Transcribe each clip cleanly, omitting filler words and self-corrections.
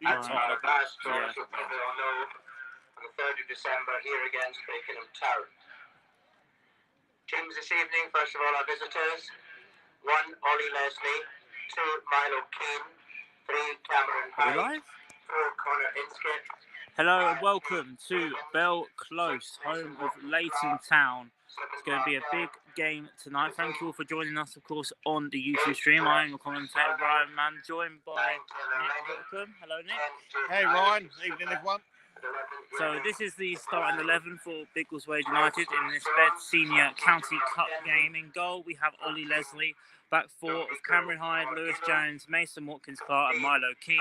That's our last draw, as people all know, on the 3rd of December here against Leighton Town. Teams this evening, first of all, our visitors. 1, Oli Leslie. 2, Milo Keane. 3, Cameron Hyde. 4, Connor Inskip. Hello and welcome to Bell Close, home of Leighton Town. It's going to be a big game tonight. Thank you all for joining us, of course, on the YouTube stream. I am your commentator, Ryan Mann, joined by Nick Witcombe. Hello, Nick. Hey, Ryan. Evening, everyone. So this is the starting 11 for Biggleswade United in this Bed Senior County Cup game. In goal, we have Oli Leslie. Back four of Cameron Hyde, Lewis Jones, Mason Watkins-Clark and Milo Keane.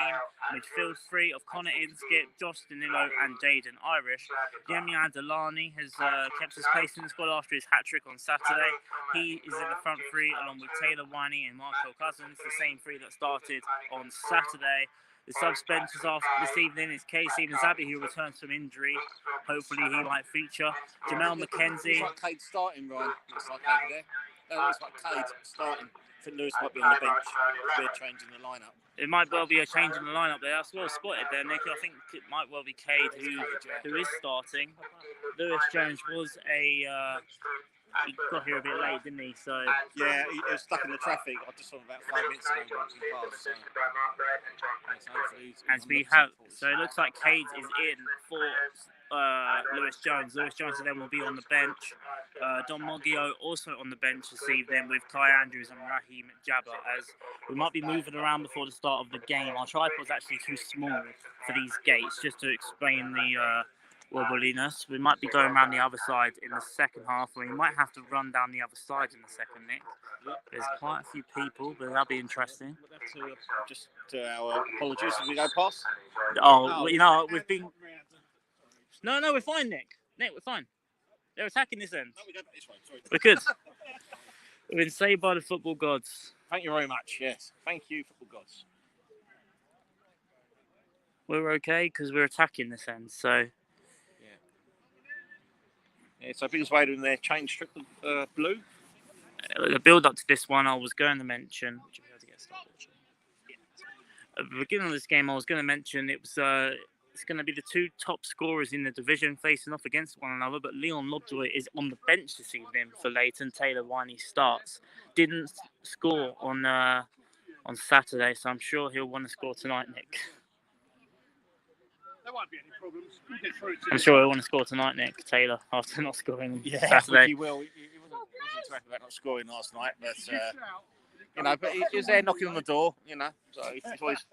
Midfield three of Connor Inskip, Josh Danilo and Jaden Irish. Yemi Adelani has kept his place in the squad after his hat-trick on Saturday. He is in the front three along with Taylor Winey and Marco Cousins, the same three that started on Saturday. The sub-benches after this evening is Casey Nazabi, who returns from injury. Hopefully he might feature. Jamel McKenzie. Looks like Cade starting, Ryan. Looks like over there. Looks like Cade starting. I think Lewis might be on the bench. We're changing the lineup. It might well be a change in the lineup there. That's well spotted there, Nick. I think it might well be Cade who is starting. Lewis Jones was he got here a bit late, didn't he? So yeah, he was stuck in the traffic. I just saw him about 5 minutes ago walking past. So it looks like Cade is in for Lewis Jones. Lewis Jones then will be on the bench. Don Moggio also on the bench this evening with Kai Andrews and Raheem Jabba, as we might be moving around before the start of the game. Our tripod's actually too small for these gates, just to explain the wobbliness. We might be going around the other side in the second half, and we might have to run down the other side in the second, Nick. There's quite a few people, but that'll be interesting. Just our apologies as we go past. Oh, you know, we've been... No, we're fine, Nick. Nick, we're fine. They're attacking this end. No, we go back this way. Sorry. We're good. We've been saved by the football gods. Thank you very much. Yes. Thank you, football gods. We're okay because we're attacking this end, so... Yeah, so Biggleswade in their change strip of blue. The build-up to this one, I was going to mention... At the beginning of this game, I was going to mention it's going to be the two top scorers in the division facing off against one another, but Leon Lobjoy is on the bench this evening for Leighton. Taylor Winey starts. Didn't score on Saturday, so I'm sure he'll want to score tonight, Nick. There won't be any problems. We'll get through I'm sure he'll want to score tonight, Nick, Taylor, after not scoring Saturday. He will. He wasn't too happy about not scoring last night, but but he was there knocking on the door, so if he always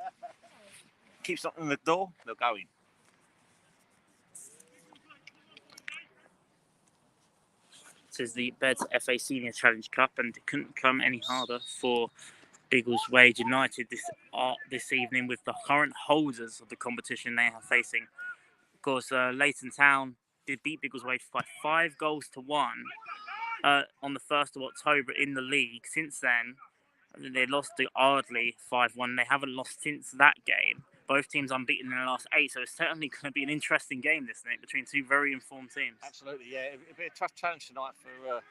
keeps knocking on the door, they'll go in. This is the Beds FA Senior Challenge Cup, and it couldn't come any harder for Biggleswade United this evening with the current holders of the competition they are facing. Of course, Leighton Town did beat Biggleswade by 5-1 on the 1st of October in the league. Since then, they lost to Ardley 5-1. They haven't lost since that game. Both teams unbeaten in the last 8, so it's certainly going to be an interesting game this night between two very informed teams. Absolutely, yeah. It'll be a tough challenge tonight for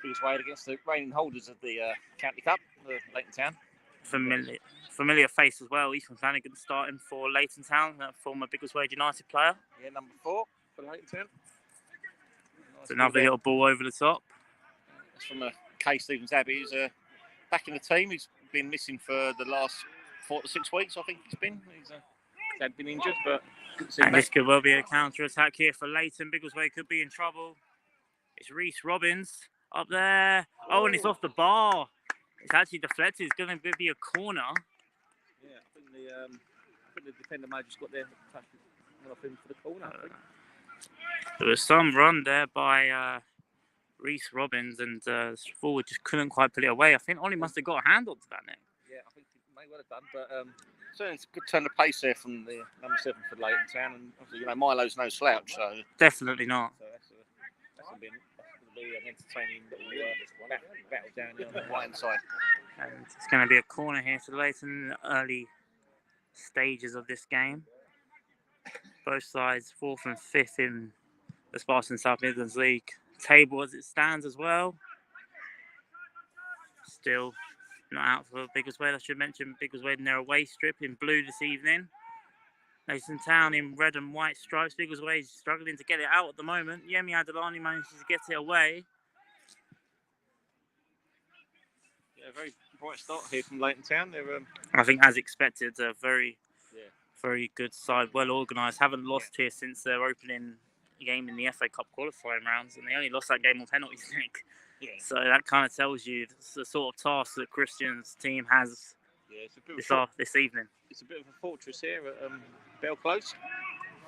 Biggleswade against the reigning holders of the County Cup, Leighton Town. Familiar face as well. Ethan Flanagan starting for Leighton Town, a former Biggleswade United player. Yeah, number 4 for Leighton Town. Nice, another little ball over the top. That's from Kay Stevens Abbey, who's back in the team. He's been missing for the last 4 to 6 weeks, I think he's been. He's had been injured, but... And this could well be a counter-attack here for Leighton. Biggleswade could be in trouble. It's Reese Robbins up there. Oh, and it's off the bar. It's actually deflected. It's going to be a corner. Yeah, I think the defender may have just got there and went off him for the corner. There was some run there by Reese Robbins, and forward just couldn't quite put it away. I think Oli must have got a hand onto that, Nick. Yeah, I think he may well have done, but certainly it's a good turn of pace there from the number 7 for Leighton Town, and obviously, Milo's no slouch, so... Definitely not. So that's going to be an entertaining little battle down here on the right-hand side. And it's going to be a corner here to Leighton in the early stages of this game. Both sides 4th and 5th in the Spartan South Midlands League table as it stands as well. Still not out for Biggleswade. I should mention Biggleswade in their away strip in blue this evening. Leighton Town in red and white stripes. Biggleswade is struggling to get it out at the moment. Yemi Adelani manages to get it away. Yeah, very bright start here from Leighton Town. They're I think, as expected, a very good side, well organised. Haven't lost here since their opening game in the FA Cup qualifying rounds, and they only lost that game on penalties, Nick. Yeah. So that kind of tells you the sort of task that Christian's team has it's a bit this evening. It's a bit of a fortress here at Bell Close.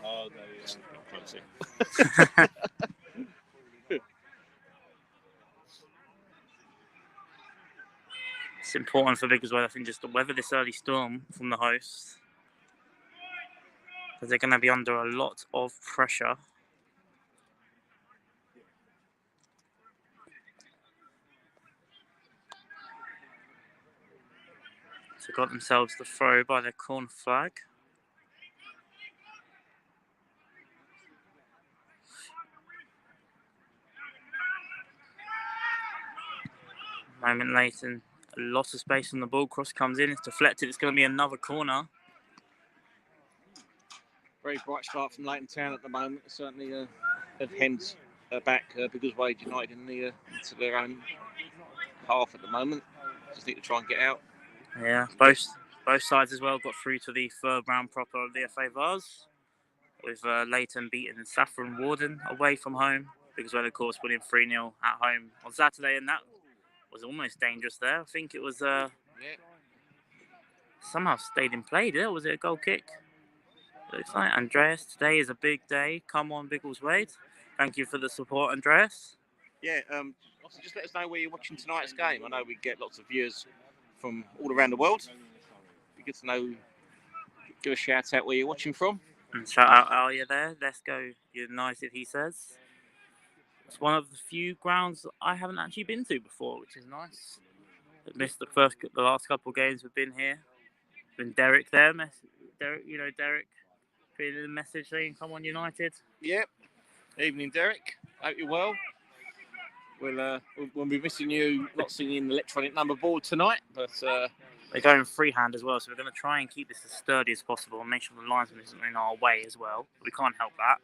Oh, no, yeah. It's important for Biggleswade, I think, just to weather this early storm from the hosts, because they're going to be under a lot of pressure. So got themselves the throw by their corner flag. Moment Leighton, a lot of space on the ball. Cross comes in, it's deflected. It's going to be another corner. Very bright start from Leighton Town at the moment. Certainly have hens back Biggleswade United into their own half at the moment. Just need to try and get out. Yeah, both sides as well got through to the third round proper of the FA Vase, with Leighton beating Saffron Warden away from home. Biggleswade, of course, winning 3-0 at home on Saturday, and that was almost dangerous there. I think it was somehow stayed in play there. Was it a goal kick? It looks like. Andreas, today is a big day. Come on, Biggleswade. Thank you for the support, Andreas. Yeah, also just let us know where you're watching tonight's game. I know we get lots of viewers from all around the world. It'd be good to know, give a shout out where you're watching from. And shout out Alia there. Let's go United, he says. It's one of the few grounds I haven't actually been to before, which is nice. I've missed the last couple of games we've been here. Been Derek there. Derek feeling the message saying, "Come on, United." Yep. Evening, Derek. Hope you're well. We'll be missing you not seeing the electronic number board tonight, but they're going freehand as well, so we're going to try and keep this as sturdy as possible and make sure the linesman isn't in our way as well. We can't help that.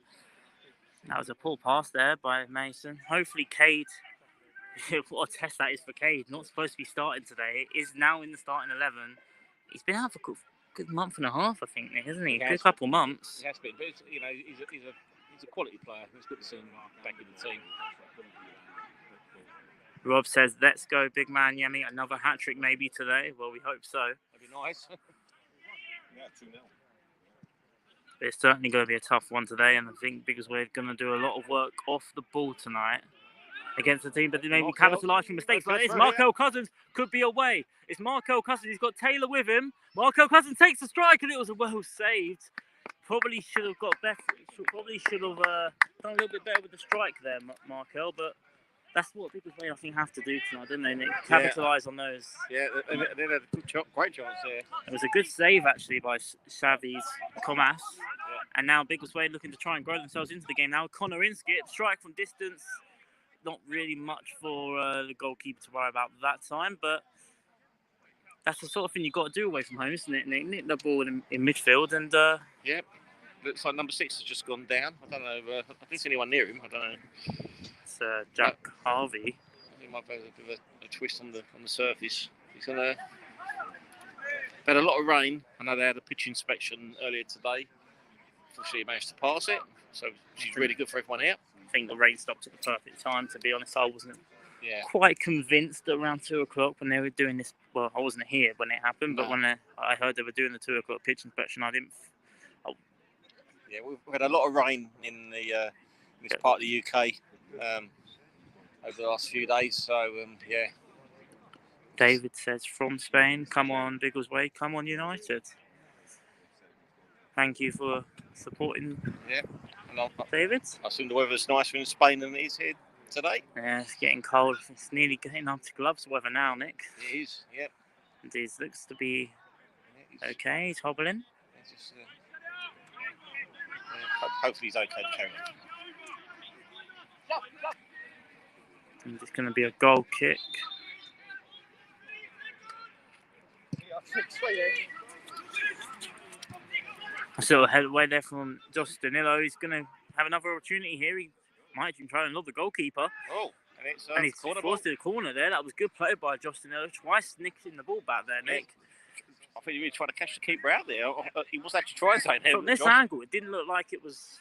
That was a poor pass there by Mason. Hopefully Cade, what a test that is for Cade. Not supposed to be starting today. It is now in the starting 11. He's been out for a good month and a half, I think, Nick, hasn't he? A good couple months. He has been, but he's a quality player. It's good to see him back in the team. Rob says, "Let's go, big man Yemi. Another hat-trick maybe today." Well, we hope so. That'd be nice. Yeah, 2-0. It's certainly going to be a tough one today, and I think Biggleswade are going to do a lot of work off the ball tonight against the team, but they maybe capitalise from mistakes. But it's Markel Cousins, could be away. It's Markel Cousins, he's got Taylor with him. Markel Cousins takes the strike, and it was well saved. Probably should have got better. Probably should have done a little bit better with the strike there, Markel, but that's what Biggleswade, I think, have to do tonight, didn't they, Nick? Capitalise on those. Yeah, they had a great chance there. It was a good save, actually, by Xavi's Comas. Yeah. And now Biggleswade looking to try and grow themselves into the game. Now Connor Inskip, strike from distance. Not really much for the goalkeeper to worry about that time, but that's the sort of thing you've got to do away from home, isn't it, Nick? Nick the ball in midfield and... Yep. Looks like number 6 has just gone down. I don't know. I didn't see anyone near him. I don't know. It's Jack Harvey. He might have a bit of a twist on the surface. He's gonna. Had a lot of rain. I know they had a pitch inspection earlier today. Unfortunately, he managed to pass it, so which is really good for everyone here. I think the rain stopped at the perfect time. To be honest, I wasn't quite convinced at around 2:00 when they were doing this. Well, I wasn't here when it happened, but when I heard they were doing the 2:00 pitch inspection, I didn't. Yeah, we've had a lot of rain in this part of the UK over the last few days. So yeah. David says from Spain, "Come on, Biggleswade, come on, United." Thank you for supporting. Yeah, David. I assume the weather's nicer in Spain than it is here today. Yeah, it's getting cold. It's nearly getting up to gloves weather now, Nick. It is. Yep. Indeed, looks to be okay. He's hobbling. Hopefully he's okay to carry on. And it's going to be a goal kick. sort of head away there from Josh Danilo. He's going to have another opportunity here. He might even try another goalkeeper. Oh, and he's forced to the corner there. That was good play by Josh Danilo. Twice nicking the ball back there, Nick. I think he really tried to catch the keeper out there. He was actually trying something. From this angle, it didn't look like it was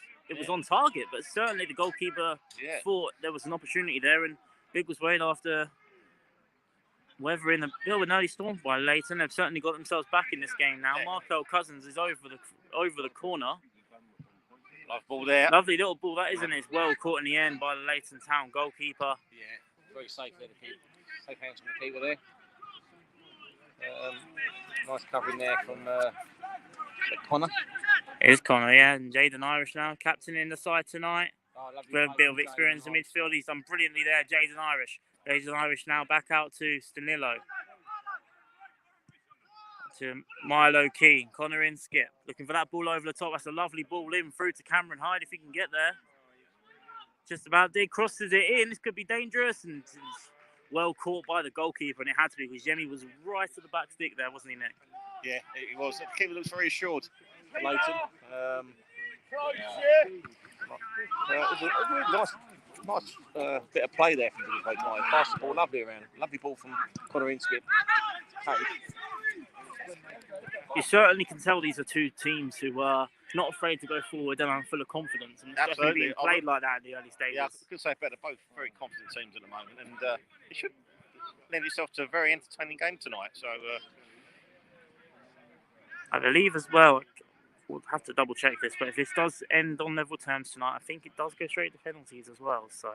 on target, but certainly the goalkeeper thought there was an opportunity there. And Biggleswade, after weathering the early storm by Leighton, they've certainly got themselves back in this game now. Markel Cousins is over the corner. Nice ball there. Lovely little ball that, isn't it? It's well caught in the end by the Leighton Town goalkeeper. Yeah, very safe there. Safe hands from the keeper there. Nice covering there from Connor. It is Connor, yeah, and Jaden Irish now, captain in the side tonight. With a bit of experience in midfield. He's done brilliantly there, Jaden Irish. Jaden Irish now back out to Stanilo. To Milo Keane. Connor in skip. Looking for that ball over the top. That's a lovely ball in through to Cameron Hyde if he can get there. Just about did. Crosses it in. This could be dangerous. And it's well caught by the goalkeeper, and it had to be because Yemi was right to the back stick there, wasn't he, Nick? Yeah, he was. The keeper looks very assured. Leighton. It was a really nice bit of play there from Biggleswade tonight. Passed the ball lovely around. Lovely ball from Connor Inskip. You certainly can tell these are two teams who are not afraid to go forward and are full of confidence. And it's definitely being played like that in the early stages. Yeah, I could say they're both very confident teams at the moment, and it should lend itself to a very entertaining game tonight. So I believe as well, we'll have to double check this, but if this does end on level terms tonight, I think it does go straight to penalties as well. So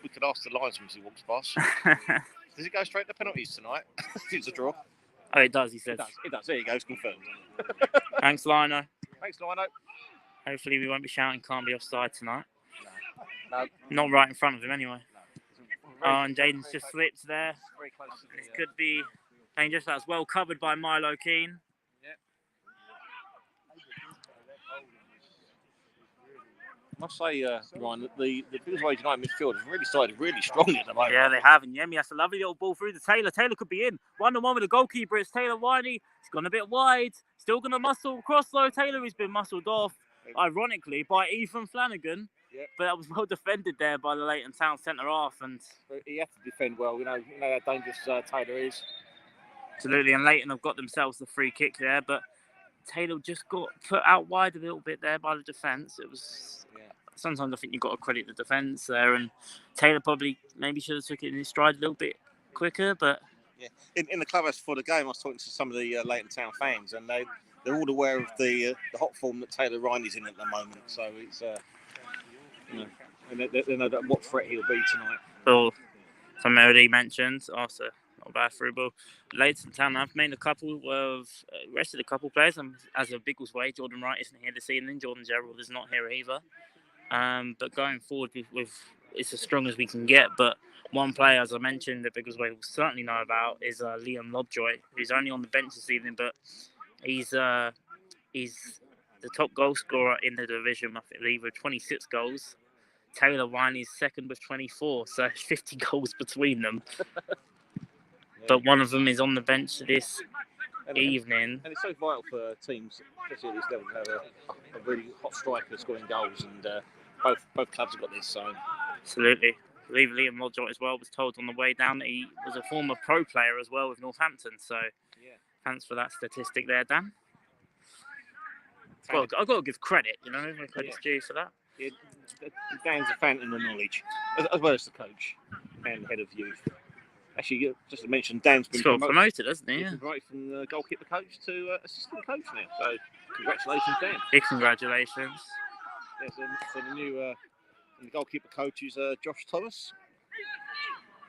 we could ask the linesman as he walks past. Does it go straight to penalties tonight? It's a draw. Oh, it does, he says. It does. There you go, it's confirmed. Thanks, Lino. Thanks, Lino. Hopefully we won't be shouting can't be offside tonight. No. Not right in front of him anyway. No. And Jaden's just slipped there. Very close to This could be dangerous. That's well covered by Milo Keane. I must say, Ryan, that the Biggleswade United midfield has really started really strongly at the moment. Yeah, they have. And Yemi has a lovely little ball through to Taylor. Taylor could be in. 1-on-1 with the goalkeeper. It's Taylor Winey. It's gone a bit wide. Still going to muscle across though. Taylor has been muscled off, ironically, by Ethan Flanagan. Yep. But that was well defended there by the Leighton Town centre half. And he had to defend well. You know how dangerous Taylor is. Absolutely. And Leighton have got themselves the free kick there. But Taylor just got put out wide a little bit there by the defence. It was... Sometimes I think you've got to credit the defence there, and Taylor probably maybe should have took it in his stride a little bit quicker, but... Yeah, in the clubhouse for the game, I was talking to some of the Leighton Town fans, and they're all aware of the hot form that Taylor Riney's in at the moment, so it's, they know that what threat he'll be tonight. Well, something I already mentioned, also, not bad through ball. Leighton Town have made rested a couple players, and as a Biggleswade, Jordan Wright isn't here this evening, Jordan Gerald is not here either. But going forward, it's as strong as we can get. But one player, as I mentioned, that Biggleswade will certainly know about is Liam Lobjoy, who's only on the bench this evening, but he's the top goal scorer in the division, I believe, with 26 goals. Taylor Winey's second with 24, so 50 goals between them. But one of them is on the bench this evening. And it's so vital for teams, especially at this level, to have a really hot striker scoring goals, and both clubs have got this. So absolutely. I believe Liam Lodgett as well was told on the way down that he was a former pro player as well with Northampton. So thanks for that statistic there, Dan. Well, I've got to give credit, credit's due for that. Yeah, Dan's a fountain of knowledge, as well as the coach and head of youth. Actually, just to mention, Dan's been promoted, hasn't he? He's been promoted from the goalkeeper coach to assistant coach now. So, congratulations, Dan. Big congratulations. Yeah, so the new the goalkeeper coach is Josh Thomas.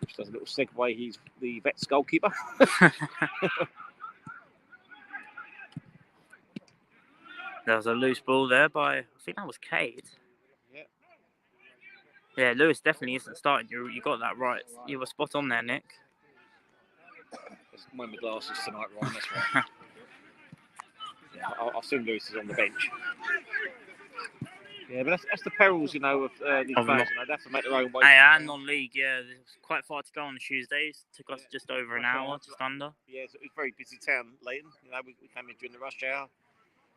Which does a little segue. He's the Vets goalkeeper. There was a loose ball there by, I think that was Cade. Yeah, Lewis definitely isn't starting. You got that right. You were spot on there, Nick. It's one of my glasses tonight, Ryan. That's right. I assume Lewis is on the bench. Yeah, but that's the perils, of these players. They have to make their own way. And non-league, it's quite far to go on Tuesdays. Took us just over an hour, just under. Yeah, it's a very busy town, Leighton. We came in during the rush hour.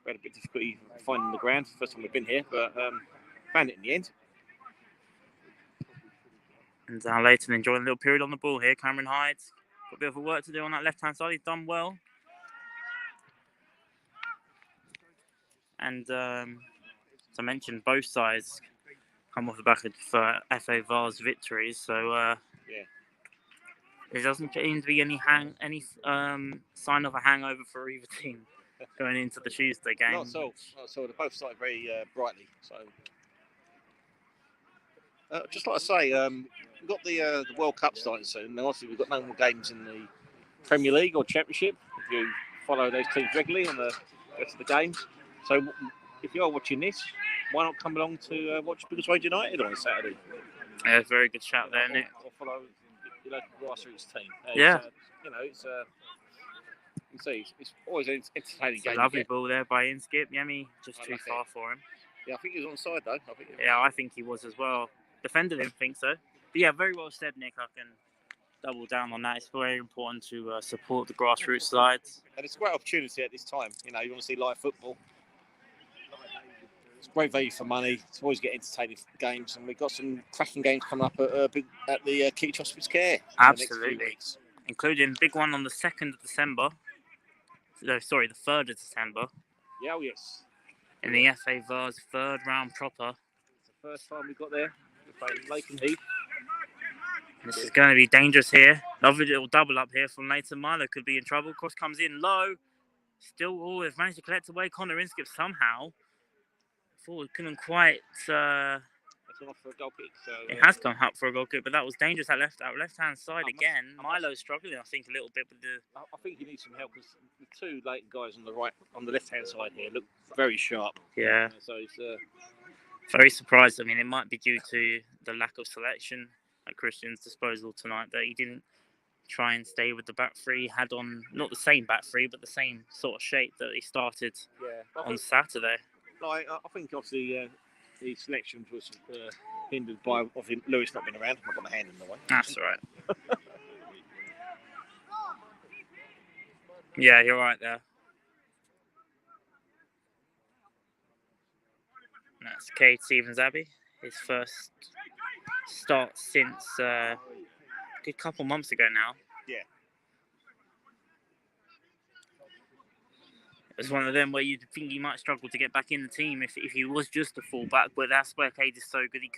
We had a bit of difficulty finding the ground. First time we've been here, but found it in the end. And Leighton enjoying a little period on the ball here. Cameron Hyde's got a bit of work to do on that left-hand side. He's done well. And as I mentioned, both sides come off the back of FA Vars victories. So there doesn't seem to be any sign of a hangover for either team going into the Tuesday game. Not so. They both started very brightly. So, just like I say, we've got the World Cup starting soon. Now, obviously, we've got no more games in the Premier League or Championship. If you follow those teams regularly and the rest of the games, so if you are watching this, why not come along to watch Biggleswade United on Saturday? Yeah, very good shout there, Nick. Or follow your local grassroots team. Yeah. It's you can see it's always an entertaining game. Lovely ball there by Inskip. Yemi just too far for him. Yeah, I think he was on side though. I think he was as well. Defender didn't think so. But yeah, very well said, Nick. I can double down on that. It's very important to support the grassroots sides. And it's a great opportunity at this time. You want to see live football. It's great value for money. It's always get entertaining games, and we've got some cracking games coming up at the Keach Hospice Care. Absolutely, in the next few weeks. Including a big one on the 2nd of December. No, sorry, the 3rd of December. Yeah, yes. In the FA Vars 3rd round proper. It's the first time we got there. We're playing Leighton Heath. This is going to be dangerous here. Lovely little double up here from Leighton. Milo could be in trouble. Cross comes in low. Still, they've managed to collect away Connor Inskip somehow. Thought it couldn't quite. It's off for a goal kick. So, it has come up for a goal kick, but that was dangerous at left-hand side again. Milo's struggling, I think, a little bit with the. I think he needs some help because the two Leighton guys on the left-hand side here look very sharp. Yeah. So it's very surprised. I mean, it might be due to the lack of selection at Christian's disposal tonight that he didn't try and stay with the back three. He had on not the same back three, but the same sort of shape that he started on Saturday. I think obviously the selections was hindered by obviously Lewis not being around. I've got my hand in the way. That's all right. Yeah, you're right there. That's Cade Stevens-Abbey. His first start since a good couple months ago now. Yeah. It's one of them where you'd think he might struggle to get back in the team if he was just a fullback, but that's where Cade is so good. He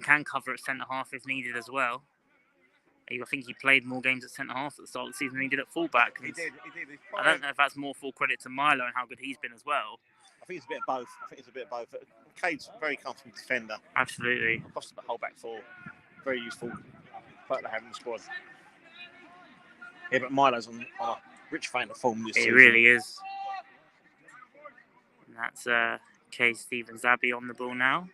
can cover at centre half if needed as well. I think he played more games at centre half at the start of the season than he did at fullback. He did. I don't know if that's more full credit to Milo and how good he's been as well. I think it's a bit of both. Cade's a very comfortable defender. Absolutely. Possible whole back four. Very useful player to have in the squad. Yeah, but Milo's on a rich vein of form this season. He really is. And that's Cade Stevens-Abbey on the ball now.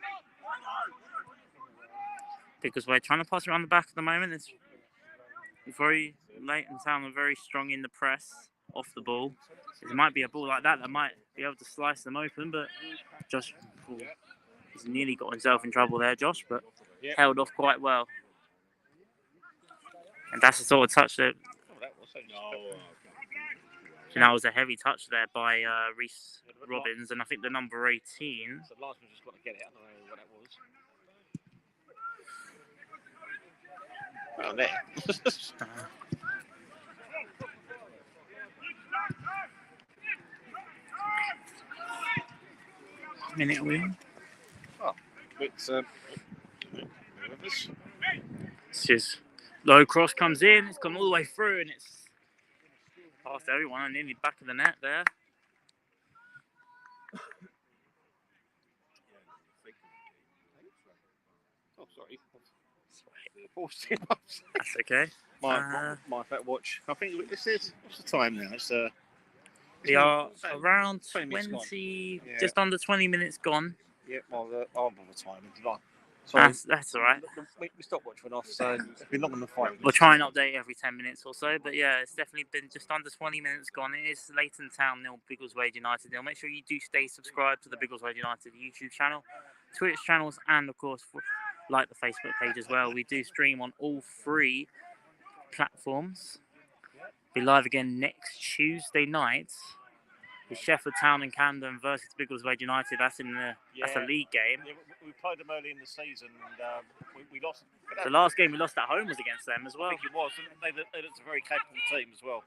Because we're trying to pass around the back at the moment. It's very Leighton Town are very strong in the press off the ball. It might be a ball like that might be able to slice them open, but Josh has nearly got himself in trouble there, Josh, but held off quite well. And that's the sort of touch that. That was a heavy touch there by Reece Robbins, and I think the number 18. So the last one just got to get it. I don't know what that was. Well, there. Minute win. Oh, it's just low cross comes in. It's come all the way through, and it's past everyone and nearly back of the net there. Oh, sorry. That's okay. My fat watch. I think this is. What's the time now? It's we are around 20 just under 20 minutes gone. Yeah, well, I'll bother time. That's all right. We stopwatch went off, so we're not going to fight. We'll try and update every 10 minutes or so, but yeah, it's definitely been just under 20 minutes gone. It is Leighton Town 0, Biggleswade United 0. Make sure you do stay subscribed to the Biggleswade United YouTube channel, Twitch channels, and of course, like the Facebook page as well. We do stream on all 3 platforms. Be live again next Tuesday night It's Sheffield Town and Camden versus Biggleswade United. That's in that's a league game. Yeah, we played them early in the season and we lost. The last game we lost at home was against them as well. I think it was. They looked a very capable team as well.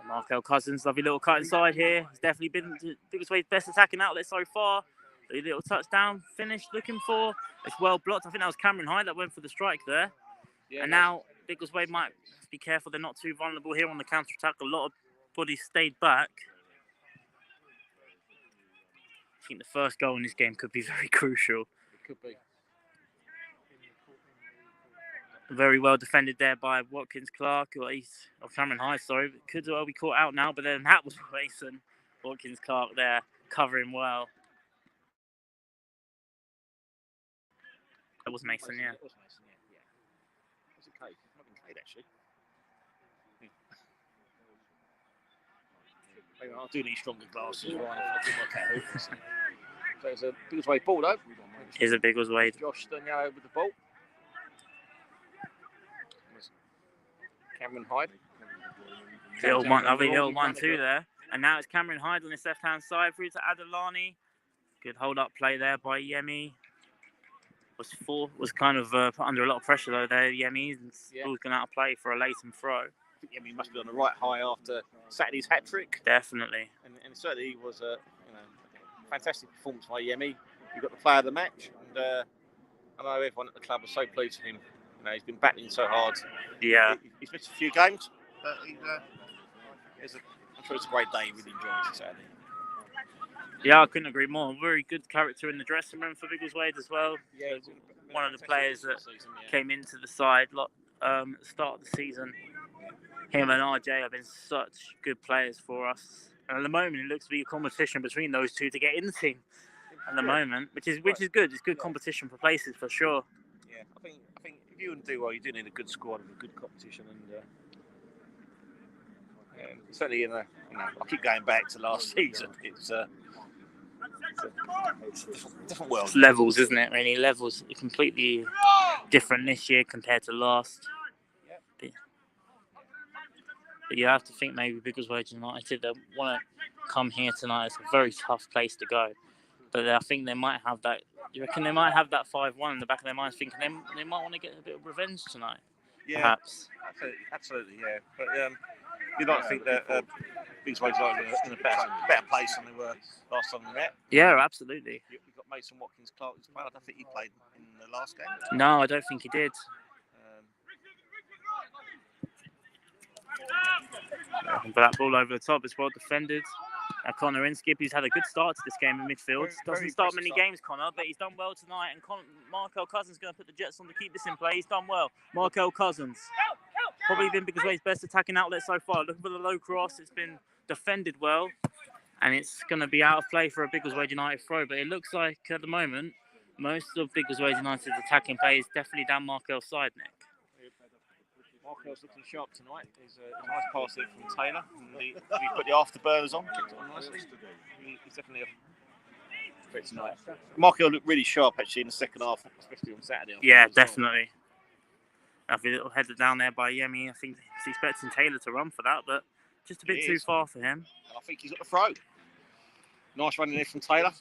Markel Cousins, lovely little cut inside here. He's definitely been Biggleswade's best attacking outlet so far. The little touchdown finish looking for. It's well blocked. I think that was Cameron Hyde that went for the strike there. Yeah, and now Biggleswade might be careful. They're not too vulnerable here on the counter attack. A lot of bodies stayed back. I think the first goal in this game could be very crucial. It could be. Very well defended there by Watkins Clark, or Cameron Hyde, sorry. Could well be caught out now, but then that was Mason. Watkins Clark there, covering well. That was Mason, yeah. It was Mason, yeah. Was it Cade? It might have been Cade, actually. I do need stronger glasses, right? I didn't work out who. So it's a Biggleswade ball, though. Here's a Biggleswade. Josh Staniello with the ball. Cameron Hyde. The old 1-2 there. And now it's Cameron Hyde on his left-hand side through to Adelani. Good hold-up play there by Yemi. Was kind of put under a lot of pressure though there, Yemi. Ball's gone out of play for a Leighton throw. I think Yemi must be on the right high after Saturday's hat-trick. Definitely. And certainly was a fantastic performance by Yemi. He got the player of the match. And I know everyone at the club was so pleased with him. He's been battling so hard. Yeah. He's missed a few games, but I'm sure it's a great day. He really enjoys it Saturday. Yeah, I couldn't agree more. Very good character in the dressing room for Biggleswade as well. Yeah, one of the players that came into the side at the start of the season. Him and RJ have been such good players for us. And at the moment, it looks to be a competition between those two to get in the team. At the moment, which is good. It's good competition for places for sure. Yeah, I think if you want to do well, you do need a good squad and a good competition, and certainly I keep going back to last season. It's a different world. It's levels, isn't it? Really, levels are completely different this year compared to last. But you have to think maybe Biggleswade United, they want to come here tonight. It's a very tough place to go. But I think they might have that. You reckon they might have that 5-1 in the back of their minds, thinking they might want to get a bit of revenge tonight? Yeah, perhaps. Absolutely, yeah. But you'd like to think that Biggleswade United are in a better place than they were last time we met. Yeah, absolutely. You've got Mason Watkins Clark who's played. I don't think he played in the last game. No, I don't think he did. But that ball over the top is well defended. Connor Inskip, who's had a good start to this game in midfield. Doesn't start many games, Connor, but he's done well tonight. And Markel Cousins is going to put the Jets on to keep this in play. He's done well. Markel Cousins. Probably been Biggleswade's best attacking outlet so far. Looking for the low cross. It's been defended well. And it's going to be out of play for a Biggleswade United throw. But it looks like at the moment, most of Biggleswade United's attacking play is definitely down Markel's side, Nick. Markel's looking sharp tonight. There's a nice pass there from Taylor. He put the afterburners on, kicked it on nicely. He's definitely a threat tonight. Markel looked really sharp actually in the second half, especially on Saturday. Yeah, definitely. A little header down there by Yemi. I think he's expecting Taylor to run for that, but just a bit too far for him. I think he's got the throw. Nice running there from Taylor.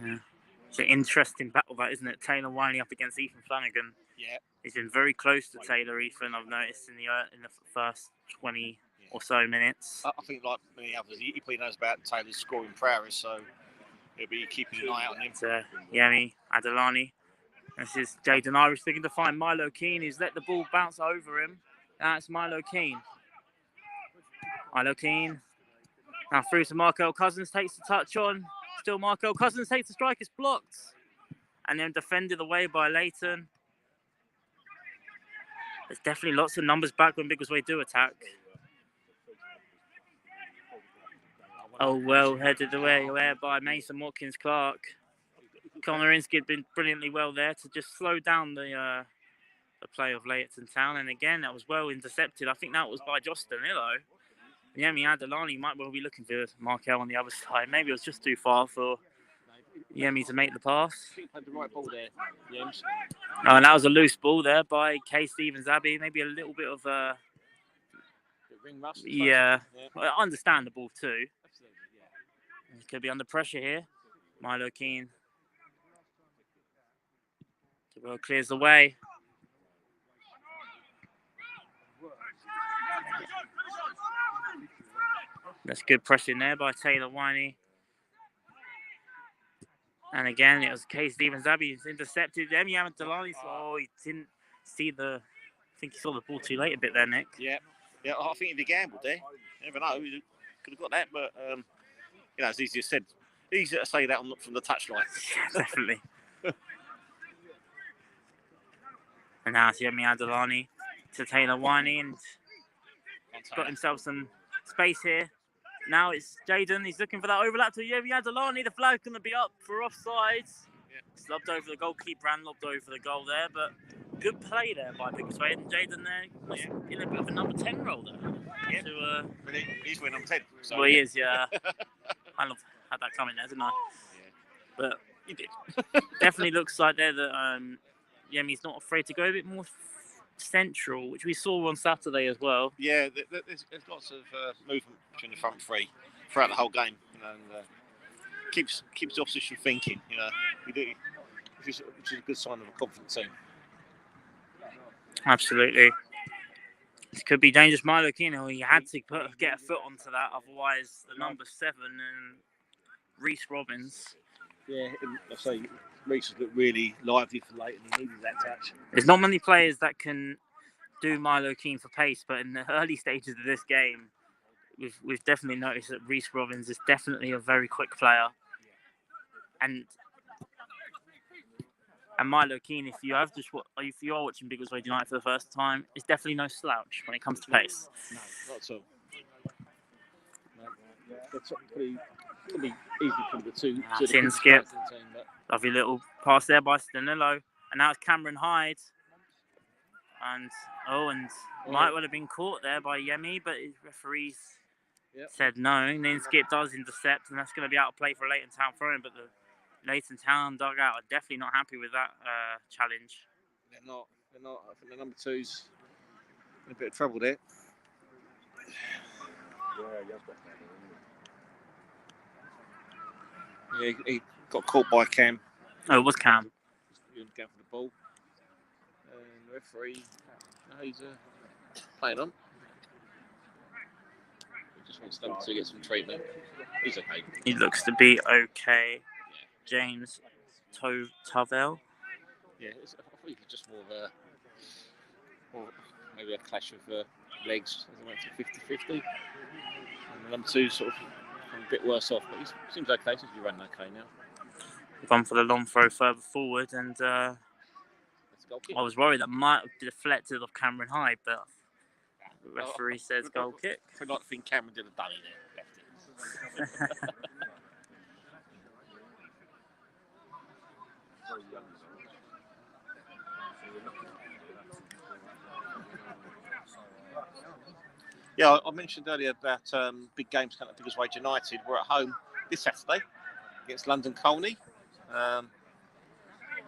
Yeah. It's an interesting battle, that, isn't it? Taylor winding up against Ethan Flanagan. Yeah. He's been very close to Taylor, Ethan, I've noticed in the first 20 or so minutes. I think, like many others, he probably knows about Taylor's scoring prowess, so he'll be keeping an eye out on him. Yemi Adelani. This is Jaden Irish looking to find Milo Keane, who's let the ball bounce over him. That's Milo Keane. Milo Keane. Now through to Markel Cousins, takes the touch on. Still Markel Cousins takes the strike, it's blocked. And then defended away by Leighton. There's definitely lots of numbers back when Biggleswade do attack. Oh, well headed away by Mason Watkins Clark. Connor Inskip been brilliantly well there to just slow down the play of Leighton Town. And again, that was well intercepted. I think that was by Josh Danilo. Yemi Adelani might well be looking for Markel on the other side. Maybe it was just too far for Yemi to make the pass. He played the right ball there, James. Oh, and that was a loose ball there by K. Stevens-Abbey. Maybe a little bit of ring rust. Yeah. Well, understandable too. Could be under pressure here. Milo Keane. The ball clears the way. That's good pressing there by Taylor Winey. And again, it was K. Stevens Abbey who's intercepted. Yemi Adelani. Oh, he didn't see I think he saw the ball too late a bit there, Nick. Yeah, I think he'd gambled there. You never know. He could have got that, but as easy as said. Easier to say that from the touchline. Definitely. And now it's Yemi Adelani to Taylor Winey, and got himself some space here. Now it's Jaden. He's looking for that overlap to Yemi Adelani. The flag's going to be up for offsides. Yeah. Lobbed over the goalkeeper and lobbed over the goal there, but good play there by Biggleswade. And Jaden there in a bit of a number 10 role there. Yeah. He's wearing number 10. So, well, he is, yeah. I had that coming there, didn't I? Yeah. But you did. Definitely looks like there that Yemi's not afraid to go a bit more central, which we saw on Saturday as well. Yeah, there's lots of movement between the front three throughout the whole game, and keeps the opposition thinking. Which is a good sign of a confident team. Absolutely. This could be dangerous. Milo Keane, he had to get a foot onto that, otherwise the number 7 and Reece Robbins. Yeah, I say Reece has looked really lively for Leighton. He needed that touch. There's not many players that can do Milo Keane for pace, but in the early stages of this game, we've definitely noticed that Reece Robbins is definitely a very quick player. And Milo Keane, if you are watching Biggleswade United for the first time, is definitely no slouch when it comes to pace. No, not at all. No, that's could be easily from the two. Tin skip. Lovely little pass there by Stanillo. And now it's Cameron Hyde. And might well have been caught there by Yemi, but his referees said no. And then Skip does intercept, and that's going to be out of play for a Leighton Town throw-in. But the Leighton Town dugout are definitely not happy with that challenge. They're not. I think the number 2's in a bit of trouble there. Yeah, he got caught by Cam. Oh, it was Cam. He was going for the ball. And the referee, he's playing on. He just wants number 2 to get some treatment. He's okay. He looks to be okay. Yeah. James Tavel. Yeah, I think it's just more of maybe a clash of legs as I went to 50-50. And the number 2's sort of a bit worse off, but he seems okay. Seems to be running okay now. Gone for the long throw further forward, and I was worried that might have deflected off Cameron Hyde, but the referee says goal kick. I'd like to think Cameron did a dummy there. Left it. Yeah, I mentioned earlier about big games coming up at Biggleswade United. We're at home this Saturday against London Colney.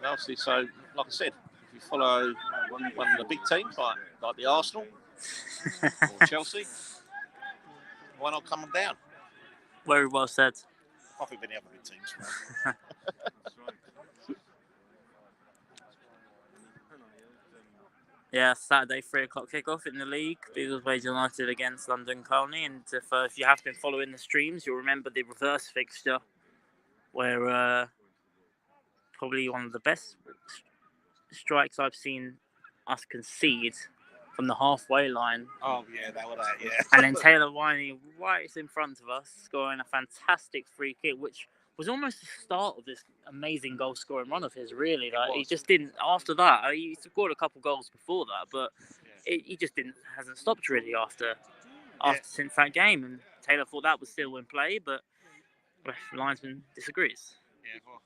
Obviously, so like I said, if you follow one of the big teams like the Arsenal or Chelsea, why not come down? Very well said. I think any other big teams. Yeah, Saturday 3:00 kickoff in the league. Biggleswade United against London Colney, and if you have been following the streams, you'll remember the reverse fixture, where probably one of the best strikes I've seen us concede from the halfway line. Oh yeah, that was that. Yeah. And then Taylor Winey right in front of us, scoring a fantastic free kick, which was almost the start of this amazing goal scoring run of his, really. Like, he just didn't, after that, he scored a couple goals before that, but he just hasn't stopped really since that game. And Taylor thought that was still in play, but the linesman disagrees. Yeah, well,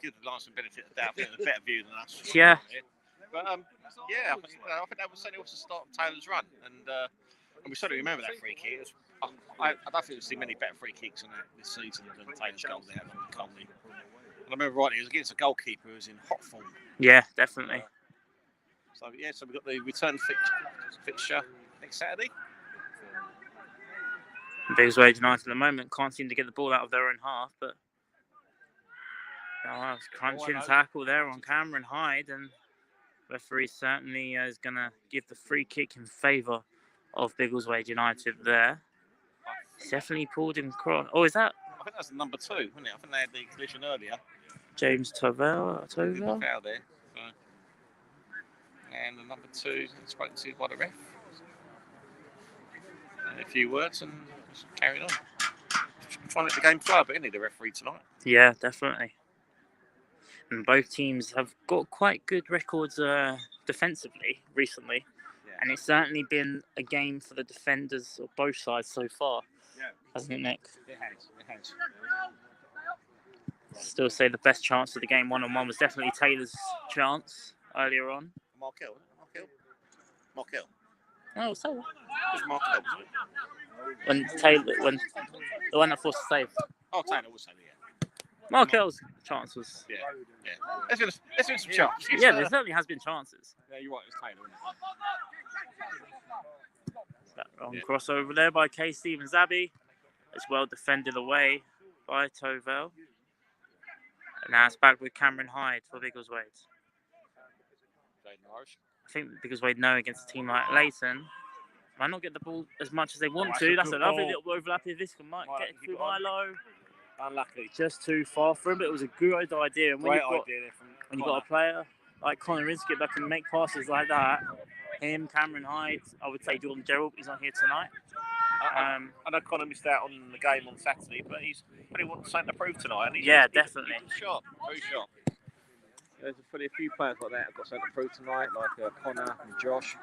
give the linesman benefit of the doubt, a better view than us. Yeah. But I think that was certainly also the start of Taylor's run, and we certainly remember that free kick. I don't think we've seen many better free kicks on this season than Taylor's goals there at Colney. And I remember rightly, it was against a goalkeeper who was in hot form. Yeah, definitely. So we've got the return fixture next Saturday. Biggleswade United at the moment can't seem to get the ball out of their own half, but it's crunching tackle there on Cameron Hyde, and referee certainly is going to give the free kick in favour of Biggleswade United there. It's definitely pulled him across. Oh, is that? I think that's number 2, wasn't it? I think they had the collision earlier. James Tovel. Foul there. So. And the number 2 spoken to by the ref. And a few words and just carried on. Trying to let the game flow, but isn't the referee tonight? Yeah, definitely. And both teams have got quite good records defensively recently. Yeah. And it's certainly been a game for the defenders of both sides so far, hasn't it, Nick? It has. Still say the best chance of the game one-on-one was definitely Taylor's chance earlier on. Markel. Oh, so it was Markel, wasn't it? when the one that forced the save. Oh, Taylor was saying, yeah. Markel's chance was... Yeah. There's been some chances. Yeah, there certainly has been chances. Yeah, you're right, it was Taylor, wasn't it? That wrong crossover there by K. Stevens Abbey. It's well defended away by Tovel. And now it's back with Cameron Hyde for Biggleswade. I think Biggleswade know against a team like Leighton might not get the ball as much as they want to. That's a lovely little overlap if this might get through Milo. Unlucky. Just too far for him, but it was a good idea. And when you've got a player like Connor Inskip that can make passes like that, him, Cameron Hyde, I would say Jordan Gerald, he's not here tonight. I know Connor missed out on the game on Saturday, but he's pretty wants something to prove tonight. And he's definitely. He's sharp, very sharp. There's probably a few players like that have got something to prove tonight, like Connor and Josh.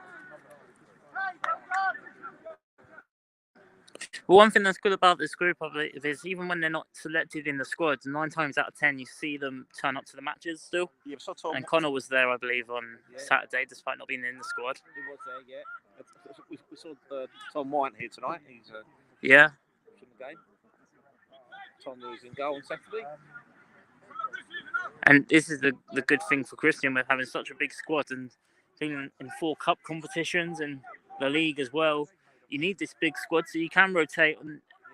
Well, one thing that's good about this group is even when they're not selected in the squads, 9 times out of 10 you see them turn up to the matches still. Yeah, and Connor was there, I believe, on Saturday, despite not being in the squad. He was there, yeah. We saw Tom White here tonight. He's in the game. Tom was in goal on Saturday. And this is the good thing for Christian with having such a big squad and being in 4 cup competitions and the league as well. You need this big squad so you can rotate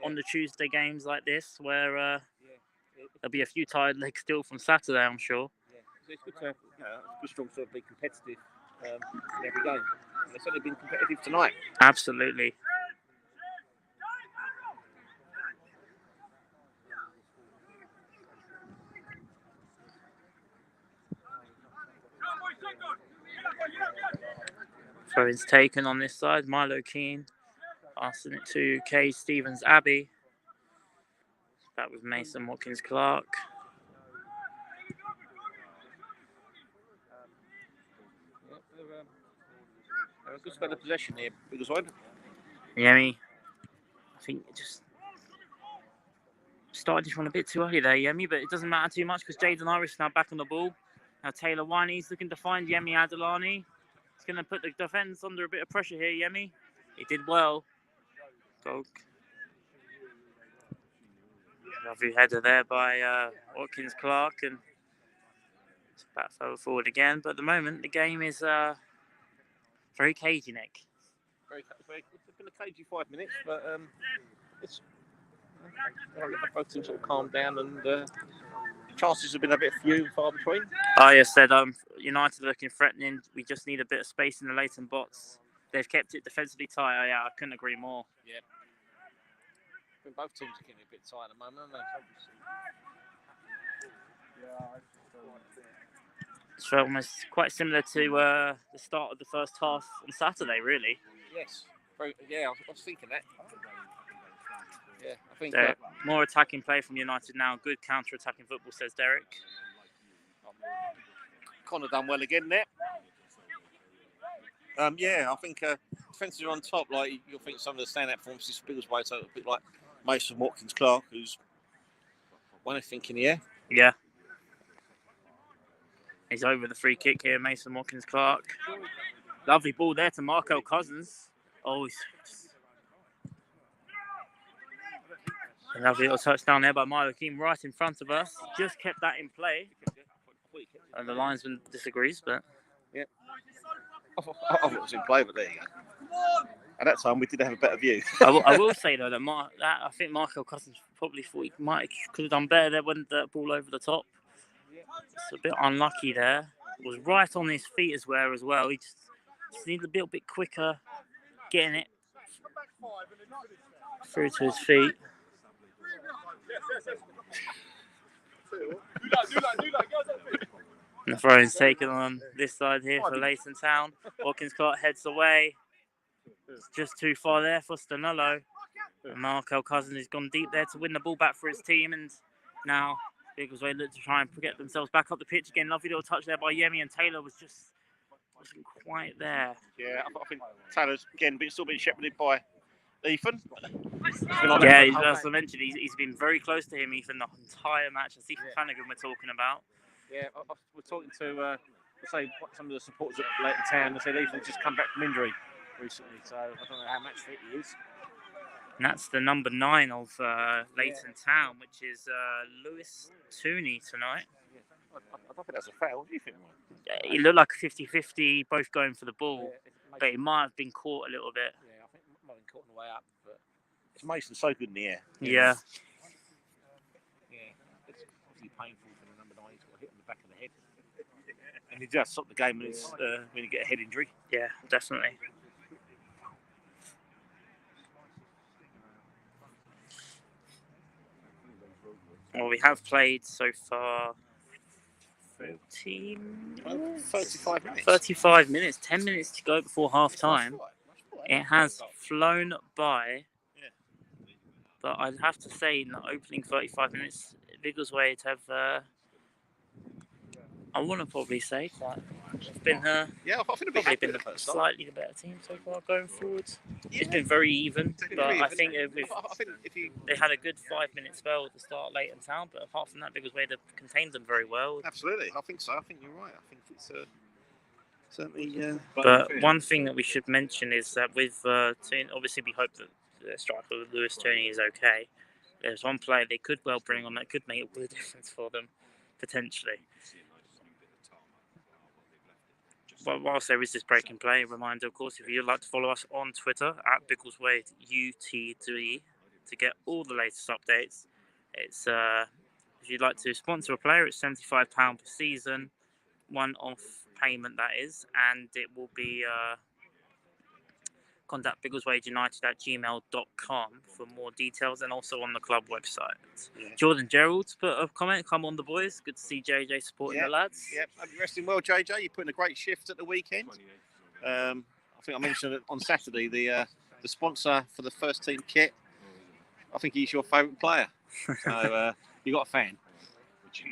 on the Tuesday games like this where there'll be a few tired legs still from Saturday, I'm sure. Yeah, so it's good to have good strong sort of be competitive in every game. And they've certainly been competitive tonight. Absolutely. Throw-in's taken on this side. Milo Keane passing it to K. Stevens Abbey. Back with Mason Watkins Clark. A good spell of possession here, Biggleswade. Yemi, I think it just started this one a bit too early there, Yemi, but it doesn't matter too much because Jaden Irish now back on the ball. Now Taylor Winey's looking to find Yemi Adelani. He's going to put the defence under a bit of pressure here, Yemi. He did well. Lovely header there by Watkins Clark, and it's back forward again. But at the moment, the game is very cagey, Nick. It's been a cagey 5 minutes, but it's both teams sort of calmed down, and chances have been a bit few and far between. Yes, said United looking threatening. We just need a bit of space in the Leighton box. They've kept it defensively tight. I couldn't agree more. Yeah. I think both teams are getting a bit tight at the moment, aren't they? It's almost quite similar to the start of the first half on Saturday, really. Yes. I was thinking that. Yeah, I think more attacking play from United now. Good counter-attacking football, says Derek. Connor done well again there. I think defensive on top. Like you'll think some of the standout performances, Biggleswade, so a bit like Mason Watkins Clark, who's won anything in the air. Yeah. He's over the free kick here, Mason Watkins Clark. Lovely ball there to Marco Cousins. Oh, a lovely little touchdown there by Milo Keane right in front of us. Just kept that in play. And the linesman disagrees, but... Yeah. I thought it was in play, but there you go. At that time, we did have a better view. I will say though that I think Michael Cousins probably thought he could have done better there when the ball over the top. It's a bit unlucky there. Was right on his feet as well. He just needed a little bit quicker getting it through to his feet. And the throw-in's taken on this side here for Leighton Town. Watkins Clark heads away. It's just too far there for Stanello. And Markel Cousins has gone deep there to win the ball back for his team. And now Biggleswade look to try and get themselves back up the pitch again. Lovely little touch there by Yemi, and Taylor wasn't quite there. Yeah, I think Taylor's again still being shepherded by Ethan. Yeah, as I mentioned, he's been very close to him, Ethan, the entire match. It's Ethan Flanagan we're talking about. Yeah, we're talking to some of the supporters at Leighton Town. They said Ethan's just come back from injury recently, so I don't know how much fit he is. And that's the number 9 of Leighton Town, which is Lewis Tooney tonight. Yeah. I don't think that's a foul. What do you think, Mike? He looked like a 50-50, both going for the ball, but he might have been caught a little bit. Yeah, I think he might have been caught on the way up, but it's Mason so good in the air. Yeah. Yeah, it's obviously painful for the number 9. He's got hit on the back of the head. And he just stopped the game when you get a head injury. Yeah, definitely. Well, we have played so far 35 minutes. 35 minutes, 10 minutes to go before half time. It has flown by. Yeah. But I'd have to say, in the opening 35 minutes, Biggleswade have, I want to probably say, it's been probably been a slightly the better team so far going forward. It's been very even, but I think they had a good 5-minute spell at the start of Leighton Town, but apart from that, Biggleswade have contained them very well. Absolutely, I think so. I think you're right. I think it's certainly. But one thing that we should mention is that with obviously we hope that the striker Lewis Tooney is okay. There's one player they could well bring on that could make a real difference for them, potentially. But whilst there is this breaking play, a reminder, of course, if you'd like to follow us on Twitter at BiggleswadeUT3 to get all the latest updates. It's if you'd like to sponsor a player, it's £75 per season, one-off payment that is, and it will be contact biggleswadeunited@gmail.com for more details, and also on the club website. Yeah. Jordan Gerald's put a comment, come on the boys, good to see JJ supporting the lads. Yep, you're resting well, JJ. You're putting a great shift at the weekend. I think I mentioned it on Saturday, the sponsor for the first team kit, I think he's your favourite player. So you got a fan.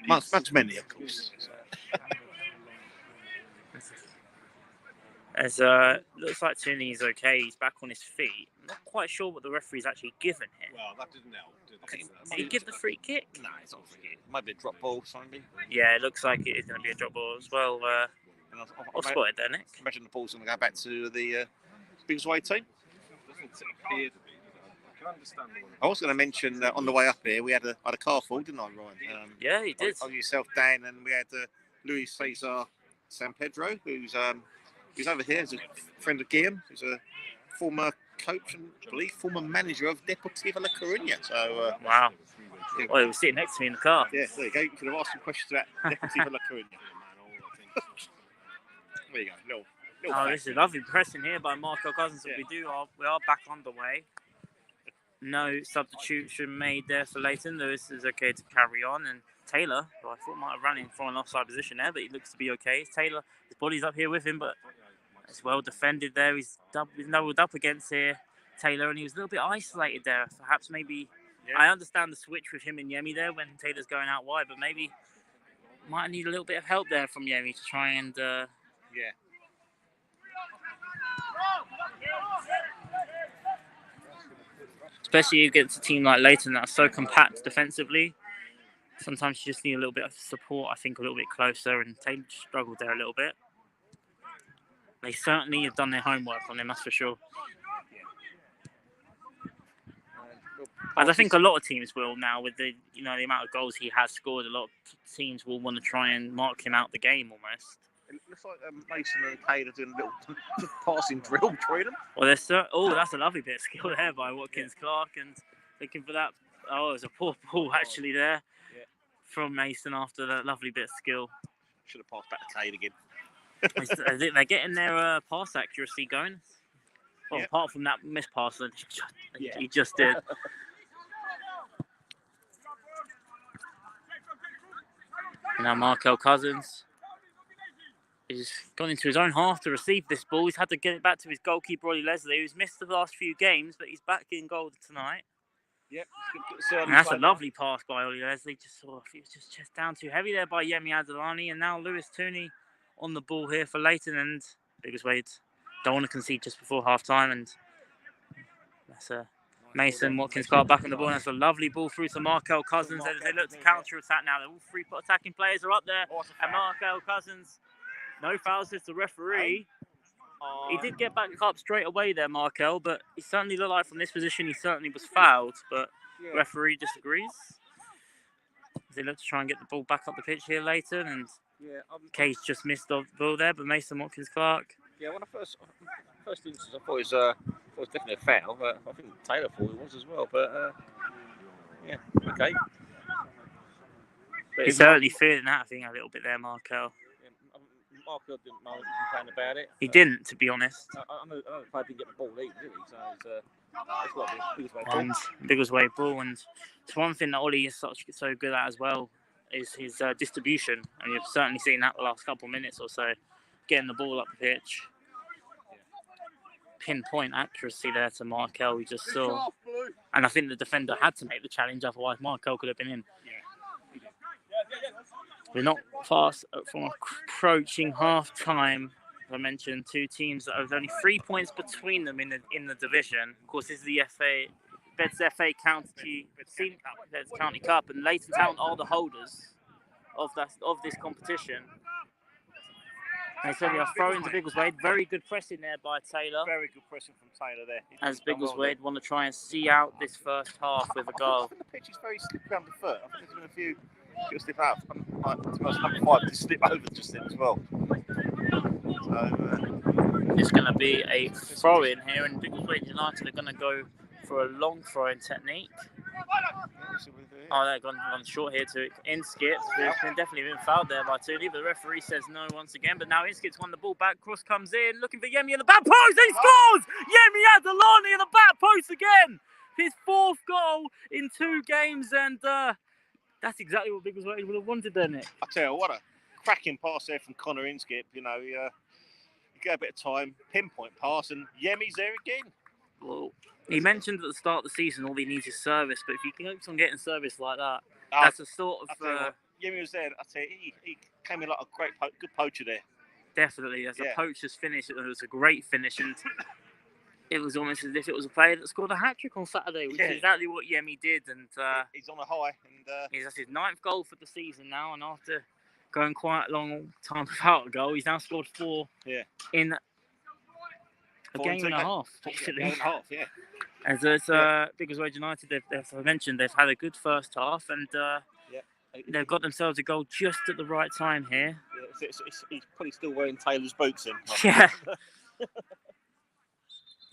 Much many, of course. As looks like Tooney's okay. He's back on his feet. I'm not quite sure what the referee's actually given here. Well, that didn't help, did it? Did he give the free kick? No, it's not a free kick. It might be a drop ball, something. Yeah, it looks like it is going to be a drop ball as well. I'll spot it there, Nick. Imagine the ball's going to go back to the Biggleswade team. Doesn't appear to be. I can understand the one. I was going to mention on the way up here, we had a car fall, didn't I, Ryan? Yeah, he did. On yourself, Dan, and we had Luis Cesar San Pedro, who's over here as a friend of Guillaume, who's a former coach and I believe former manager of Deportivo La Coruña. So wow. Well, he was sitting next to me in the car. Yeah, there you go. You could have asked some questions about Deportivo La Coruña. There you go. This is lovely pressing here by Marco Cousins. Yeah. We are back underway. No substitution made there for Leighton. Lewis is okay to carry on, and Taylor, who I thought might have run in for an offside position there, but he looks to be okay. Taylor, his body's up here with him, but it's well defended there. He's doubled up against here, Taylor, and he was a little bit isolated there. Perhaps maybe, I understand the switch with him and Yemi there when Taylor's going out wide, but maybe might need a little bit of help there from Yemi to try and... Especially against a team like Leighton that's so compact defensively. Sometimes you just need a little bit of support, I think, a little bit closer, and Taylor struggled there a little bit. They certainly have done their homework on him, that's for sure. And I think a lot of teams will now, with the amount of goals he has scored. A lot of teams will want to try and mark him out the game almost. looks like Mason and Kade are doing a little passing drill between them. Well, that's a lovely bit of skill there by Watkins Clark, and looking for that. Oh, there's a poor ball actually there from Mason after that lovely bit of skill. Should have passed back to Kade again. I think they're getting their pass accuracy going. Well, apart from that missed pass that he just did. Now Markel Cousins has gone into his own half to receive this ball. He's had to get it back to his goalkeeper, Oli Leslie, who's missed the last few games, but he's back in goal tonight. Yep. And that's a lovely pass by Oli Leslie. Just sort of, he was just down too heavy there by Yemi Adelani. And now Lewis Tooney on the ball here for Leighton, and Biggleswade don't want to concede just before half time. And that's a Mason Watkins Clark back on the ball. And that's a lovely ball through to Markel Cousins as they look to counter attack now. All three attacking players are up there. And Markel Cousins, no fouls, says the referee. He did get back up straight away there, Markel, but he certainly looked like from this position he certainly was fouled, but referee disagrees. They look to try and get the ball back up the pitch here later, and Case just missed the ball there, but Mason Watkins Clark. Yeah, when I first instance, I thought it was definitely a foul, but I think Taylor thought it was as well. But okay. He's certainly feeling that, I think, a little bit there, Markel. Markel didn't complain about it. He didn't, to be honest. I know the player didn't get the ball either, did he? So it's got to be Biggleswade ball. And Biggleswade ball, and it's one thing that Oli is so good at as well, is his distribution, and you've certainly seen that the last couple of minutes or so, getting the ball up the pitch. Pinpoint accuracy there to Markel, we just saw. And I think the defender had to make the challenge, otherwise Markel could have been in. We're not fast from approaching half time. As I mentioned, two teams that have only 3 points between them in the division. Of course, this is the Beds FA County Cup, and Leighton Town are the holders of this competition. They certainly are throwing to Biggleswade. Very good pressing there by Taylor. Very good pressing from Taylor there. As Biggleswade want to try and see out this first half with a goal. I think the pitch is very slippery underfoot. I think there's been a few slip out. Number 5 to slip over just then as well. So it's going to be a throw in here, and Biggleswade United are going to go for a long throwing technique. Oh, they've gone short here to Inskip, who's definitely been fouled there by Tooney, but the referee says no once again. But now Inskip's won the ball back. Cross comes in, looking for Yemi in the back post. He scores! Yemi Adelani in the back post again. His 4th goal in 2 games, and that's exactly what Biggleswade would have wanted there, Nick. I tell you what, a cracking pass there from Connor Inskip. You know, you get a bit of time, pinpoint pass, and Yemi's there again. Well, he mentioned at the start of the season all he needs is service, but if he keeps on getting service like that, that's a sort of... Yemi was there. I tell you, he came in like a good poacher there. Definitely, as a poacher's finish, it was a great finish, and it was almost as if it was a player that scored a hat-trick on Saturday, which is exactly what Yemi did. And he's on a high. And that's his 9th goal for the season now, and after going quite a long time without a goal, he's now scored 4 in a game and a half, actually. Game and a half, yeah. As Biggleswade United, as I mentioned, they've had a good first half, and they've got themselves a goal just at the right time here. Yeah, he's probably still wearing Taylor's boots in. Yeah.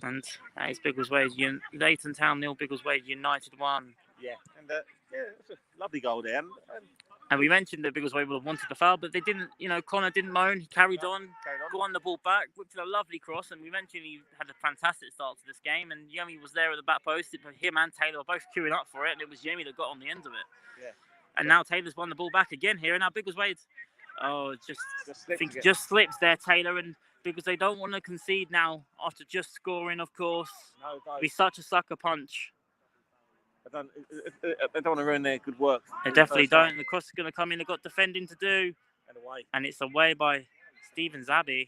And that is Biggleswade, Leighton Town 0, Biggleswade United 1. Yeah, and it's a lovely goal there. And we mentioned that Biggleswade would have wanted the foul, but they didn't. Connor didn't moan. He carried on, won the ball back, whipped a lovely cross. And we mentioned he had a fantastic start to this game. And Yemi was there at the back post. Him and Taylor were both queuing up for it, and it was Yemi that got on the end of it. Yeah. And now Taylor's won the ball back again here. And now Biggleswade, just slips there, Tayller, and because they don't want to concede now after just scoring, of course. No, don't. Be such a sucker punch. They don't want to ruin their good work. They definitely don't. The cross is going to come in. They've got defending to do. And away. And it's away by Stephen Zabby.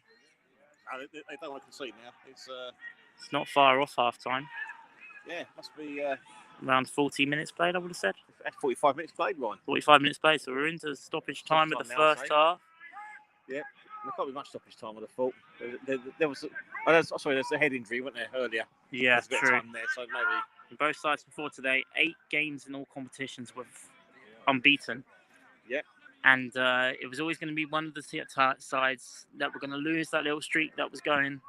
They don't want to concede now. It's not far off half time. Yeah, must be around 40 minutes played, I would have said. 45 minutes played, Ryan. 45 minutes played, so we're into stoppage time with the first half. Yeah. There can't be much stoppage time, I would have thought. There's a head injury, wasn't there, earlier? Yeah, true. Time there, so maybe. Both sides before today, 8 games in all competitions with unbeaten. Yeah. And it was always going to be one of the sides that were going to lose that little streak that was going.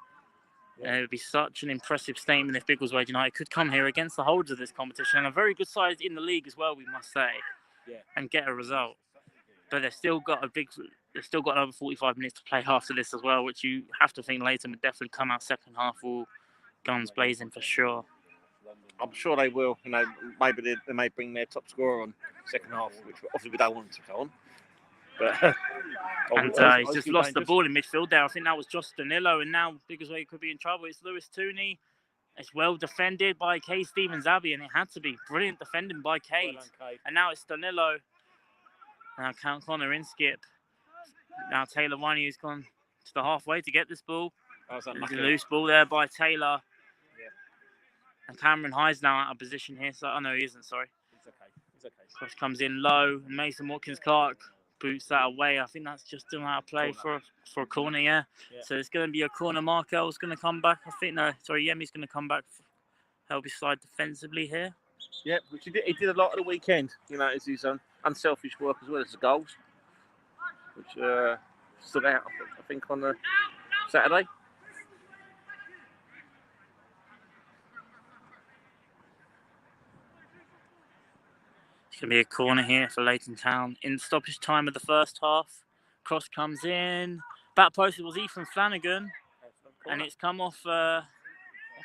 It would be such an impressive statement if Biggleswade United could come here against the holders of this competition, and a very good side in the league as well, we must say, and get a result. But they've still got another 45 minutes to play after this as well, which you have to think Leighton would definitely come out second half all guns blazing for sure. I'm sure they will. You know, maybe they may bring their top scorer on second half, which obviously we don't want to go on. But and he's just lost the ball in midfield there. I think that was just Danilo, and now Biggleswade could be in trouble. It's Lewis Tooney. It's well defended by Kay Stevens-Abbey, and it had to be brilliant defending by Kate. And now it's Danilo. Now Connor in skip. Now Taylor Winey, who's gone to the halfway to get this ball. There's a loose ball there by Taylor. And Cameron Hyde's now out of position here. So, oh no, he isn't, sorry. It's okay. Cross comes in low. Mason Watkins-Clark boots that away. I think that's just still out of play for a corner, yeah. So it's going to be a corner. Markel's going to come back. Yemi's going to come back, help his side defensively here. Yeah, which he did a lot of the weekend. You know, it's his unselfish work as well as the goals, which stood out, I think, on the Saturday. It's going to be a corner here for Leighton Town in stoppage time of the first half. Cross comes in. Back post, it was Ethan Flanagan. And it's come off, I'm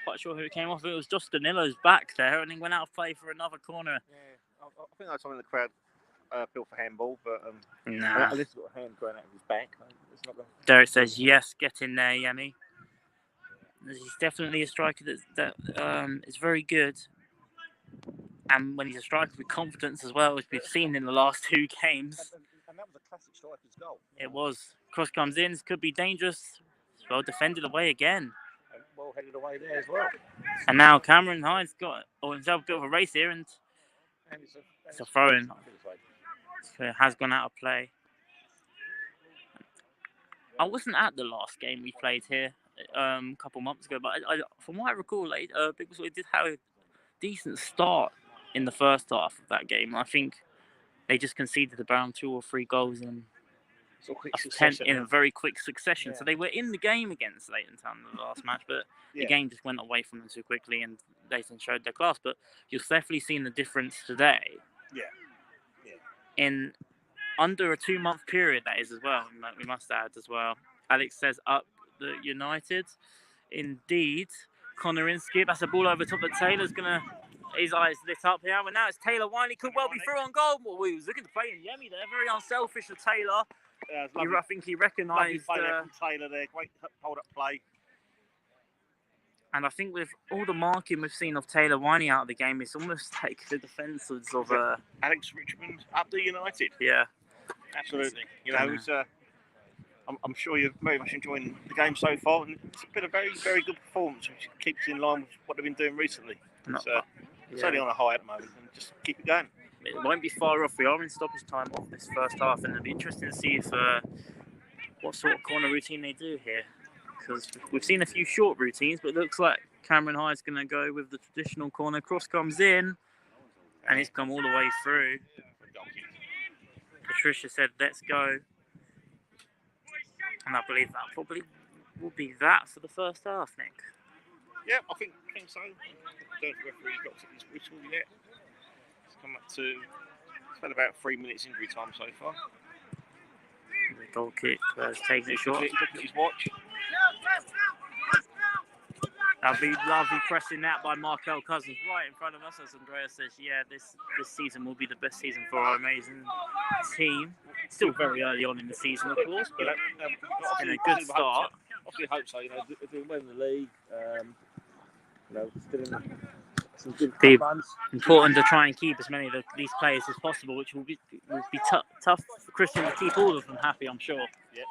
quite sure who it came off. It was just Danilo's back there, and he went out of play for another corner. Yeah, I think that's something the crowd built for handball, but nah. at least he's got a hand going out of his back. It's not Derek says, yes, get in there, Yemi. He's definitely a striker that is very good. And when he's a striker with confidence as well, as we've seen in the last two games. And that was a classic striker's goal. It was. Cross comes in, could be dangerous. It's well defended away again. And well headed away there as well. And now Cameron Hyde's got himself a bit of a race here, and it's a throw-in. So it has gone out of play. I wasn't at the last game we played here a couple months ago, but from what I recall, Biggleswade did have a decent start in the first half of that game. I think they just conceded around 2 or 3 goals in a very quick succession. Yeah. So they were in the game against Leighton Town in the last match, but the game just went away from them too quickly, and Leighton showed their class. But you've definitely seen the difference today. Yeah. In under a 2-month period, that is as well. We must add as well. Alex says up the United. Indeed. Connor in skip. That's a ball over top of Taylor's gonna. His eyes lit up here, and now it's Taylor Winey. Could well be through on goal. Well, he was looking to play in Yemi there. Very unselfish of Taylor. I think he recognised Taylor there. Great hold up play. And I think with all the marking we've seen of Taylor Winey out of the game, it's almost like the defences of Alex Richmond up the United. Yeah, absolutely. You know, it's I'm sure you're very much enjoying the game so far, and it's been a very, very good performance, which keeps in line with what they've been doing recently. It's only on a high at the moment, and just keep it going. It won't be far off. We are in stoppage time of this first half, and it'll be interesting to see if what sort of corner routine they do here. Because we've seen a few short routines, but it looks like Cameron Hyde's going to go with the traditional corner. Cross comes in, and it's come all the way through. Patricia said, let's go. And I believe that probably will be that for the first half, Nick. Yeah, I think so. I don't know if the referee's got to his whistle yet. It's come up to, it's been about 3 minutes injury time so far. The goal kick has taken it short. Look at his watch. That'll be lovely pressing that by Markel Cousins right in front of us, as Andrea says, yeah, this season will be the best season for our amazing team. Still very early on in the season, of course, but in a good start. Obviously, hope so. You know, they're doing well in the league. You know, still in some good runs. Important to try and keep as many of these players as possible, which will be tough for Christian to keep all of them happy, I'm sure. Yeah.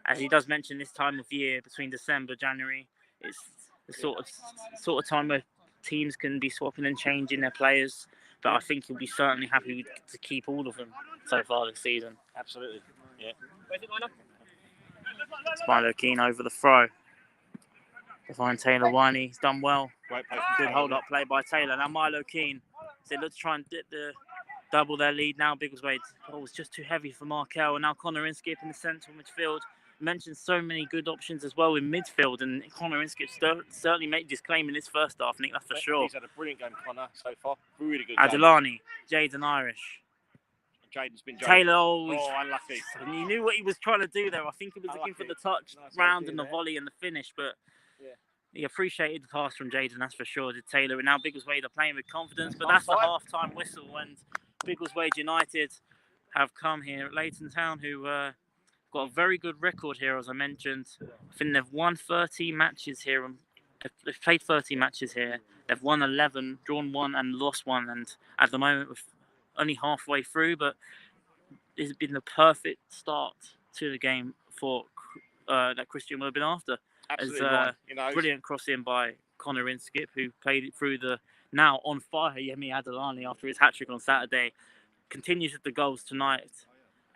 As he does mention, this time of year between December, January, it's the sort of time where teams can be swapping and changing their players. But I think he'll be certainly happy to keep all of them so far this season. Absolutely. Yeah. It's Milo Keane over the throw. To find Taylor Winey. He's done well. Great play. Good hold-up play by Taylor. Now Milo Keane. So let's try and dip the double their lead now. Biggleswade was just too heavy for Markel, and now Connor Inskip in the central midfield. Mentioned so many good options as well in midfield, and Connor Inskip certainly made his claim in this first half. I think that's for sure. He's had a brilliant game, Connor, so far. Really good Adelani, Jaden Irish. Jaden's been Taylor, unlucky. And you knew what he was trying to do there. I think he was looking for the touch round and the volley and the finish, but he appreciated the pass from Jaden, that's for sure, did Taylor. And now Biggleswade are playing with confidence, but that's the half-time whistle, and Biggleswade United have come here at Leighton Town, who got a very good record here, as I mentioned. I think they've won 30 matches here. They've played 30 matches here. They've won 11, drawn 1 and lost 1. And at the moment, we're only halfway through, but this has been the perfect start to the game for that Christian would have been after. Absolutely As right. You know, brilliant crossing by Connor Inskip, who played it through the now on fire Yemi Adelani after his hat-trick on Saturday. Continues with the goals tonight.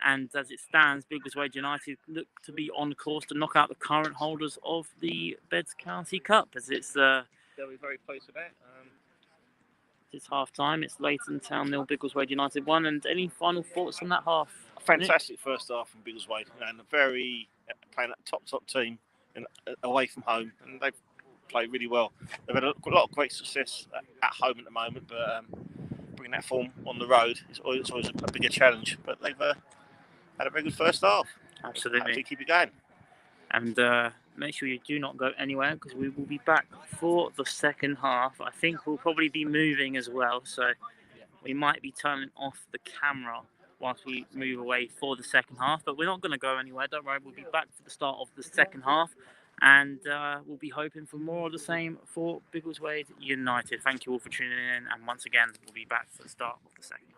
And as it stands, Biggleswade United look to be on course to knock out the current holders of the Beds County Cup. As it's they'll be very pleased with that. It's half time. It's Leighton Town 0, Biggleswade United 1. And any final thoughts on that half? Fantastic first half from Biggleswade, and a very playing a top team away from home, and they've played really well. They've had a lot of great success at home at the moment, but bringing that form on the road is always a bigger challenge. But they've had a very good first half. Absolutely. Hopefully keep it going. And make sure you do not go anywhere, because we will be back for the second half. I think we'll probably be moving as well, so we might be turning off the camera whilst we move away for the second half. But we're not going to go anywhere, don't worry. We'll be back for the start of the second half, and we'll be hoping for more of the same for Biggleswade United. Thank you all for tuning in, and once again, we'll be back for the start of the second half.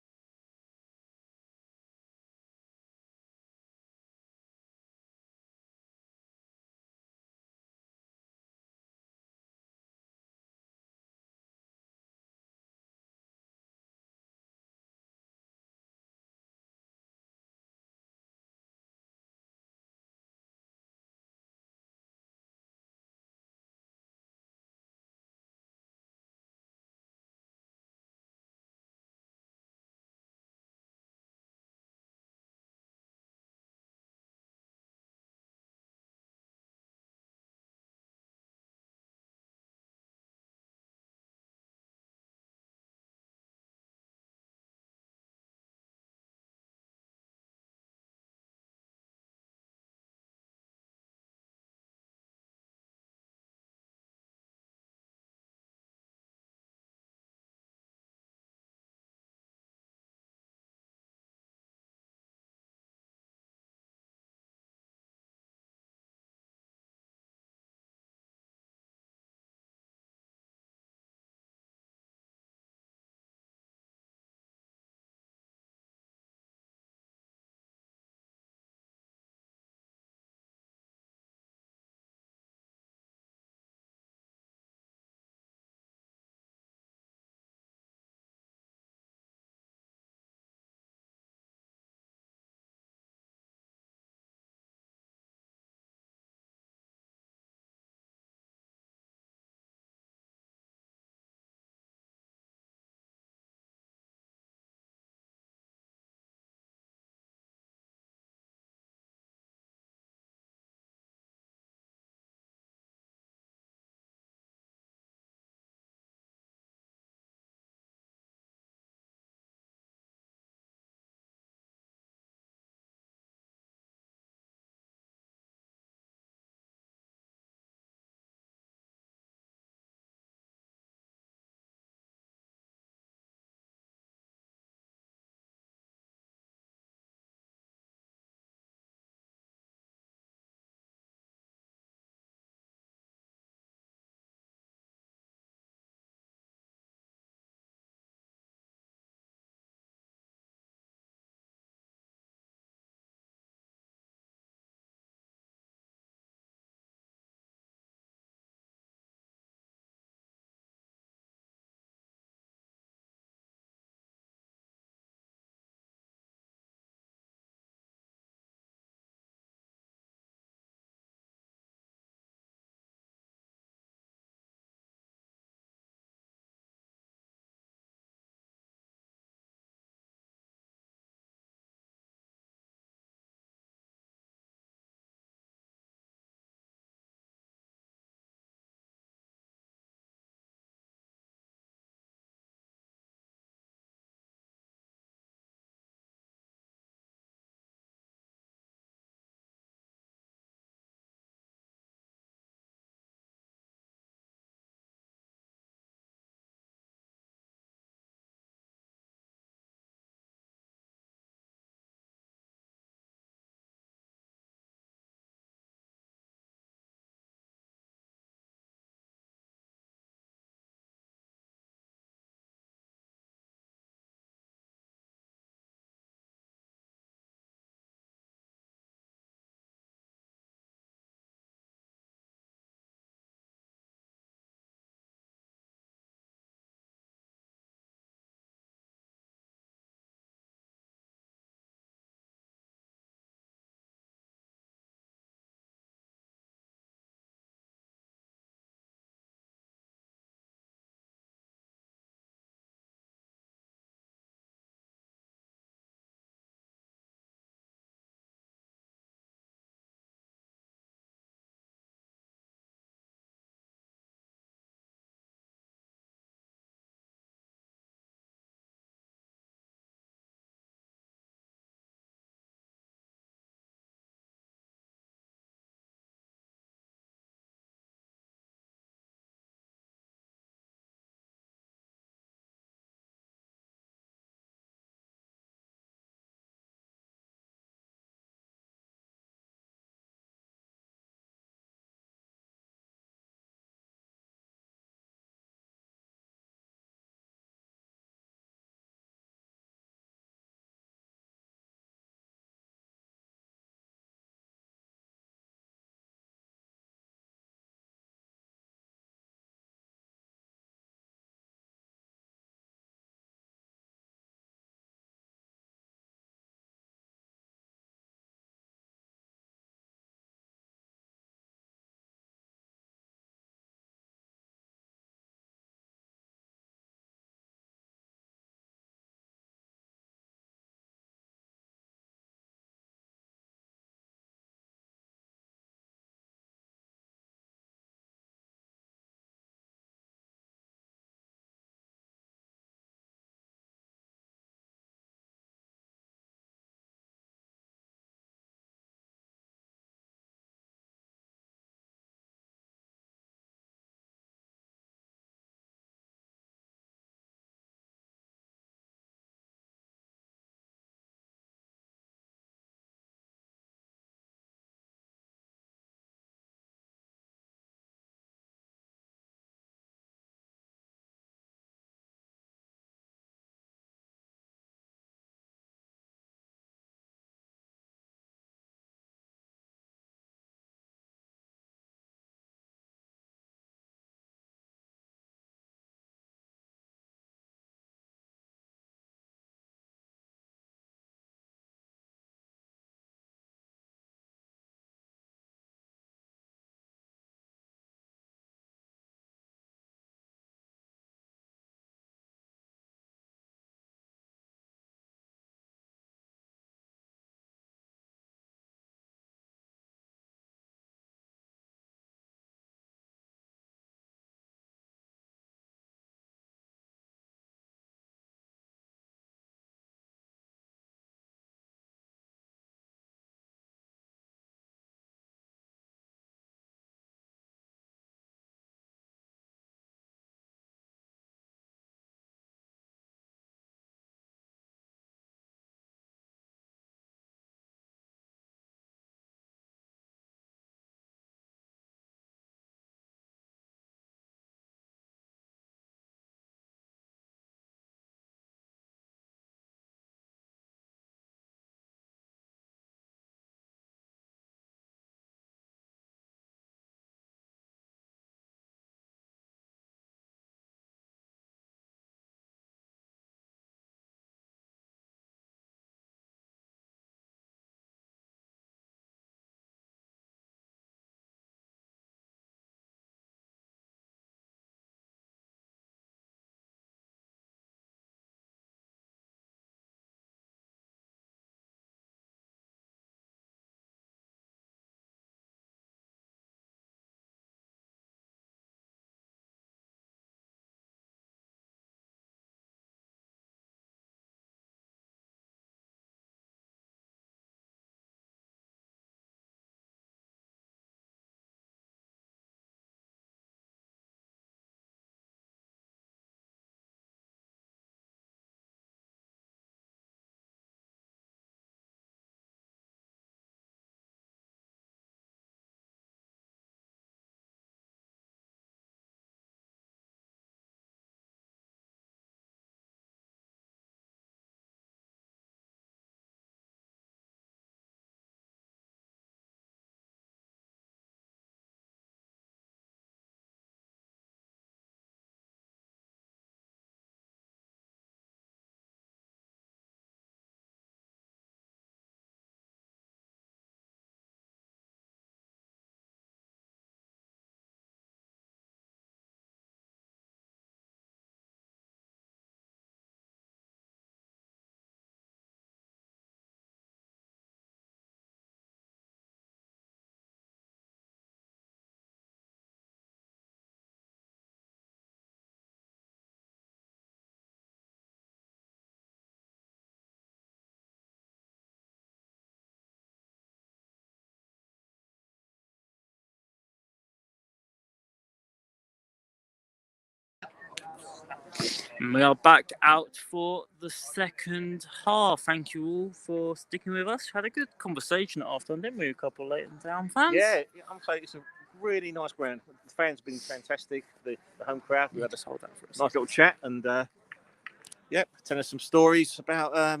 And we are back out for the second half. Thank you all for sticking with us. Had a good conversation at half-time, didn't we? A couple of Leighton Town fans. Yeah, I'm saying it's a really nice ground. The fans have been fantastic. The home crowd. We had a hold that for a nice second. little chat and telling us some stories about.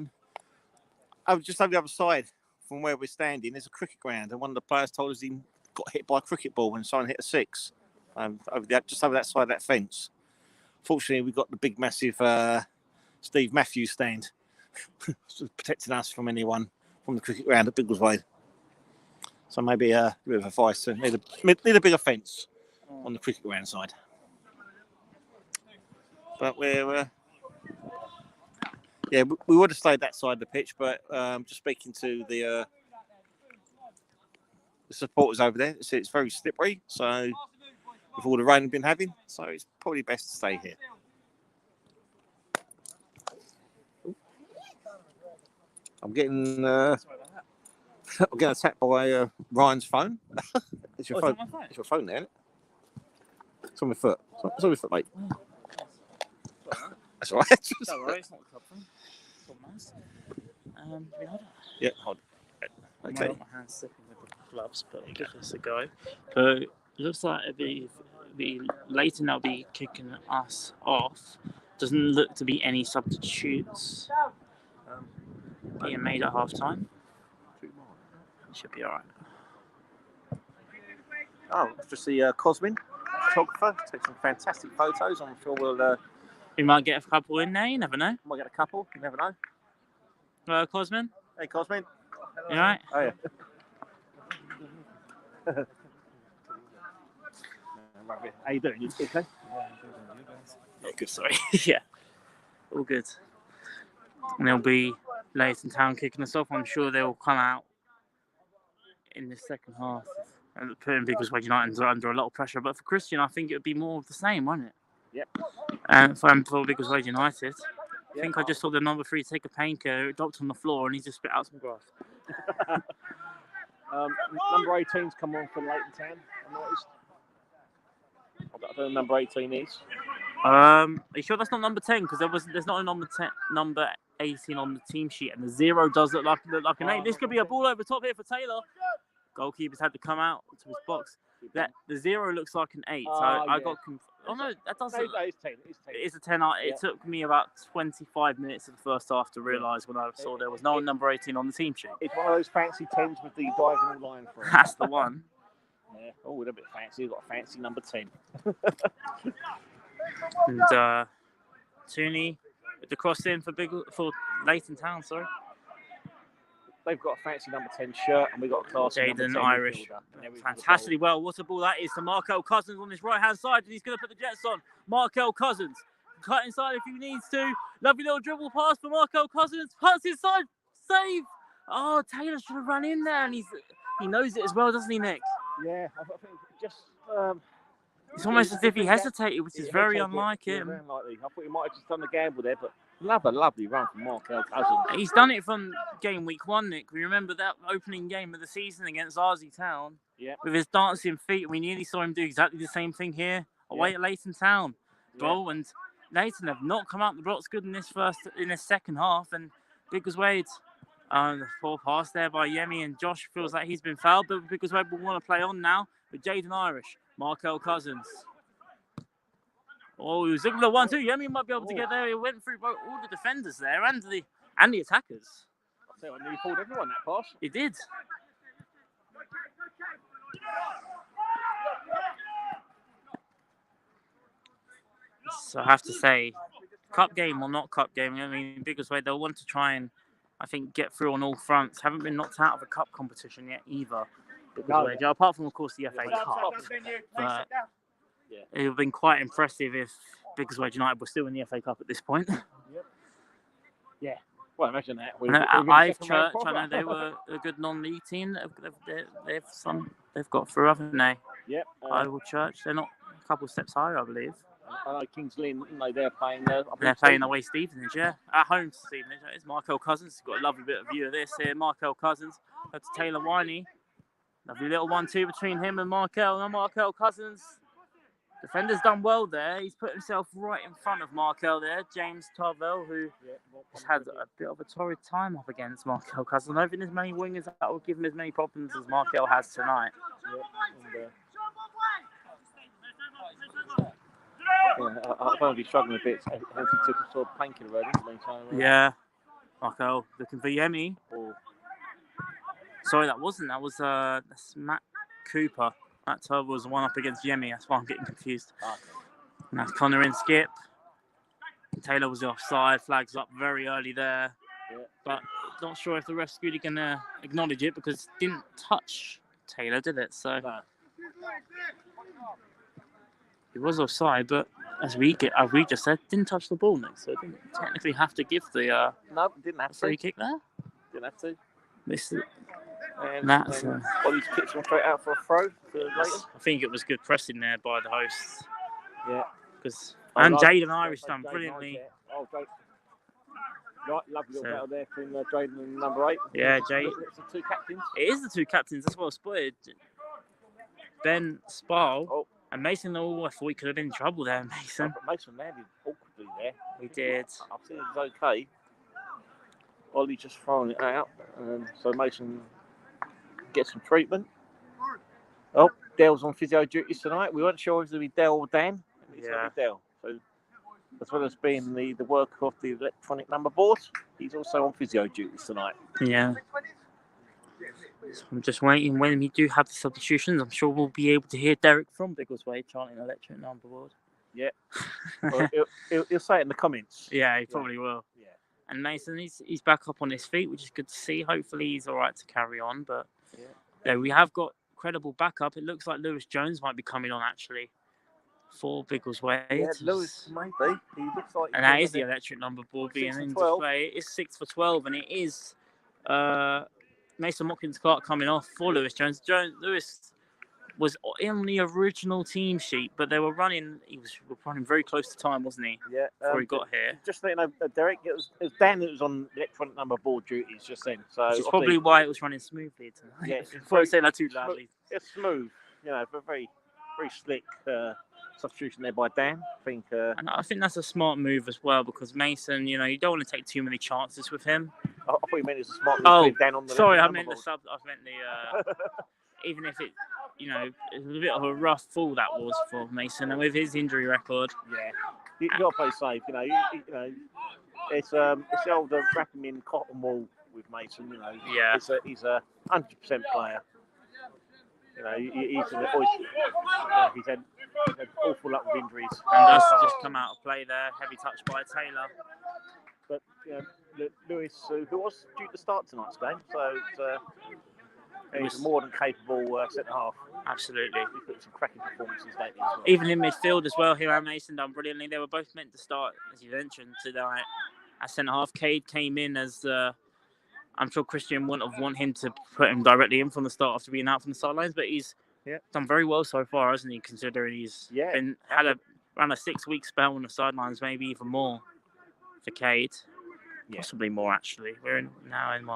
Just over the other side from where we're standing, there's a cricket ground, and one of the players told us he got hit by a cricket ball when someone hit a six just over that side of that fence. Fortunately, we got the big, massive Steve Matthews stand protecting us from anyone from the cricket ground at Biggleswade. So maybe a bit of advice to need a bigger fence on the cricket ground side. But we're we would have stayed that side of the pitch, but just speaking to the supporters over there, it's very slippery. So with all the rain we've been having, so it's probably best to stay here. I'm getting attacked by Ryan's phone. It's your phone. Is that my phone? It's your phone there, isn't it? It's on my foot. It's on my foot, mate. That's all right. Don't worry, it's not a problem. It's all nice. Yeah, hold it. I Okay. got my hands slipping with the gloves, but I'll give this a go. So it looks like it'll be Leighton will be kicking us off. Doesn't look to be any substitutes being made at half time. Should be alright. Oh, just the Cosmin photographer. Take some fantastic photos. I'm sure we'll We might get a couple in there, you never know. might get a couple. You never know. Cosman? Hey, Cosmin. You alright? Oh yeah. How you doing? You okay? Oh, good, sorry. Yeah. All good. And there'll be Leighton Town kicking us off. I'm sure they'll come out in the second half and putting Biggleswade United under a lot of pressure. But for Christian, I think it would be more of the same, wouldn't it? Yep. And for Biggleswade United, I think I just saw the number 3 take a painkiller, it dropped on the floor, and he just spit out some grass. Number 18's come on for Leighton Town. I noticed. I don't know who number 18 is. Are you sure that's not number 10? Because there's not a number 18 on the team sheet, and the 0 does look like an 8. This could be a ball over top here for Taylor. Goalkeeper's had to come out to his box. The 0 looks like an 8. So I got oh no, that doesn't. No, it's 10. It is a 10. It took me about 25 minutes of the first half to realise when I saw there was no number 18 on the team sheet. It's one of those fancy 10s with the diagonal line for it. That's the one. Yeah. Oh, a little bit fancy. We've got a fancy number 10. And Tooney with the cross in for Leighton Town. Sorry. They've got a fancy number 10 shirt, and we've got a class number 10 Irish. midfielder. Fantastically well. What a ball that is to Markel Cousins on his right-hand side, and he's going to put the Jets on. Markel Cousins. Cut inside if he needs to. Lovely little dribble pass for Markel Cousins. Cuts inside. Save. Oh, Taylor should have run in there, and he knows it as well, doesn't he, Nick? Yeah, I think just... it's almost as if he hesitated, which is very unlike him. Very unlikely. I thought he might have just done the gamble there, but lovely run from Markel Cousins. He's done it from game week 1, Nick. We remember that opening game of the season against Aritra Town. Yeah. With his dancing feet. We nearly saw him do exactly the same thing here away at Leighton Town. Goal, and Leighton have not come out the blocks good in this second half, and Biggleswade, the poor pass there by Yemi, and Josh feels like he's been fouled, but Biggleswade will want to play on now with Jaden Irish. Markel Cousins. Oh, he was looking at 1-2. Yemi might be able to get there. He went through all the defenders there and the attackers. I'll tell you what, he pulled everyone that pass. He did. So I have to say, cup game or not cup game, I mean, Biggleswade, they'll want to try and, I think, get through on all fronts. Haven't been knocked out of a cup competition yet either. Biggleswade, apart from, of course, the FA Cup. But it would have been quite impressive if Biggleswade United were still in the FA Cup at this point. Yeah. Well, imagine that. I've Church, I know they were a good non-league team. They've got through, haven't they? Yep. Iowa Church, they're not a couple of steps higher, I believe. I know Kings Lynn, they're playing away Stevenage, yeah. At home to Stevenage. It's Markel Cousins. He's got a lovely bit of view of this here. Markel Cousins. That's Taylor Winey. Lovely little 1-2 between him and Markel. And Markel Cousins. Defender's done well there. He's put himself right in front of Markel there. James Tarvell, who has had a bit of a torrid time up against Markel Cousins. I don't think there's many wingers that will give him as many problems as Markel has tonight. I'll probably be struggling a bit. He took a sort of painkiller already. Yeah. Markel looking for Yemi. Sorry, that wasn't. That was that's Matt Cooper. Matt Tarvell was the one up against Yemi. That's why I'm getting confused. Okay. And that's Connor in skip. Taylor was offside. Flags up very early there. Yeah. But not sure if the ref's really going to acknowledge it because it didn't touch Taylor, did it? So No. It was offside, but as we just said, didn't touch the ball, Nick. So it didn't technically have to give the no, didn't have free kick there. Didn't have to. This is, And that's Ollie's kicked him straight out for a throw for Leighton. I think it was good pressing there by the hosts. Yeah. And Jaden Irish done brilliantly. Oh, great. Right, lovely little battle there between Jaden and number 8. Yeah, Jaden. It's the two captains. It is the two captains. That's well spotted. Ben Sparl and Mason. Oh, I thought he could have been in trouble there, Mason. Mason landed awkwardly there. He did. I think it was okay. Ollie just throwing it out, so Mason gets some treatment. Oh, Dell's on physio duties tonight. We weren't sure if it would be Dell or Dan. It's going to be Dell. So, as well as being the work of the electronic number board, he's also on physio duties tonight. Yeah. So I'm just waiting. When we do have the substitutions, I'm sure we'll be able to hear Derek from Biggleswade chanting electric number board. Yeah. Well, he'll say it in the comments. Yeah, he probably will. Yeah. And Mason, he's back up on his feet, which is good to see. Hopefully he's all right to carry on. But yeah, we have got credible backup. It looks like Lewis Jones might be coming on, actually, for Biggleswade. Yeah, Lewis, maybe. He looks like... And that is the electric number board being in display. It is 6 for 12, and it is Mason Watkins-Clark coming off for Lewis Jones. Lewis was in the original team sheet, but they were running. He was running very close to time, wasn't he? Yeah. Before he got here. Just so you know, Derek, it was Dan that was on electronic number board duties just then. So which is probably why it was running smoothly tonight. Yeah, before I say that too loudly. It's smooth, you know, but very slick substitution there by Dan. And I think that's a smart move as well because Mason, you know, you don't want to take too many chances with him. I thought you meant it was a smart move. Dan on the sorry, I meant the sub. I meant the. Even if it, you know, it was a bit of a rough fall that was for Mason, and with his injury record. Yeah, you got to play safe. You know, it's the old wrapping in cotton wool with Mason. You know, yeah, he's a 100% player. You know, he's had awful luck with injuries. And that's just come out of play there. Heavy touch by Taylor. But Lewis, who was due to start tonight's game, so he's more than capable centre half. Absolutely. He's put some cracking performances lately as well. Even in midfield as well, here and Mason done brilliantly. They were both meant to start, as you mentioned, tonight at centre half. Cade came in as I'm sure Christian wouldn't have wanted him to put him directly in from the start after being out from the sidelines, but he's done very well so far, hasn't he? Considering he's had around a 6-week spell on the sidelines, maybe even more for Cade. Yeah. Possibly more actually. We're now in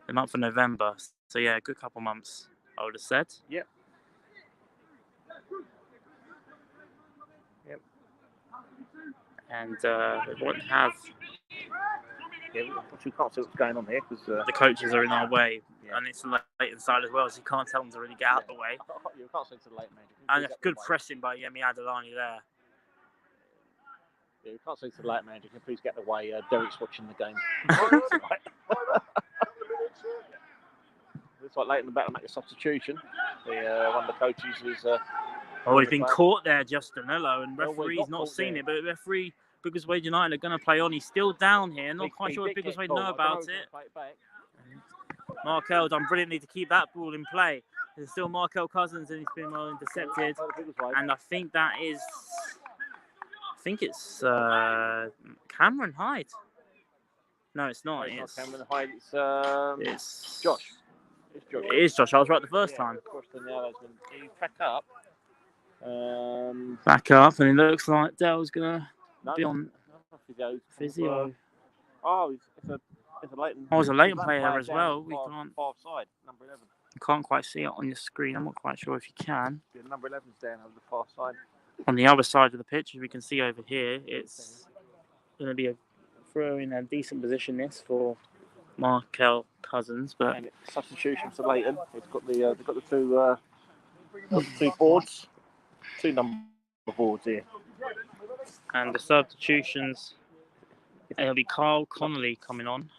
the month of November. So yeah, a good couple months, I would have said. Yep. And we won't have. Yeah, we can't see what's going on here because the coaches are in our way, and it's the Leighton side as well, so you can't tell them to really get out of the way. You can't see to the Leighton manager. And it's good pressing by Yemi Adelani there. Yeah, you can't see to the Leighton manager. Can please get the way. Derek's watching the game. Looks like Leighton about to make a substitution. One of the coaches is. He's been caught there, Justinello, and referee's not seen it, but referee. Biggleswade United are going to play on. He's still down here. Not quite sure if Biggleswade know about it. Markel done brilliantly to keep that ball in play. There's still Markel Cousins, and he's been well intercepted. And I think that is... I think it's Cameron Hyde. No, it's not. It's not Cameron Hyde. It's Josh. It's Josh. It is Josh. I was right the first time. Of course, he back up. Back up, and it looks like Dell's going to... be on physio. It's a Leighton. Oh, it's a Leighton player as well. We can't. Far side, number 11. You can't quite see it on your screen. I'm not quite sure if you can. Yeah, number 11's down over the far side. On the other side of the pitch, as we can see over here, it's going to be a throw in a decent position this for Markel Cousins, but And substitution for Leighton. They've got the two boards, two number boards here. and the substitutions, it'll be Carl Connolly coming on,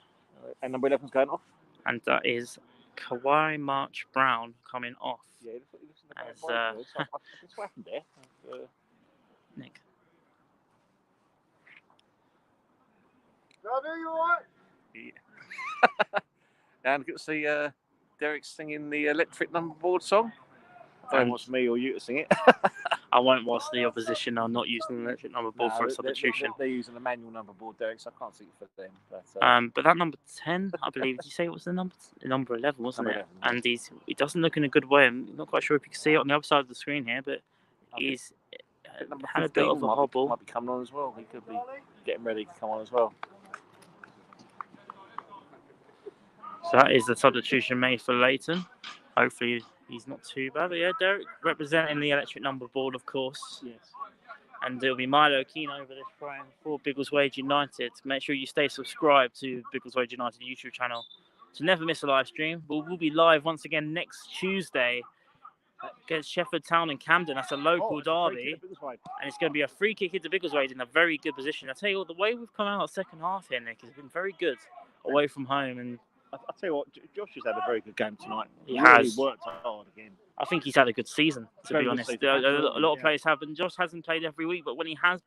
And number 11's going off. and that is Kawhi March Brown coming off. Yeah, it looks As, what's happened there? Nick. And good to see Derek singing the electric number board song. I don't know what's me or you to sing it. I won't watch the opposition. I'm not using the electric number board for a substitution. They're using a manual number board, Derek, so I can't sing it for them. But that number 10, I believe, did you say it was the number 11, wasn't Number it? 11, And he doesn't look in a good way. I'm not quite sure if you can see it on the other side of the screen here, but he's number had a bit of a hobble. Might be coming on as well. He could be getting ready to come on as well. So that is the substitution made for Leighton. Hopefully he's not too bad. But yeah, Derek representing the electric number board, of course. Yes. And it'll be Milo Keane over this frame for Biggleswade United. Make sure you stay subscribed to Biggleswade United YouTube channel to never miss a live stream. We'll be live once again next Tuesday against Sheffield Town and Camden. That's a local derby. And it's going to be a free kick into Biggleswade in a very good position. I tell you what, the way we've come out second half here, Nick, has been very good away from home. And I'll tell you what, Josh has had a very good game tonight. He really has worked hard again. I think he's had a good season, to Very be good honest. season, A lot of yeah. players have, and Josh hasn't played every week, but when he has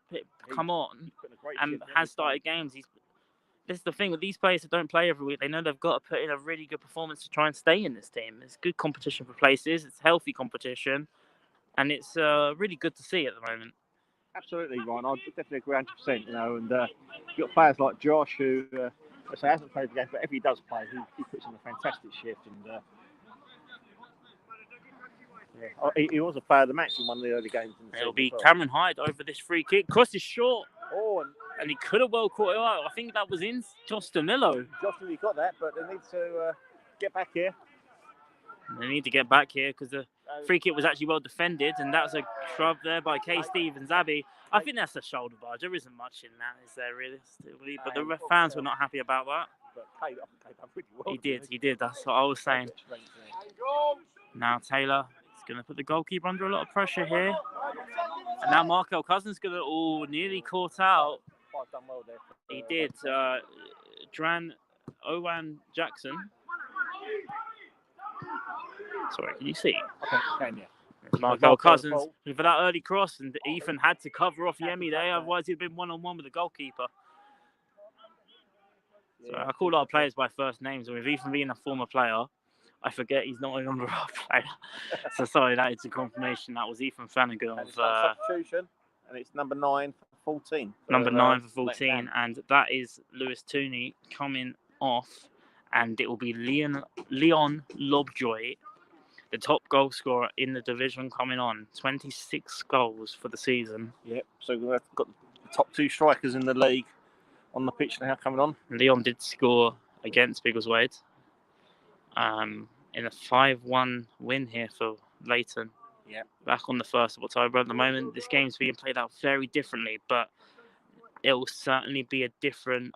come on and has started games, this is the thing with these players that don't play every week. They know they've got to put in a really good performance to try and stay in this team. It's good competition for places. It's healthy competition, and it's really good to see at the moment. Absolutely, Ryan. I definitely agree 100%. You know, and you've got players like Josh who, I say, hasn't played the game, but if he does play, he puts in a fantastic shift. And he was a player of the match in one of the early games. It'll be Cameron Hyde over this free kick. Cross is short. Oh, and he could have well caught it out. I think that was in Josh Danilo. Josh really got that, but they need to get back here. They need to get back here because the free kick was actually well defended, and that's a shrub there by Kay Stevens Abbey. I think that's a shoulder barge. There isn't much in that, is there, realistically? But the fans were not happy about that. But Kay done pretty well. He did. That's what I was saying. Now Taylor is going to put the goalkeeper under a lot of pressure here. And now Markel Cousins going to nearly caught out. Done well there. He did. Dran Owen Jackson. Sorry, can you see? Okay, yeah. Markel Cousins for that early cross, and Ethan had to cover off Yemi there, otherwise he'd been one-on-one with the goalkeeper. So I call our players by first names, and with Ethan being a former player, I forget he's not a longer our player. So sorry, that is a confirmation. That was Ethan Flanagan of substitution, and it's number 9 for 14. Number 9 for 14, and that is Lewis Tooney coming off, and it will be Leon Lobjoy, the top goal scorer in the division, coming on. 26 goals for the season. Yep. So we've got the top 2 strikers in the league on the pitch now coming on. Leon did score against Biggleswade in a 5-1 win here for Leighton. Yeah. Back on the 1st of October. At the moment, this game's being played out very differently, but it will certainly be a different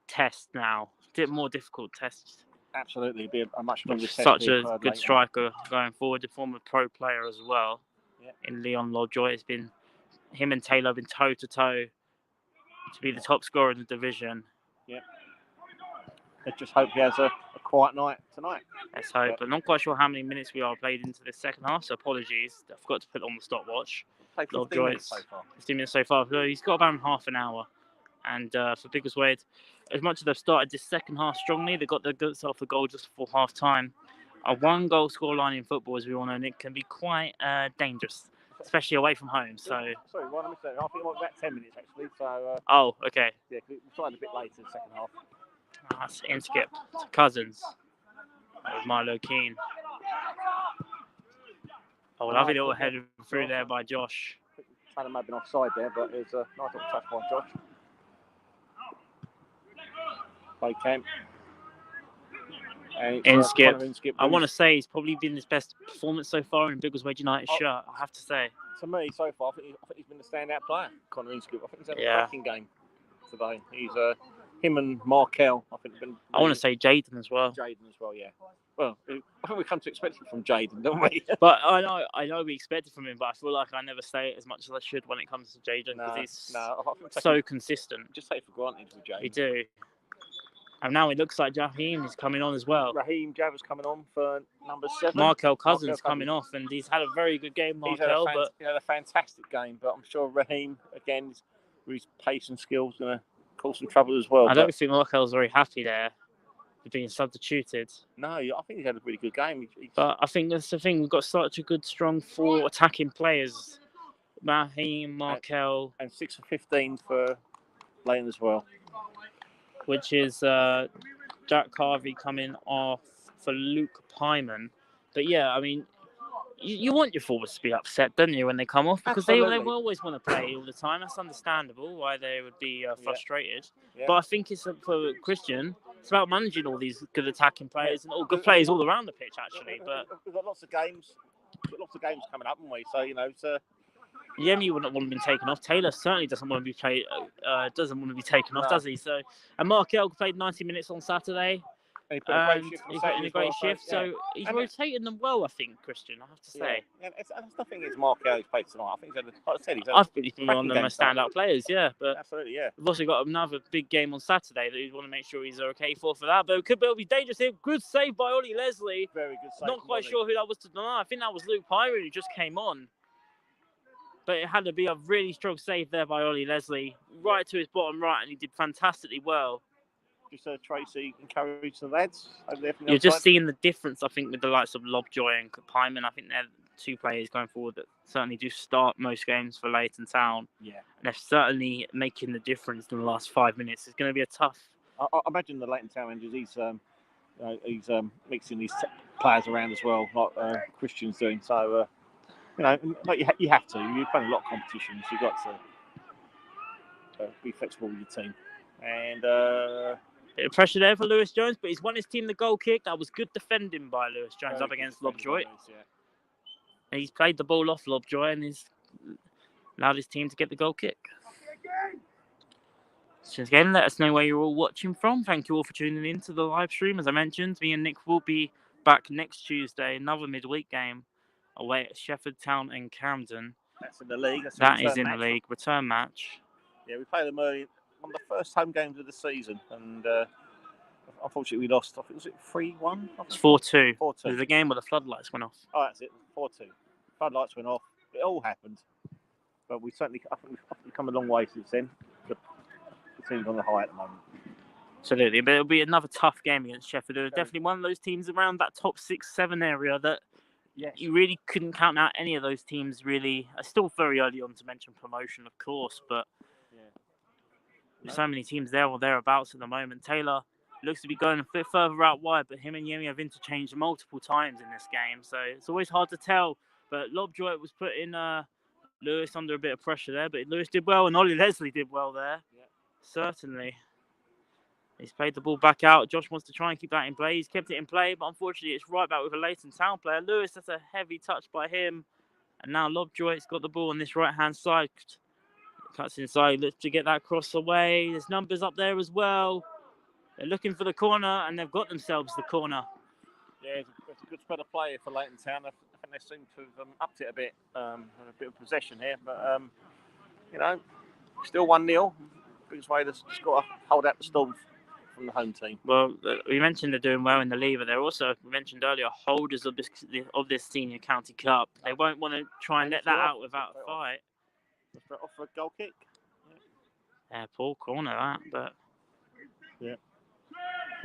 test now. More difficult test. Absolutely, be a much longer test. Such a good striker going forward, a former pro player as well. Yeah. In Leon Lodjoy, it's been him and Taylor have been toe to toe to be the top scorer in the division. Yeah. Let's just hope he has a quiet night tonight. Let's hope. But I'm not quite sure how many minutes we are played into the second half, so apologies. I forgot to put it on the stopwatch. Played 15 minutes so far. 15 minutes so far. So he's got about half an hour. And for Biggleswade, as much as they've started this second half strongly, they got the goods off the goal just before half time. A 1-goal scoreline in football, as we all know, Nick, can be quite dangerous, especially away from home. So sorry, Ryan, I missed that. I think it was about 10 minutes actually. So oh, okay. Yeah, we started a bit later in the second half. That's in skip to Cousins with Milo Keane. Oh, lovely little header through there by Josh. Kind of may have been offside there, but it's a nice little touch by Josh. Play Kemp. And Inskip. Inskip. I want to say he's probably been his best performance so far in Biggleswade United shirt, I have to say. To me, so far, I think he's been the standout player, Connor Inskip. I think he's had a cracking game today. He's him and Markel, I think, have been. Really, I want to say Jaden as well. Jaden as well, yeah. Well, I think we come to expect it from Jaden, don't we? But I know we expect it from him, but I feel like I never say it as much as I should when it comes to Jaden because he's so consistent. Just take it for granted with Jaden. We do. And now it looks like Raheem is coming on as well. Raheem Java's coming on for number 7. Markel Cousins coming off, and he's had a very good game, Markel. He had a fantastic game, but I'm sure Raheem, again, with his pace and skills, going to cause some trouble as well. I don't think Markel's very happy there for being substituted. No, I think he's had a really good game. But I think that's the thing. We've got such a good, strong 4 attacking players. Raheem, Markel. And 6 for 15 for Leighton as well. Which is Jack Carvey coming off for Luke Pyman. But yeah, I mean, you want your forwards to be upset, don't you, when they come off? Because they always want to play all the time. That's understandable why they would be frustrated. Yeah. But I think it's for Christian, it's about managing all these good attacking players and all good players all around the pitch, actually. But we've got lots of games coming up, haven't we? So, you know, Yemi wouldn't want to be taken off. Taylor certainly doesn't want to be taken off, does he? So, and Markel played 90 minutes on Saturday. And he put in a great shift. So he's rotating them well, I think, Christian. I have to say. Yeah, that's the thing is Markel who's played tonight. I think like I said, I've been one of them standout players. Yeah, but absolutely, yeah. We've also got another big game on Saturday that we want to make sure he's okay for that. But it could be dangerous here. Good save by Oli Leslie. Very good save. Not quite sure who that was to deny. I think that was Luke Pyron who just came on. But it had to be a really strong save there by Oli Leslie, right to his bottom right, and he did fantastically well. Just Tracy encourage the lads. You're just seeing the difference, I think, with the likes of Lobjoy and Pyman. I think they're 2 players going forward that certainly do start most games for Leighton Town. Yeah. And they're certainly making the difference in the last 5 minutes. It's going to be a tough. I imagine the Leighton Town managers, he's mixing these players around as well, like Christian's doing. So, you know, like you have to. You're playing a lot of competitions. You've got to be flexible with your team. And bit of pressure there for Lewis Jones, but he's won his team the goal kick. That was good defending by Lewis Jones up against Lobjoy. And he's played the ball off Lobjoy and he's allowed his team to get the goal kick. So again, let us know where you're all watching from. Thank you all for tuning in to the live stream. As I mentioned, me and Nick will be back next Tuesday, another midweek game away at Sheffield Town and Camden. That's in the league. That is in the league. Return match. Yeah, we played them early. One of the first home games of the season, and unfortunately we lost. I think was it 3-1? It's 4-2. 4-2. It was a game where the floodlights went off. Oh, that's it. 4-2. Floodlights went off. It all happened, but I think we've come a long way since then. The team's on the high at the moment. Absolutely, but it'll be another tough game against Sheffield. They're definitely one of those teams around that top 6-7 area that you really couldn't count out any of those teams. Really, it's still very early on to mention promotion, of course, but. There's so many teams there or thereabouts at the moment. Taylor looks to be going a bit further out wide, but him and Yemi have interchanged multiple times in this game. So it's always hard to tell. But Lobjoy was putting Lewis under a bit of pressure there. But Lewis did well and Oli Leslie did well there. Yeah. Certainly. He's played the ball back out. Josh wants to try and keep that in play. He's kept it in play, but unfortunately it's right back with a Leighton Town player. Lewis, that's a heavy touch by him. And now Lobjoy's got the ball on this right-hand side. Cuts inside, looks to get that cross away. There's numbers up there as well. They're looking for the corner, and they've got themselves the corner. Yeah, it's a good spread of play for Leighton Town. I think they seem to have upped it a bit, a bit of possession here. But, you know, still 1-0. Biggleswade has just got to hold out the storm from the home team. Well, we mentioned they're doing well in the league, but they're also, we mentioned earlier, holders of this Senior County Cup. They won't want to try and let that out without a fight. Off for a goal kick. Yeah, poor corner that, but yeah,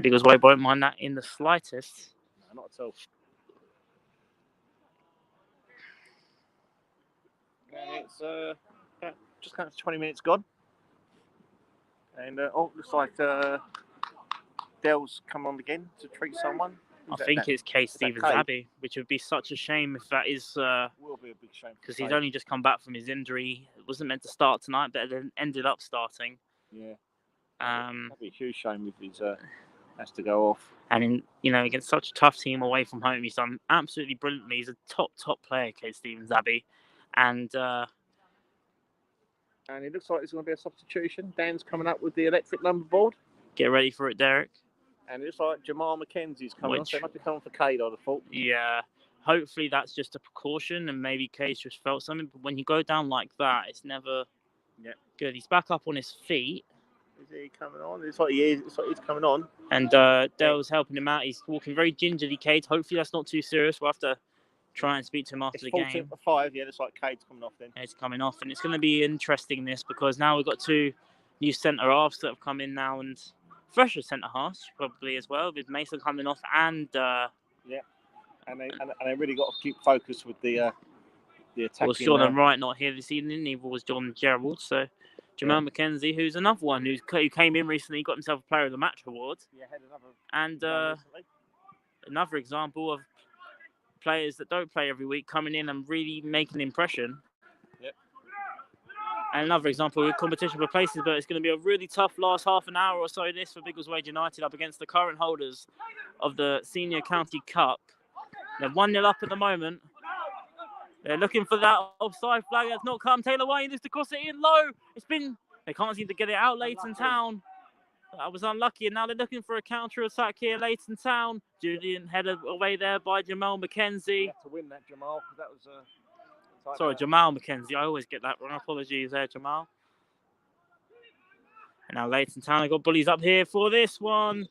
Biggleswade won't mind that in the slightest. No, not at all. And it's just kind of 20 minutes gone, and looks like Dell's come on again to treat someone. I think it's Case Stevens Abbey, which would be such a shame if that is. Will be a big shame because he's only just come back from his injury. It wasn't meant to start tonight, but it ended up starting. Yeah. That'd be a huge shame if he's Has to go off. And against such a tough team away from home, he's done absolutely brilliantly. He's a top player, Kate Stevens Abbey, and it looks like there's going to be a substitution. Dan's coming up with the electric number board. Get ready for it, Derek. And it looks like Jamal McKenzie's coming on, so it must be coming for Cade, I'd have thought. Yeah, hopefully that's just a precaution, and maybe Cade's just felt something. But when you go down like that, it's never good. He's back up on his feet. Is he coming on? It's like he is. It's like he's coming on. And Dale's helping him out. He's walking very gingerly, Cade. Hopefully that's not too serious. We'll have to try and speak to him after the game. It's 14-5. Yeah, looks like Cade's coming off then. It's coming off, and it's going to be interesting this because now we've got 2 new centre halves that have come in now, and fresher centre halves probably as well, with Mason coming off and and they really got to keep focus with the attacking. Well, Sean Wright not here this evening. Neither was John Gerald. So Jamal McKenzie, who's another one who came in recently, got himself a Player of the Match award. Yeah, had another. And another example of players that don't play every week coming in and really making an impression. Yep. And another example of competition for places, but it's going to be a really tough last half an hour or so this for Biggleswade United up against the current holders of the Senior County Cup. They're 1-0 up at the moment. They're looking for that offside flag. That's not come. Taylor Wayne is to cross it in low. They can't seem to get it out. Leighton Town. That was unlucky, and now they're looking for a counter-attack here. Leighton Town. Julian headed away there by Jamal McKenzie. You have to win that, Jamal, because that was Sorry, Jamal McKenzie. I always get that wrong. Apologies there, Jamal. And now Leighton Town have got bullies up here for this one.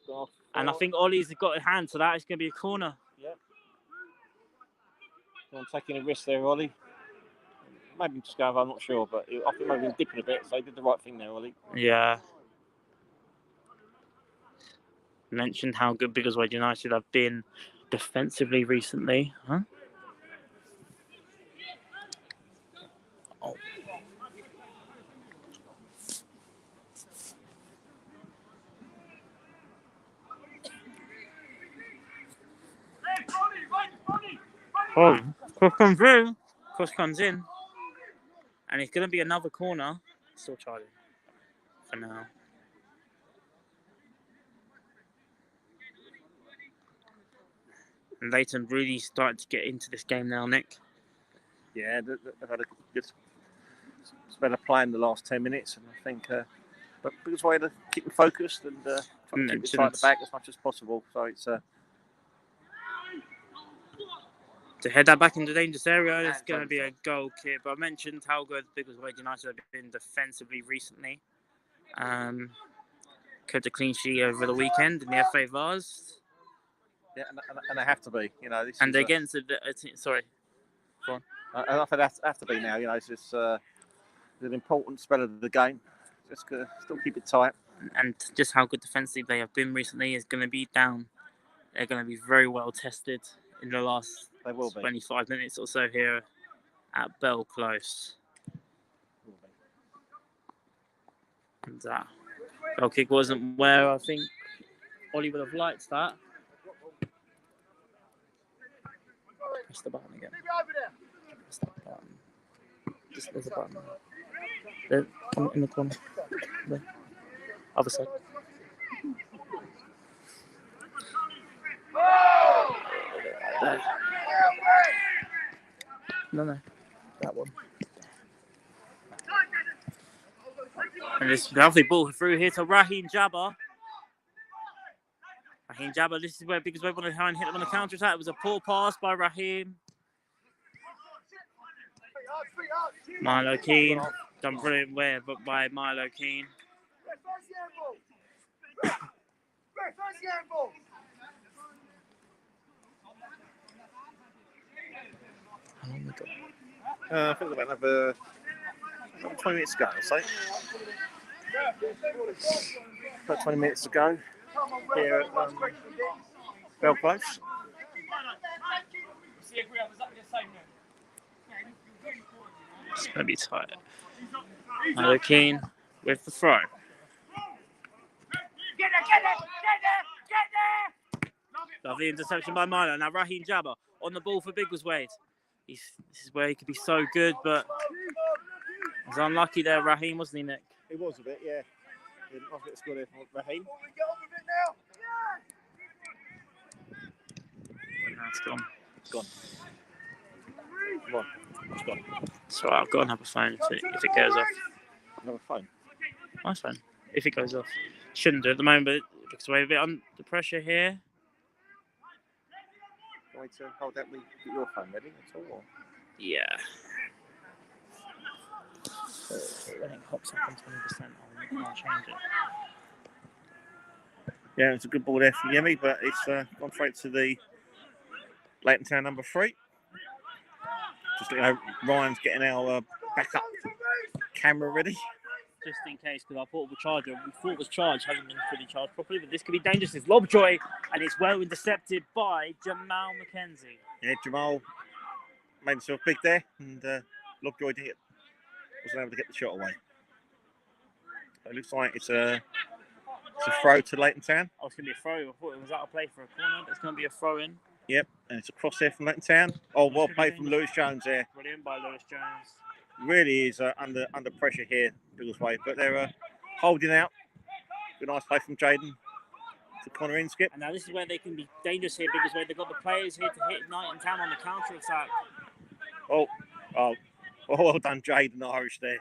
And I think Ollie's got a hand to that. It's going to be a corner. Yep. I'm taking a risk there, Ollie. Maybe just go over, I'm not sure, but I think maybe he's dipping a bit, so he did the right thing there, Ollie. Yeah. Mentioned how good Biggleswade United have been defensively recently, huh? Oh. Oh, cross comes in, and it's going to be another corner. Still charging for now. And Leighton really started to get into this game now, Nick. Yeah, they've had a good better play in the last 10 minutes, and I think but Biggleswade are keeping focused and trying to keep it tight at the back as much as possible. So it's to head that back into the dangerous area, it's going to be a goal kick. But I mentioned how good Biggleswade United have been defensively recently. Kept a clean sheet over the weekend in the FA Vars. Yeah, and they have to be, you know. This and is against sorry, go on. And I think they have to be now, you know. It's just an important spell of the game. Just still keep it tight. And just how good defensively they have been recently is going to be down. They're going to be very well tested in the last 25 minutes or so here at Bell Close. And that goal kick wasn't where I think Ollie would have liked that. Press the button again. Press that button. There's a button. There, in the corner. The other side. There. No. That one. And this lovely ball through here to Raheem Jabba. Raheem Jabba, this is where Biggleswade want to try and hit them on the counter-attack. It was a poor pass by Raheem. Milo Keane. Done brilliant way by Milo Keane. How long we got? I think about another 20 minutes to go, I'd say. About 20 minutes to go here at Bell Close. It's going to be tight. Milo Keane with the throw. Get there! Lovely interception by Milo. Now Raheem Jabba on the ball for Biggleswade. This is where he could be so good, but he was unlucky there, Raheem, wasn't he, Nick? He was a bit, yeah. He didn't get scored there for Raheem. And now it's gone. It's gone. Come on. It's gone. So I've got another phone if it goes off. Another phone. Nice phone. If it goes off. Shouldn't do at the moment, but because we're a bit under pressure here. Going to hold that with your phone ready at all? Or? Yeah. So when it hops up on 20%, I'll change it. Yeah, it's a good ball there from Yemi, but it's gone straight to the Leighton Town number 3. Just Ryan's getting our backup camera ready. Just in case, because our portable charger, we thought was charged, hasn't been fully charged properly, but this could be dangerous. It's Lovejoy, and it's well intercepted by Jamal McKenzie. Yeah, Jamal made himself big there, and Lovejoy wasn't able to get the shot away. So it looks like it's a throw to Leighton Town. Oh, it's going to be a throw. I thought it was out of play for a corner, but it's going to be a throw in. Yep, and it's a cross there from Leighton Town. Oh, well played from Lewis Jones there. Brilliant by Lewis Jones. Really is under pressure here, Biggleswade, but they're holding out. Good nice play from Jaden to corner in skip. And now this is where they can be dangerous here, Biggleswade. They've got the players here to hit Leighton Town on the counter attack. Oh, well done, Jaden Irish there.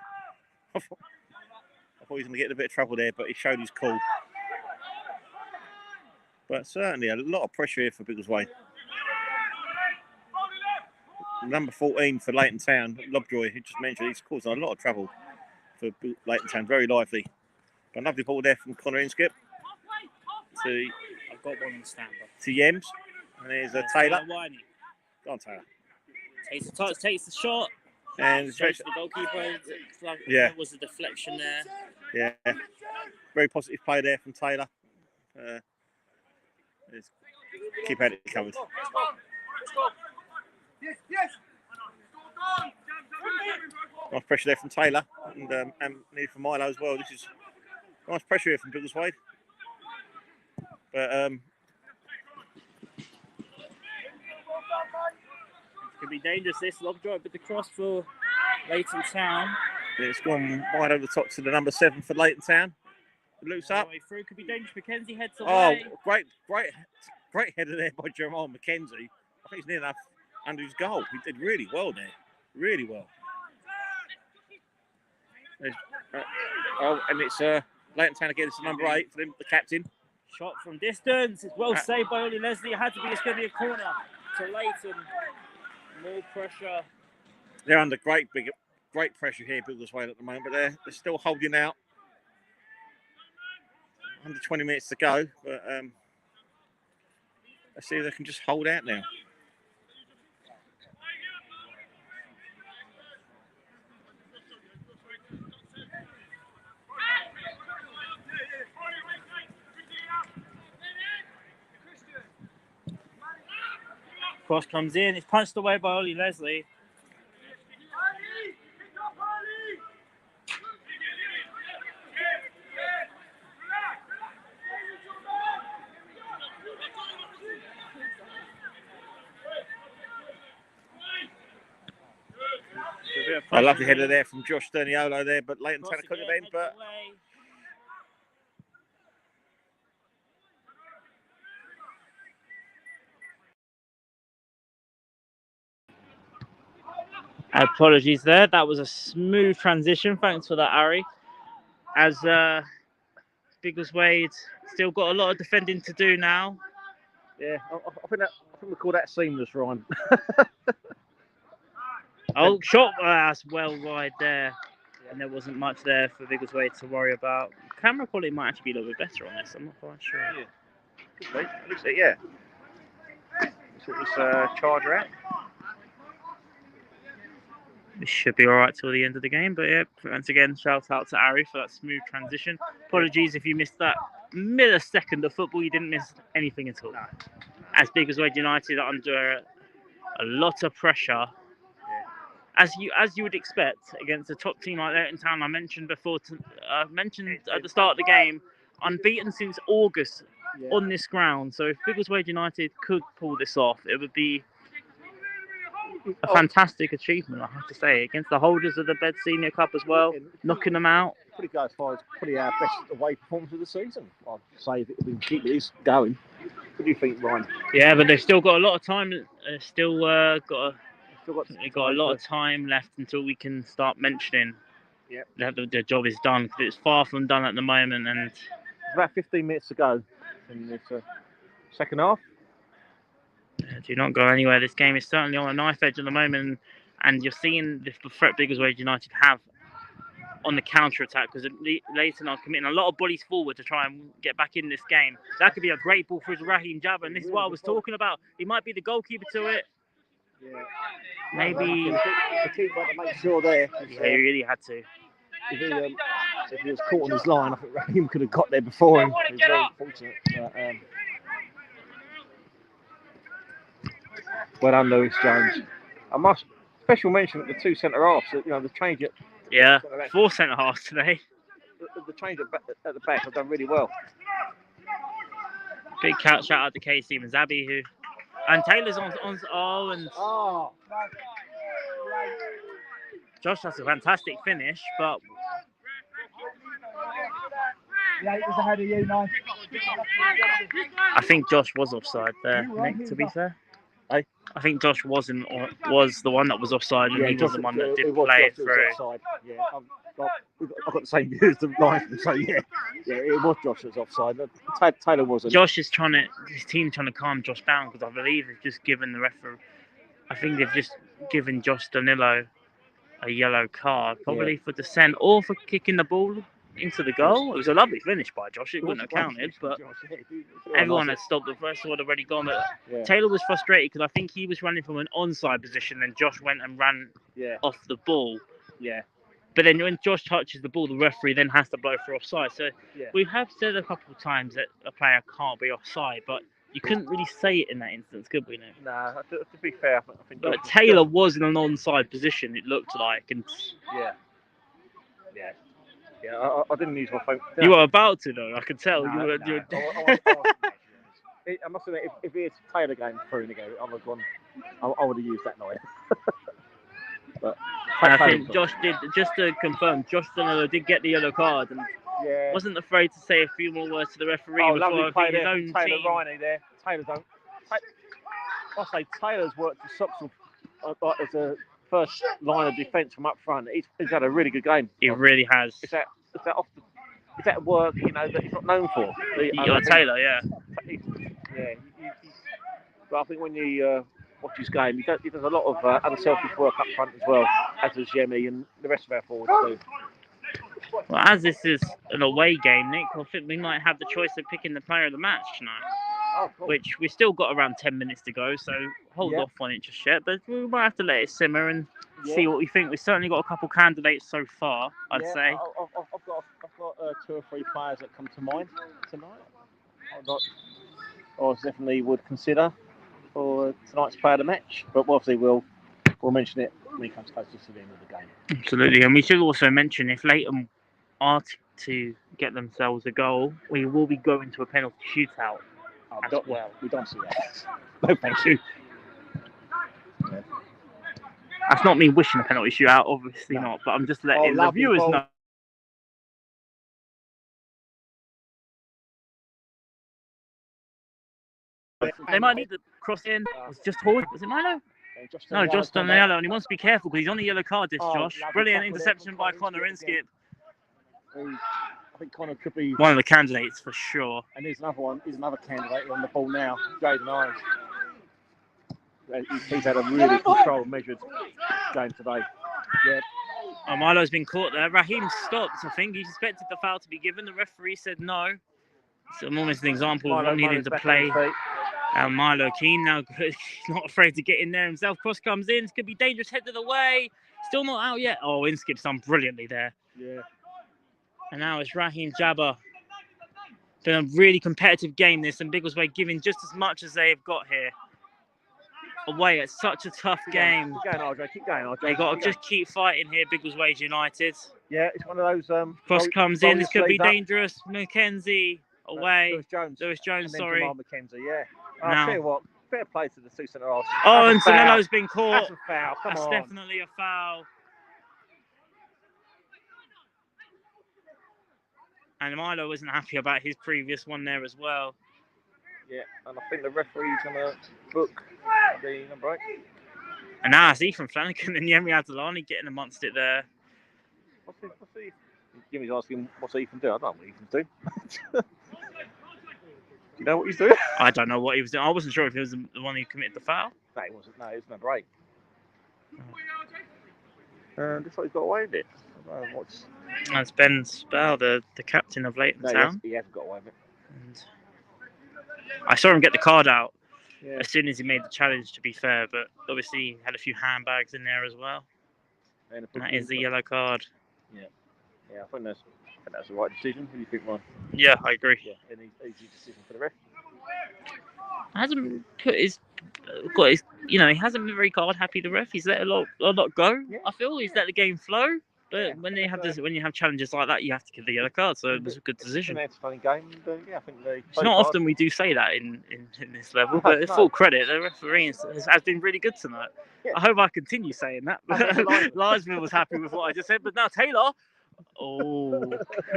I thought he was going to get in a bit of trouble there, but he showed his cool. But certainly a lot of pressure here for Biggleswade. Number 14 for Leighton Town, Lovejoy, who just mentioned, he's causing a lot of trouble for Leighton Town. Very lively. But a lovely ball there from Connor Inskip to I've got one on the stand. to Yems. And there's Taylor. Go on, Taylor. Takes the shot. And the goalkeeper. Yeah. Was a deflection there. Yeah. Very positive play there from Taylor. Keep at it covered. Yes. Nice pressure there from Taylor and needed from Milo as well. This is nice pressure here from Biggleswade. But could be dangerous this. Lovejoy with the cross for Leighton Town. It's gone wide over the top to the number 7 for Leighton Town. Loose up. Through could be dangerous. McKenzie heads away. Oh, great header there by Jamal McKenzie. I think he's near enough under his goal. He did really well there. Really well. And it's Leighton Town again. It's number 8 for them, the captain. Shot from distance. It's well saved by Oli Leslie. It had to be. It's going to be a corner to Leighton. More pressure. They're under great pressure here, Biggleswade at the moment, but they're still holding out. Under 20 minutes to go, but let's see if they can just hold out now. Cross comes in. It's punched away by Oli Leslie. A lovely header there from Josh Sterniolo there, but Leighton Town couldn't have been, but apologies there. That was a smooth transition. Thanks for that, Ari. As Biggleswade still got a lot of defending to do now. yeah, I think we call that seamless, Ryan. Oh, shot. That's well wide there. And there wasn't much there for Biggleswade to worry about. Camera quality might actually be a little bit better on this. I'm not quite sure. Yeah. Could be. Looks like, yeah. Sort this charger out. This should be all right till the end of the game. But yeah, once again, shout out to Ari for that smooth transition. Apologies if you missed that millisecond of football. You didn't miss anything at all. No. As Biggleswade United are under a lot of pressure. As you would expect against a top team like Leighton Town, I mentioned before. Mentioned at the start of the game, unbeaten since August on this ground. So if Biggleswade United could pull this off, it would be a fantastic achievement, I have to say, against the holders of the Bed Senior Cup as well, knocking them out. Pretty good as far as probably our best away performance of the season. I'd say if we can keep this going. What do you think, Ryan? Yeah, but they've still got a lot of time. Still got a lot of time left until we can start mentioning that the job is done, because it's far from done at the moment. And it's about 15 minutes to go in this second half. Do not go anywhere. This game is certainly on a knife edge at the moment, and you're seeing the threat Biggleswade United have on the counter attack, because Leighton are committing a lot of bodies forward to try and get back in this game. That could be a great ball for Raheem Jabba, and this is what I was talking about. He might be the goalkeeper to it. Yeah. Maybe the keeper had to make sure there. Yeah, he really had to. If he was caught on his line, I think Raheem could have got there before him. He was very fortunate. But, well done, Lewis Jones. I must special mention at the two centre halves. You know, the change at 4 centre halves today. The change at the back have done really well. Big shout out to Casey and Zabi, and Taylor's on and Josh has a fantastic finish, but Yeah, it was ahead of you, man. I think Josh was offside there, Nick, to be fair. I think Josh was the one that was offside, and he was the one that did play it through. Yeah, I've got the same view as the linesman, so yeah, it was Josh that was offside. Taylor wasn't. Josh is his team trying to calm Josh down, because I believe they've just given the referee. I think they've just given Josh Danilo a yellow card, probably for dissent or for kicking the ball into the goal. It was a lovely finish by Josh. It wouldn't have counted, but everyone had stopped. The first one had already gone. But Taylor was frustrated because I think he was running from an onside position, and Josh went and ran off the ball. Yeah. But then when Josh touches the ball, the referee then has to blow for offside. So we have said a couple of times that a player can't be offside, but you couldn't really say it in that instance, could we? Nah, to be fair, I think. But Taylor was in an onside position. It looked like, and I didn't use my phone. You were about to, though. I could tell. I must admit, if it's Taylor going through again, I would have used that night. But I think Josh did. Just to confirm, Josh Danilo did get the yellow card, and wasn't afraid to say a few more words to the referee before his own Taylor team. Riney there. Taylor don't. I say Taylor's worked his socks off as a first line of defence from up front. He's had a really good game. He really has. Is that work, that he's not known for? Taylor, yeah. But I think when you watch his game, he does a lot of unselfish work up front as well, as does Yemi and the rest of our forwards too. Well, as this is an away game, Nick, I think we might have the choice of picking the player of the match tonight. Oh, cool. Which we still got around 10 minutes to go, so hold off on it just yet. But we might have to let it simmer and see what we think. We've certainly got a couple candidates so far, I'd say. I've got 2 or 3 players that come to mind tonight. I definitely would consider for tonight's player of the match, but obviously we'll mention it when it comes closer to the end of the game. Absolutely, and we should also mention if Leighton are to get themselves a goal, we will be going to a penalty shootout. We don't see that. No, thank you. That's not me wishing a penalty shootout, obviously not, but I'm just letting the viewers know. They might need to cross in. Was just Horde? Was it Milo? No, Josh Danilo, and he wants to be careful because he's on a yellow card, Josh. Brilliant interception by Connor Inskip. I think Connor could be one of the candidates for sure. And there's another one. He's another candidate on the ball now. Jaden Irons. He's had a really controlled, measured game today. Yeah. Oh, Milo's been caught there. Raheem stopped. I think he expected the foul to be given. The referee said no. So almost an example of not needing to play. Milo Keane now not afraid to get in there himself. Cross comes in. It could be dangerous. Head to the way. Still not out yet. Oh, Inskip's done brilliantly there. Yeah. And now it's Raheem Jabba. Been a really competitive game this, and Biggleswade giving just as much as they've got here. Away, it's such a tough game. Keep going, RJ. Keep going, RJ. They got to just keep fighting here, Biggleswade United. Yeah, it's one of those. Cross comes in. This could be dangerous. Mackenzie away. Lewis Jones. Sorry. Mackenzie, yeah. I'll tell you what. fair play to the two centre halves. Oh, and That's a foul. Sanello's been caught. That's a foul. Come That's on. definitely a foul. And Milo wasn't happy about his previous one there as well. Yeah, and I think the referee's going to book the number 8. And now it's Ethan Flanagan and Yemi Adelani getting amongst it there. What's he? Jimmy's asking, what's Ethan doing? I don't know what Ethan's doing. Do you know what he's doing? I don't know what he was doing. I wasn't sure if he was the one who committed the foul. No, he wasn't. No, it was number 8. Looks like he's got away with it. I don't know what's... That's Ben Spell, the captain of Leighton Town. He hasn't got away with it. And I saw him get the card out Yeah. as soon as he made the challenge, to be fair, but obviously he had a few handbags in there as well. And that is the yellow card. Yeah, I think that's the right decision. What do you think, Ron? Yeah, I agree. Yeah, an easy decision for the ref. Hasn't put his, got his, he hasn't been very card happy. The ref, he's let a lot go. Yeah. I feel he's let the game flow. But Yeah, when they have this, when you have challenges like that, you have to give the yellow card. So it was a good decision. It's an entertaining game. And, yeah, I think It's not often we do say that in this level, No, but no. full credit, the referee has been really good tonight. Yeah. I hope I continue saying that. Linesman was happy with what I just said, but now Taylor. Oh,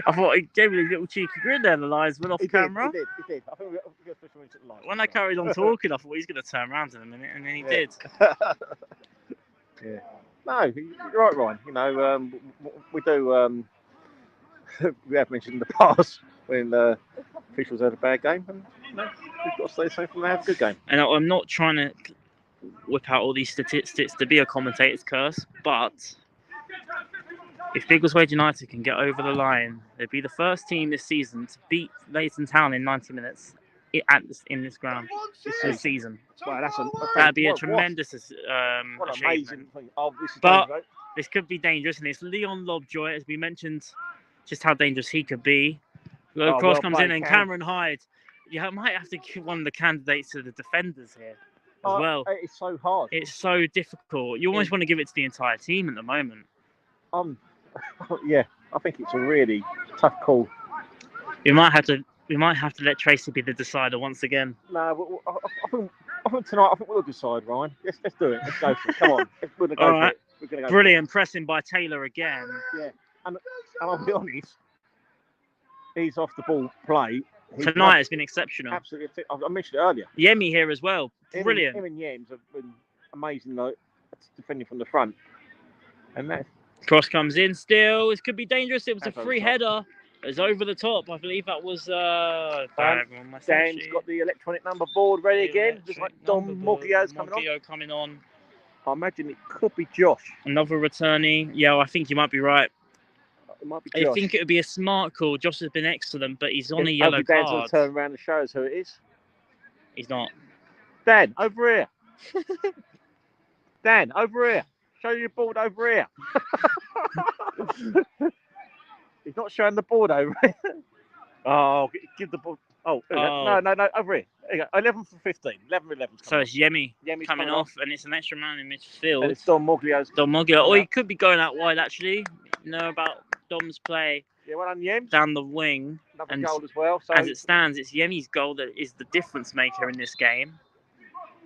I thought he gave me a little cheeky grin there, the linesman off camera. He did. I think we got special into the line. When I carried on talking, I thought he's going to turn around in a minute, and then he did. Yeah. No, you're right, Ryan. We do. We have mentioned in the past when officials had a bad game, and we've got to say something when they have a good game. And I'm not trying to whip out all these statistics to be a commentator's curse, but if Biggleswade United can get over the line, they'd be the first team this season to beat Leighton Town in 90 minutes in this ground this season. Wow, That'd be a tremendous what an achievement. amazing thing. Oh, this is But dangerous. this could be dangerous, and it's Leon Lovejoy, as we mentioned, just how dangerous he could be. Cross well comes played, in, and Cam. Cameron Hyde. You might have to give one of the candidates to the defenders here as well. It's so hard. It's so difficult. You almost want to give it to the entire team at the moment. Yeah, I think it's a really tough call. We might have to let Tracy be the decider once again. No, I think tonight we'll decide, Ryan. Let's do it. Let's go for it. Come on. We're gonna go All for right. it. We're gonna go Brilliant pressing by Taylor again. For it. Yeah, and I'll be honest. He's off the ball play. Tonight has been exceptional. Absolutely. I mentioned it earlier. Yemi here as well. Brilliant. Him and Yems have been amazing, though, defending from the front. And that. Cross comes in still. It could be dangerous. It was That's a over free the top. header. It was over the top. I believe that was Dan's got the electronic number board ready again. Just like Dom Moggio's coming on. I imagine it could be Josh. Another returnee. Yeah, I think you might be right. It might be I Josh. think it would be a smart call. Josh has been excellent, but he's on a yellow Dan's going card. to turn around and show us who it is. He's not. Dan, over here. Dan, over here. Show your board over here. He's not showing the board over here. Oh, give the board. Oh, no, over here. There you go. 11 for 15. 11 for 11. So it's Yemi's coming off, and it's an extra man in midfield. And it's Dom Moglio's. Dom Moggio. Or he could be going out wide, actually. You know about Dom's play Yeah, well done, Yem. down the wing. Another And goal as well. So, as it stands, it's Yemi's goal that is the difference maker in this game.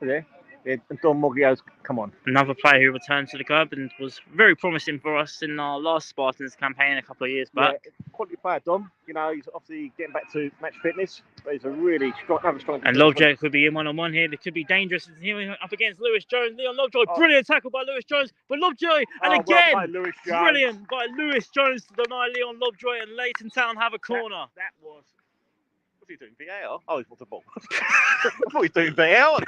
yeah, and Dom Moglio's, come on. Another player who returned to the club and was very promising for us in our last Spartans campaign a couple of years back. Yeah, quality player, Dom. He's obviously getting back to match fitness, but he's a really strong. And Lovejoy could be in one-on-one here. They could be dangerous. Here up against Lewis Jones. Leon Lovejoy. Brilliant tackle by Lewis Jones. But Lovejoy, and again, well Lewis Jones. brilliant by Lewis Jones to deny Leon Lovejoy, and Leighton Town have a corner. That was. What's he doing? VAR? Oh, he's got the ball. I thought he was doing VAR.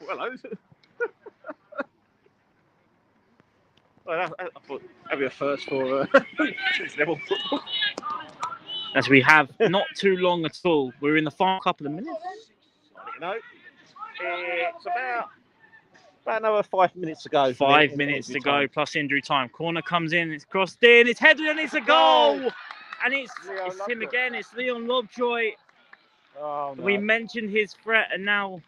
Hello. I thought that'd be a first for this level football. As we have not too long at all. We're in the final couple of minutes. It's about another 5 minutes to go. 5 minutes to go plus injury time. Corner comes in. It's crossed in. It's headed and it's a goal. And it's him again. It's Leon Lovejoy. Oh, no. We mentioned his threat, and now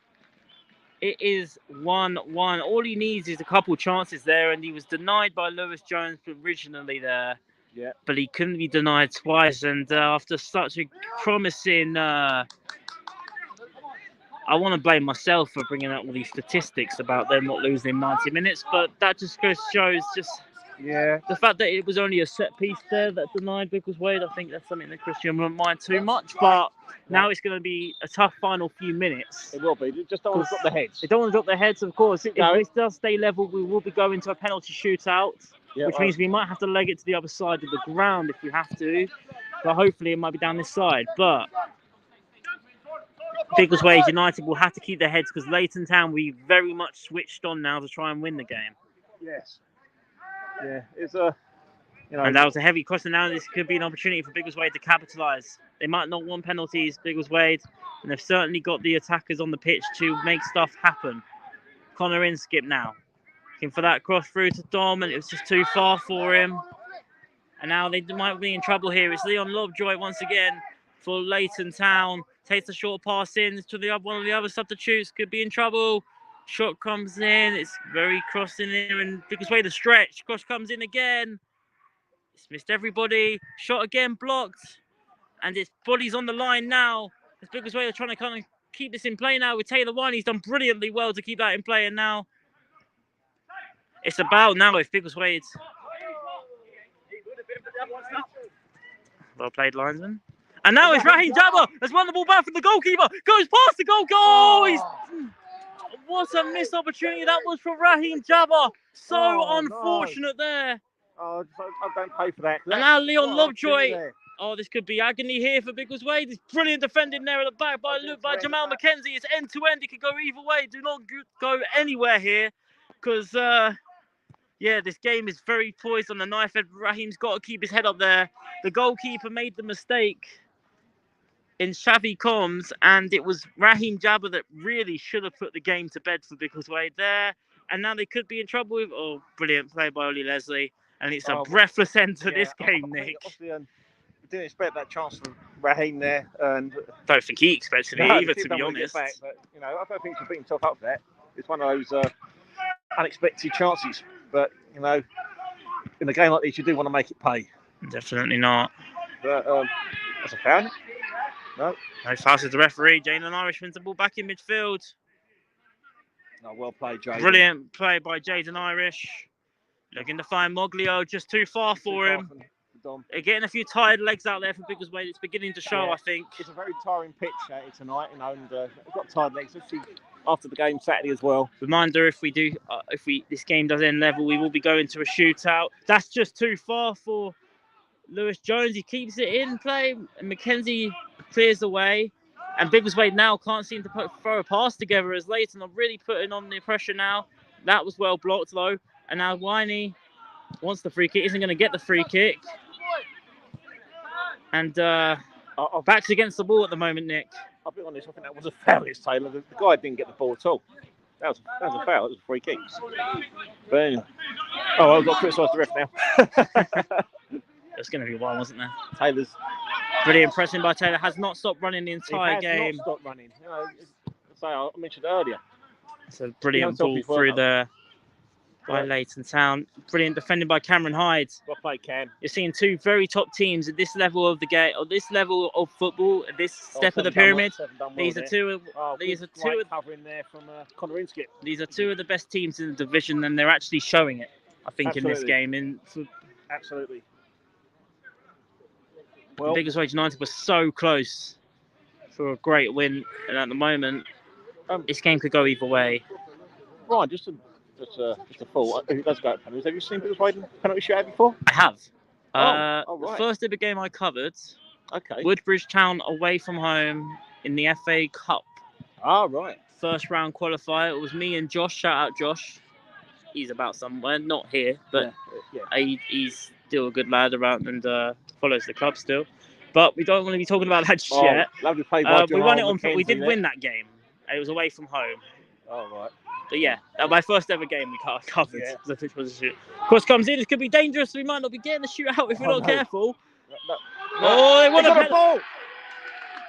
it is 1-1. All he needs is a couple chances there, and he was denied by Lewis Jones originally there. Yeah. But he couldn't be denied twice, and after such a promising I want to blame myself for bringing up all these statistics about them not losing in 90 minutes, but that just shows the fact that it was only a set piece there that denied Biggleswade. I think that's something that Christian won't mind too much, but now it's going to be a tough final few minutes. It will be. They just don't want to drop their heads. They don't want to drop their heads, of course. If this does stay level, we will be going to a penalty shootout, which means we might have to leg it to the other side of the ground if we have to, but hopefully it might be down this side. But Biggleswade United will have to keep their heads because Leighton Town, we very much switched on now to try and win the game. Yes. Yeah, it's a, and that was a heavy cross, and now this could be an opportunity for Biggleswade to capitalise. They might not want penalties, Biggleswade, and they've certainly got the attackers on the pitch to make stuff happen. Connor Inskip now, looking for that cross through to Dom, and it was just too far for him. And now they might be in trouble here. It's Leon Lovejoy once again for Leighton Town. Takes a short pass in to the one of the other substitutes. Could be in trouble. Shot comes in. It's very crossed in there. And Biggleswade the stretch. Cross comes in again. It's missed everybody. Shot again blocked. And it's bodies on the line now. As Biggleswade are trying to kind of keep this in play now with Taylor Wine. He's done brilliantly well to keep that in play. And now it's about now if Biggleswade. Well played, linesman. And now it's Raheem Jabba has won the ball back from the goalkeeper. Goes past the goal. What a missed opportunity that was for Raheem Jabba. So unfortunate there. Oh, I don't pay for that. And now Leon Lovejoy. Oh, this could be agony here for Biggleswade. It's brilliant defending there at the back by Jamal McKenzie. It's end to end. It could go either way. Do not go anywhere here because, this game is very poised on the knife edge. Raheem's got to keep his head up there. The goalkeeper made the mistake in Xavi Combs, and it was Raheem Jabba that really should have put the game to bed for Biggleswade there. And now they could be in trouble with, brilliant play by Oli Leslie. And it's a breathless end to this game, Nick. Didn't expect that chance from Raheem there. And don't think he expected it either, to be honest. Back, but, I don't think he should beat himself up for that. It's one of those unexpected chances. But, in a game like this, you do want to make it pay. Definitely not. But that's a foul. No fouls to the referee. Jayden Irish wins the ball back in midfield. Oh, well played, Jayden. Brilliant play by Jayden Irish. Looking to find Moglio, just too far for him. They're getting a few tired legs out there for Biggleswade. It's beginning to show, I think. It's a very tiring pitch tonight, and they've got tired legs. After the game Saturday as well. Reminder: if this game does end level, we will be going to a shootout. That's just too far for Lewis Jones. He keeps it in play, and McKenzie clears away. And Biggleswade now can't seem to throw a pass together as Leighton are really putting on the pressure now. That was well blocked though. And now Winey wants the free kick. Isn't going to get the free kick. And backs against the ball at the moment, Nick. I'll be honest, I think that was a foul, Taylor. The guy didn't get the ball at all. That was a foul. It was a free kick. But anyway. I've got to criticise the ref now. There's going to be one, wasn't there? Taylor's brilliant pressing by Taylor. Has not stopped running the entire game. He has not stopped running. I mentioned earlier. It's a brilliant ball through there by Leighton Town. Brilliant defending by Cameron Hyde. Well played, Cam. You're seeing two very top teams at this level of the game, or this level of football, at this step of the pyramid. These are two. These are two covering there from Connor Inskip. These are two of the best teams in the division, and they're actually showing it. I think in this game. Absolutely. Well, Biggleswade United was so close for a great win, and at the moment, this game could go either way. Right, just a thought. It does go at penalties. Have you seen Biggleswade penalty shootout before? I have. Right. The first ever game I covered. Okay. Woodbridge Town away from home in the FA Cup. Right. First round qualifier. It was me and Josh. Shout out Josh. He's about somewhere, not here, but he's still a good lad around and follows the club still. But we don't want to be talking about that just yet. Lovely play by we won it on. We did win that game. It was away from home. Right. But yeah, my first ever game we covered. The pitch was a shoot. Of course, comes in. It could be dangerous. We might not be getting the shootout if we're not careful. No. They won a ball.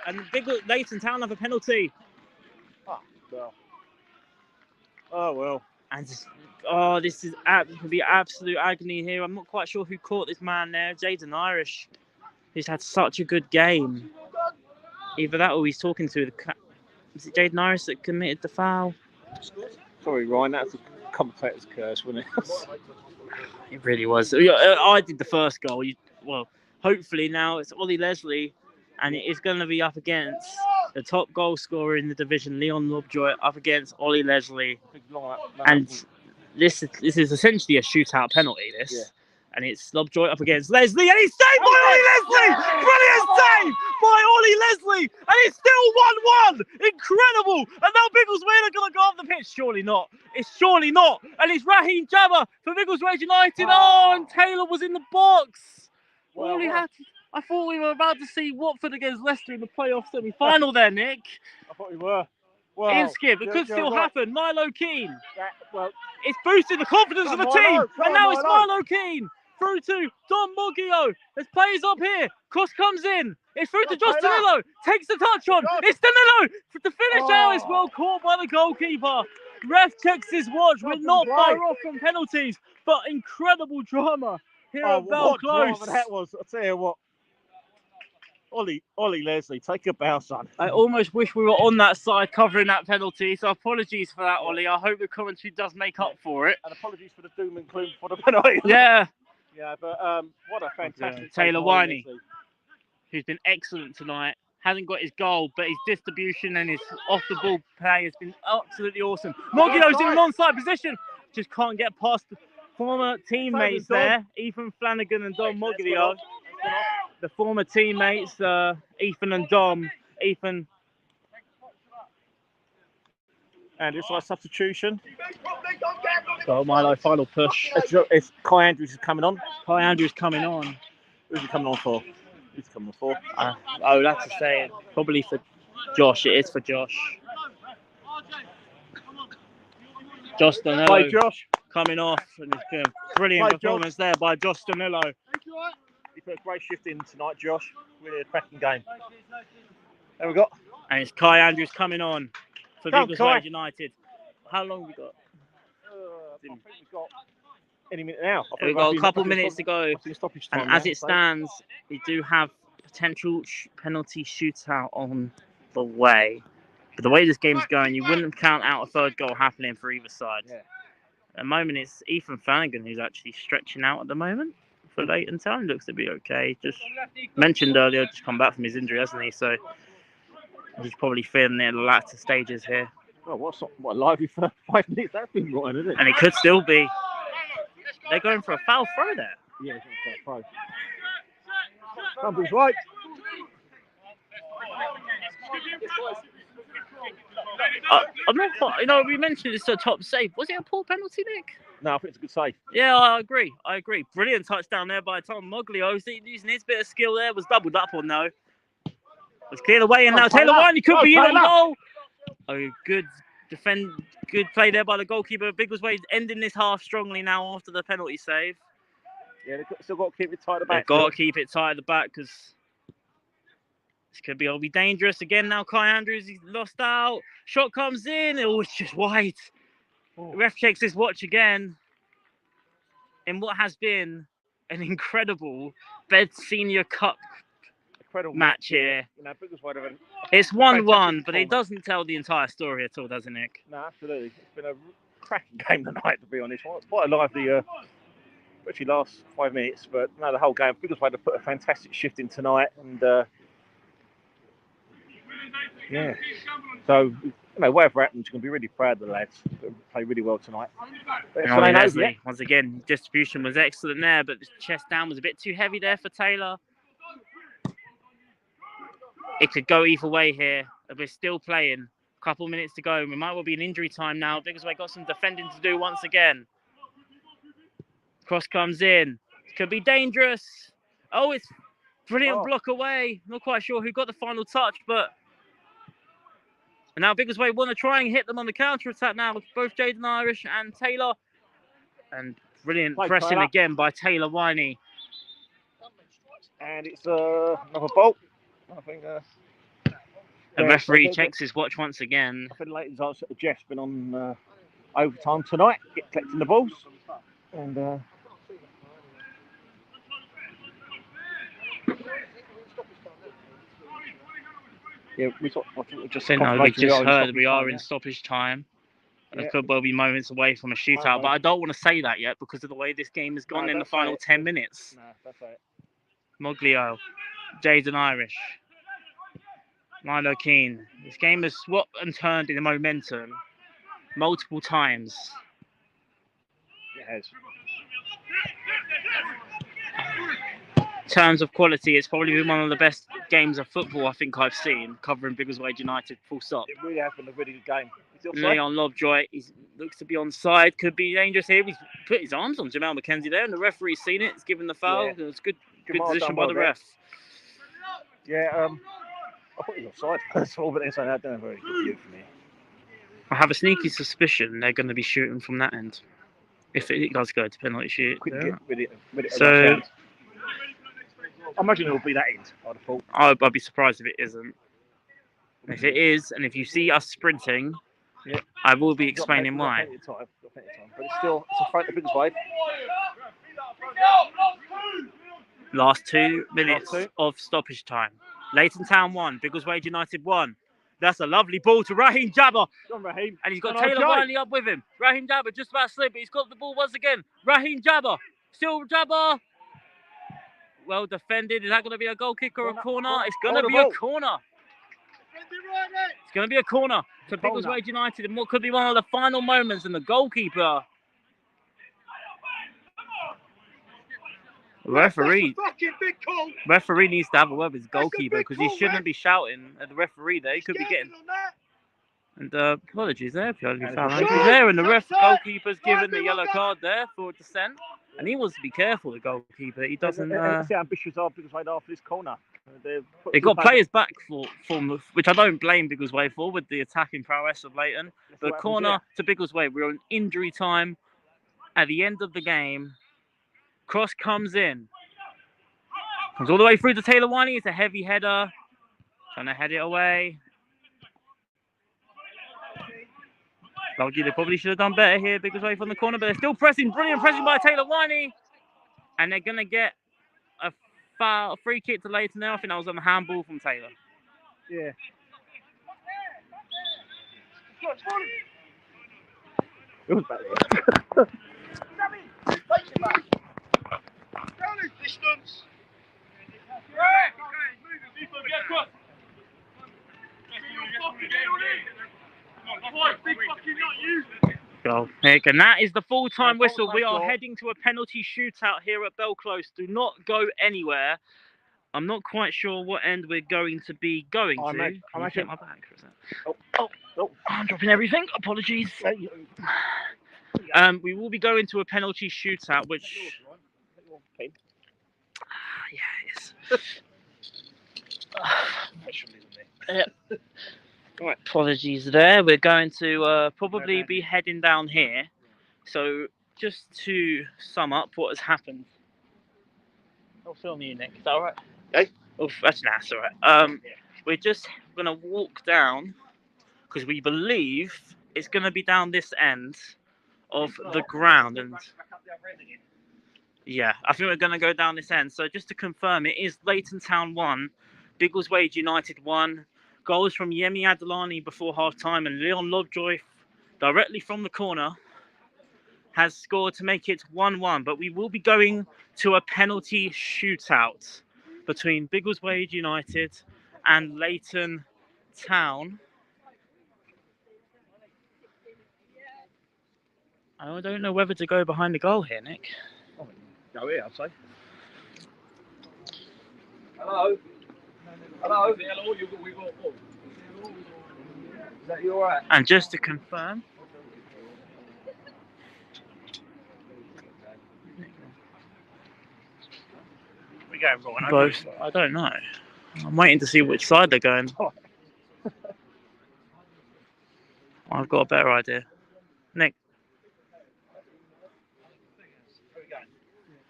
And Leighton Town have a penalty. Well. And this could be absolute agony here. I'm not quite sure who caught this man there. Jayden Irish, who's had such a good game. Either that or he's talking to Was it Jaden Irish that committed the foul? Sorry, Ryan, that's a commentator's curse, wasn't it? It really was. I did the first goal. Well, hopefully now it's Oli Leslie, and it is going to be up against the top goal scorer in the division, Leon Lovejoy, up against Oli Leslie. And this is essentially a shootout penalty, Yeah. And it's Lovejoy up against Leslie, and he's saved by Oli Leslie! Brilliant save by Oli Leslie! And it's still 1-1! Incredible! And now Biggleswade are going to go off the pitch. Surely not. It's surely not. And it's Raheem Jabba for Biggleswade United. Oh, and Taylor was in the box. All he had to... I thought we were about to see Watford against Leicester in the playoff semi-final there, Nick. I thought we were. Well, In skip, it could still happen. Milo Keane. Well, it's boosted the confidence of the team. And now it's Milo Keane through to Don Moggio. There's players up here. Cross comes in. It's through to Josh Danilo. Takes the touch on. It's Danilo. The finish out is well caught by the goalkeeper. Ref checks his watch. We're not far off from penalties, but incredible drama here at Bell Close. That was, I'll tell you what. Oli Leslie, take a bow, son. I almost wish we were on that side covering that penalty, so apologies for that, Ollie. I hope the commentary does make up for it. And apologies for the doom and gloom for the penalty. Yeah. Yeah, but what a fantastic Taylor Winey, who's been excellent tonight. Hasn't got his goal, but his distribution and his off-the-ball play has been absolutely awesome. Moggio's in an onside position. Just can't get past the former teammates there, Ethan Flanagan and Dom Moggio. The former teammates, Ethan and Dom. Ethan. And it's like substitution. So Milo, final push. It's Kai Andrews is coming on. Kai Andrews coming on. Who's he coming on for? Who's he coming on for? That's a say. Probably for Josh. It is for Josh. Josh Danilo. Hi, Josh. Coming off. And it's been a brilliant performance there by Josh Danilo. He put a great shift in tonight, Josh. Really a cracking game. There we go. And it's Kai Andrews coming on for Biggleswade United. How long have we got? I think we've got any minute now. We've got a couple minutes to go. And as it stands, we do have potential penalty shootout on the way. But the way this game's going, you wouldn't count out a third goal happening for either side. Yeah. At the moment, it's Ethan Flanagan who's actually stretching out at the moment. For Leighton Town, looks to be okay. Just mentioned earlier, just come back from his injury, hasn't he? So he's probably feeling the latter stages here. Well, what lively for 5 minutes that's been right, isn't it? And it could still be. They're going for a foul throw there. Yeah, it's a foul throw. Somebody's right. I'm not quite, we mentioned it's a top save. Was it a poor penalty, Nick? No, I think it's a good save. Yeah, I agree. Brilliant touchdown there by Tom Moglio. Using his bit of skill there, was doubled up on though. Was cleared away, and now Taylor Winey could be in on goal. Oh, good play there by the goalkeeper. Biggleswade ending this half strongly now after the penalty save. Yeah, they've still got to keep it tight at the back. They've got to keep it tight at the back because this could be dangerous again. Now Kai Andrews, he's lost out. Shot comes in. Oh, it's just wide. The ref checks his watch again in what has been an incredible Bed Senior Cup match here. It's 1-1, but it doesn't tell the entire story at all, does it, Nick? No, absolutely. It's been a cracking game tonight, to be honest. Quite a lively, especially last 5 minutes, but no, the whole game. Biggleswade have put a fantastic shift in tonight, and yeah. So, whatever happens, you're going to be really proud of the lads. They play really well tonight. Oli Leslie, once again, distribution was excellent there, but the chest down was a bit too heavy there for Taylor. It could go either way here. We're still playing. A couple minutes to go. We might well be in injury time now. Biggleswade got some defending to do once again. Cross comes in. Could be dangerous. Oh, it's brilliant block away. Not quite sure who got the final touch, but... And now Biggleswade want to try and hit them on the counter-attack now with both Jaden Irish and Taylor. And brilliant pressing Taylor again by Taylor Winey. And it's another ball. I think the referee checks his watch once again. I think Leighton's answer to Jeff's been on overtime tonight, collecting the balls. And Yeah, we just So no, we confirmation just in heard stoppage we are time, in stoppage time. And Yeah. it could well be moments away from a shootout, but I don't want to say that yet because of the way this game has gone No, in the don't say final it. 10 minutes. No, that's it. Moglio, Jaden Irish, Milo Keane. This game has swapped and turned in the momentum multiple times. It has. In terms of quality, it's probably been one of the best games of football I think I've seen, covering Biggleswade United, full stop. It really has been a really good game. Leon Lovejoy, he looks to be onside, could be dangerous here. He's put his arms on Jamal McKenzie there, and the referee's seen it. He's given the foul. Yeah. It was good Jamal decision done by well the there. ref. Yeah, I thought he was offside first of all, but then saying that done a very good view for me. I have a sneaky suspicion they're going to be shooting from that end. If it does go to penalty shoot. Couldn't get with it So, I imagine it'll be that end, I'd have thought. I'd be surprised if it isn't. If it is, and if you see us sprinting, yeah. I will be explaining why. Got plenty of time, but it's still a front of Biggleswade. Last 2 minutes of stoppage time. Leighton Town 1, Biggleswade United 1. That's a lovely ball to Raheem Jabber. Raheem. And he's got Taylor Wiley up with him. Raheem Jabber just about slipped, but he's got the ball once again. Raheem Jabber. Still Jabber. Well defended. Is that going to be a goal kick or a corner? It's going to be a corner. It's going to be a corner to Biggleswade United in what could be one of the final moments, and the goalkeeper. Referee needs to have a word with his goalkeeper because he shouldn't be shouting at the referee there. He could be getting. And apologies there, he's there, and the goalkeeper's given the yellow card there for dissent. And he wants to be careful, the goalkeeper. He doesn't. See how ambitious are Biggleswade after this corner. They got players back for which I don't blame Biggleswade for with the attacking prowess of Leighton. The corner to Biggleswade. We're on injury time at the end of the game. Cross comes in. Comes all the way through to Taylor Wiley. It's a heavy header. Trying to head it away. They probably should have done better here, Biggleswade from the corner, but they're still pressing. Brilliant pressing by Taylor Wiley. And they're going to get a free kick to Leighton now. I think that was on the handball from Taylor. Yeah. It was bad. Distance. Goal. And that is the full-time whistle. We are heading to a penalty shootout here at Bell Close. Do not go anywhere. I'm not quite sure what end we're going to be going to. I'm actually my bag. I'm dropping everything. Apologies. We will be going to a penalty shootout, which. Yeah, it is. Right, apologies there. We're going to probably be heading down here. So, just to sum up what has happened. I'll film you, Nick. Is that all right? Hey. Oh, that's all right. We're just going to walk down because we believe it's going to be down this end of the ground. And yeah, I think we're going to go down this end. So, just to confirm, it is Leighton Town 1, Biggleswade United 1. Goals from Yemi Adelani before half-time, and Leon Lovejoy directly from the corner has scored to make it 1-1. But we will be going to a penalty shootout between Biggleswade United and Leighton Town. I don't know whether to go behind the goal here, Nick. Go here, I'd say. Hello. Hello. Is that you all right? And just to confirm, We're going wrong. both. I don't know. I'm waiting to see which side they're going. I've got a better idea. Nick.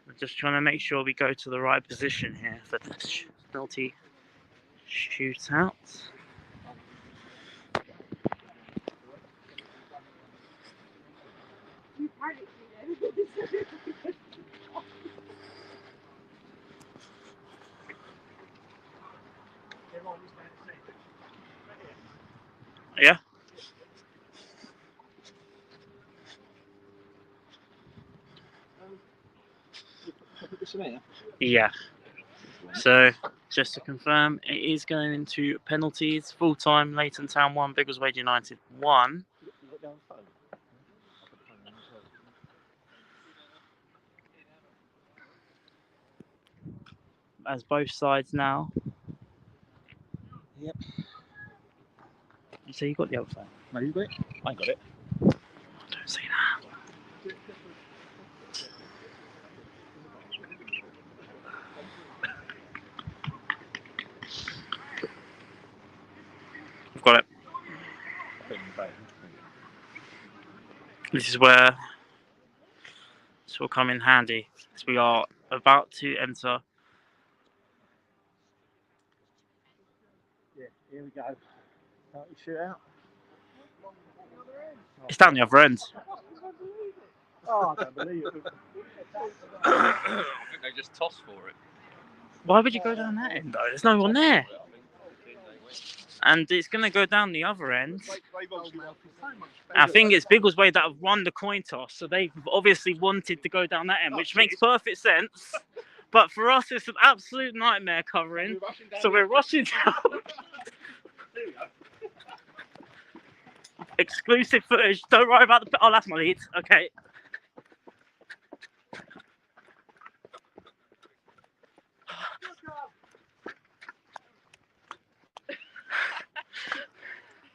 I'm just trying to make sure we go to the right position here for the penalty shootout. Yeah. So, just to confirm, it is going into penalties. Full time, Leighton Town 1, Biggleswade United 1. As both sides now. Yep. So you got the other side? No, you got it? I got it. Don't say that. I've got it. This is where this will come in handy. As we are about to enter. Yeah, here we go. Shootout. It's down the other end. Oh, I don't believe it. I think they just tossed for it. Why would you go down that end though? There's no one there. And it's going to go down the other end. I think it's Biggleswade that have won the coin toss, so they've obviously wanted to go down that end, which makes perfect sense. But for us, it's an absolute nightmare covering, so we're rushing down. Exclusive footage. Don't worry about the. Oh, that's my lead. Okay.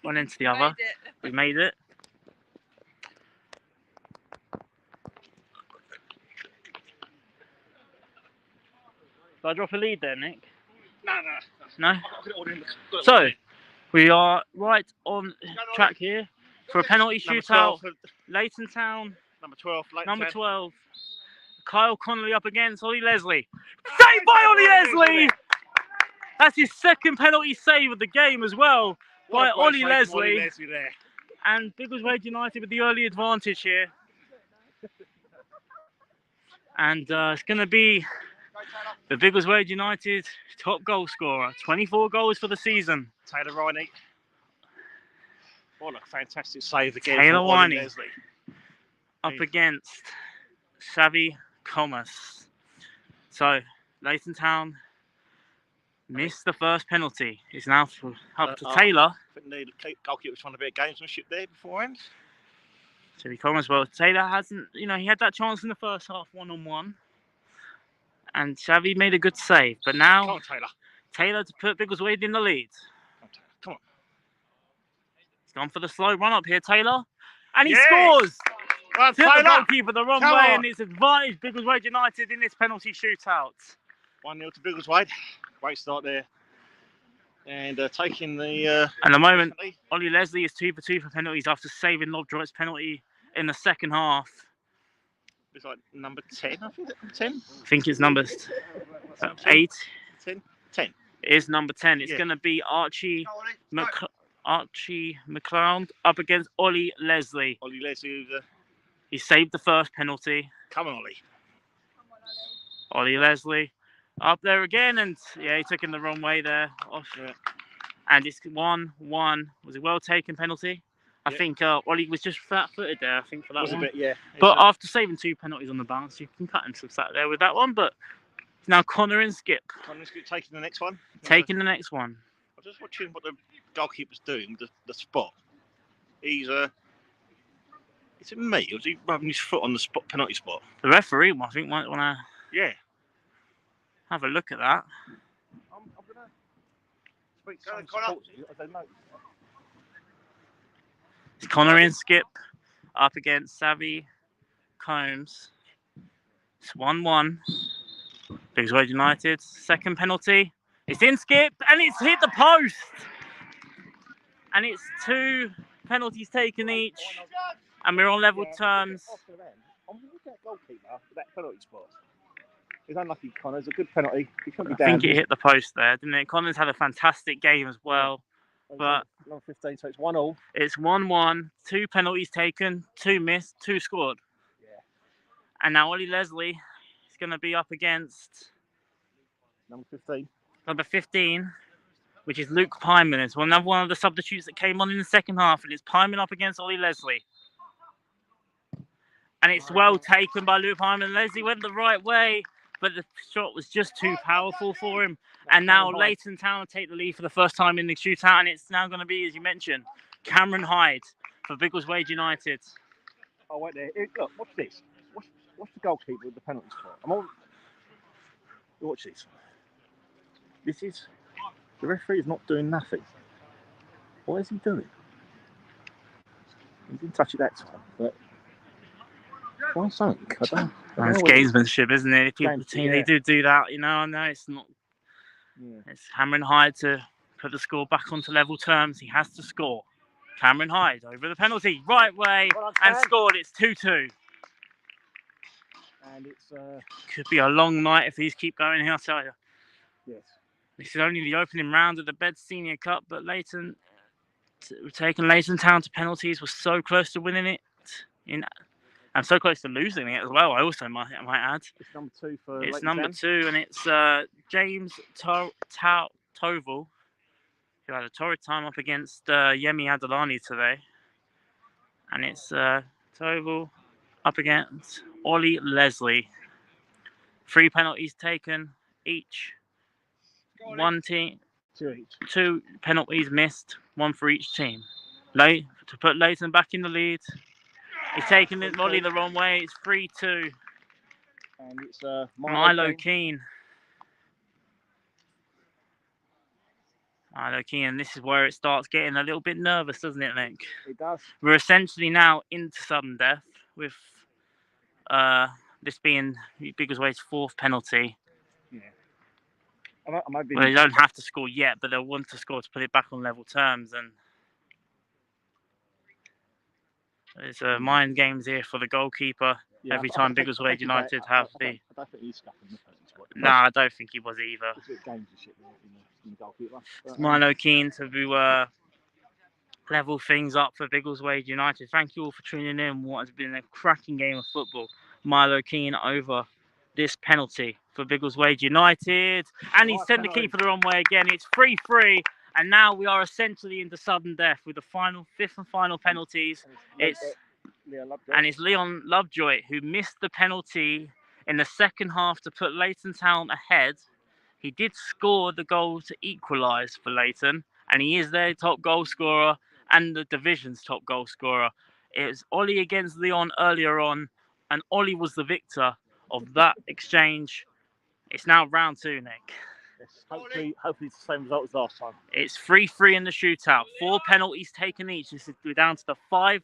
One into the other. We made it. Did I drop a lead there, Nick? No? So, we are right on track here for a penalty shootout. Leighton Town. Number 12. Number 12. Kyle Connolly up against Oli Leslie. Saved by Oli Leslie! That's his second penalty save of the game as well. By Oli Leslie. And Biggleswade United with the early advantage here. And it's going to be the Biggleswade United top goal scorer. 24 goals for the season. Taylor Riney. What a fantastic save again. Taylor Oli Riney Leslie. up against Xavi Comas. So, Leighton Town missed the first penalty. It's now up to Taylor. I think the goalkeeper was trying to be a gamesmanship there beforehand. Xavi Comas, well, Taylor hasn't, he had that chance in the first half, 1-on-1. And Xavi made a good save. But now, Come on, Taylor. Taylor to put Biggleswade in the lead. Come on. He's gone for the slow run up here, Taylor. And he Yes! scores! Well, Hit the Taylor. goalkeeper the wrong Come way, on. and it's advantage Biggleswade United in this penalty shootout. 1-0 to Biggleswade. Great start there. And taking the... At the moment, penalty. Oli Leslie is 2 for 2 for penalties after saving Lobdroit's penalty in the second half. It's like number 10, I think. 10? I think it's number 8. 10? 10. It is number 10. It's Yeah. going to be Archie McLeod up against Oli Leslie. Oli Leslie, He saved the first penalty. come on, Oli. Oli Leslie up there again, and yeah, he took him the wrong way there. Yeah. And it's 1-1. Was a well taken penalty. I Yeah. think Oli was just flat-footed there. I think for that Was a one. bit, yeah. But after saving 2 penalties on the bounce, you can cut him some slack there with that one. But now Connor and Skip Connor's taking the next one. taking the next one. I'm just watching what the goalkeeper's doing, the spot. He's is it me, or is he rubbing his foot on the penalty spot? The referee, I think, might want to Yeah. have a look at that. I'm going to speak to Go on, some Connor. supporters. I don't know. It's Connor and Skip up against Xavi Combs. It's 1-1. Biggleswade United, second penalty. It's in Skip, and it's hit the post. And it's 2 penalties taken each. And we're on level terms. I'm going to look at goalkeeper for that penalty spot. He's unlucky, Connor. It's a good penalty. He couldn't be I down. think it hit the post there, didn't it? Connor's had a fantastic game as well. But Number 15, so it's 1-1. it's 1-1, 2 penalties taken, 2 missed, 2 scored. Yeah. And now Oli Leslie is going to be up against Number 15. number 15, which is Luke Pyman. It's another one of the substitutes that came on in the second half, and it's Pyman up against Oli Leslie. And it's well taken by Luke Pyman. Leslie went the right way, but the shot was just too powerful for him. And now Leighton Town take the lead for the first time in the shootout, and it's now going to be, as you mentioned, Cameron Hyde for Biggleswade United. Oh, wait there. Look, watch this. Watch the goalkeeper with the penalty spot. Watch this. This is... The referee is not doing nothing. What is he doing? He didn't touch it that time, but... Why something? I don't It's gamesmanship, isn't it? If people yeah. they do that, you know, I know it's not... Yeah. It's Cameron Hyde to put the score back onto level terms. He has to score. Cameron Hyde over the penalty, right way, and scored. It's 2-2. And it's... Could be a long night if these keep going here, I tell you. Yes. This is only the opening round of the Bed Senior Cup, but Leighton... Taking Leighton Town to penalties was so close to winning it. And so close to losing it as well, I also might add. It's number 2 for It's Leighton number Town. 2, and it's James Toval, who had a torrid time up against Yemi Adelani today. And it's Toval up against Oli Leslie. 3 penalties taken each. One team. 2 each. 2 penalties missed, 1 for each team. To put Leighton back in the lead. He's taking it Oli the wrong way. It's 3-2. And it's Milo Keane. Milo Keane, and this is where it starts getting a little bit nervous, doesn't it, Nick? It does. We're essentially now into sudden death with this being Biggleswade's 4th penalty. Yeah. Well, they don't have to score yet, but they'll want to score to put it back on level terms. And there's mind games here for the goalkeeper. Yeah, every time Biggleswade United have the... I don't think he's scuffing the presence. No, I don't think he was either. It's Milo Keane to level things up for Biggleswade United. Thank you all for tuning in. What has been a cracking game of football. Milo Keane over this penalty for Biggleswade United. And he's sent the keeper the wrong way again. It's 3-3. And now we are essentially into sudden death with the final 5th and final penalties. It's Leon Lovejoy who missed the penalty in the second half to put Leighton Town ahead. He did score the goal to equalise for Leighton, and he is their top goal scorer and the division's top goal scorer. It was Oli against Leon earlier on, and Oli was the victor of that exchange. It's now round 2, Nick. Yes, hopefully it's the same result as last time. It's 3-3 in the shootout. 4 penalties taken each. We're down to the 5th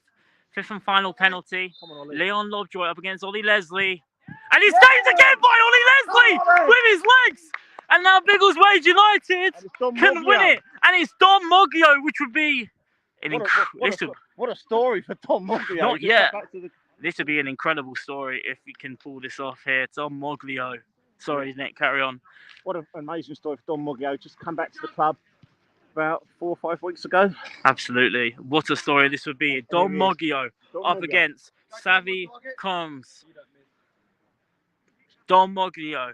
and final penalty. On, Leon Lovejoy up against Oli Leslie. And he's saved again by Oli Leslie with his legs. And now Biggleswade United can win it. And it's Don Moggio, which would be what a story for Don Moggio. Not yet. This would be an incredible story if we can pull this off here. Don Moggio. Sorry, Nick, carry on. What an amazing story for Don Moggio. Just come back to the club about 4 or 5 weeks ago. Absolutely. What a story this would be. Don Moggio up against Savvy Combs. Don Moggio.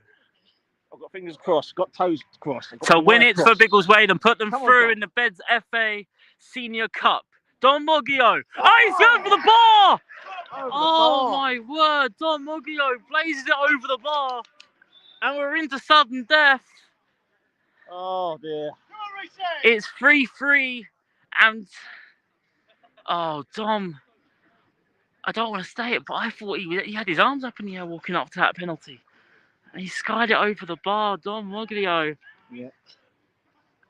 I've got fingers crossed, got toes crossed. To win it for Biggleswade and put them through in the Beds FA Senior Cup. Don Moggio. Oh, he's going for the bar! Oh my word. Don Moggio blazes it over the bar. And we're into sudden death. Oh dear. It's 3-3 and Dom. I don't want to say it, but I thought he had his arms up in the air walking up to that penalty. And he skied it over the bar, Don Moggio. Yeah.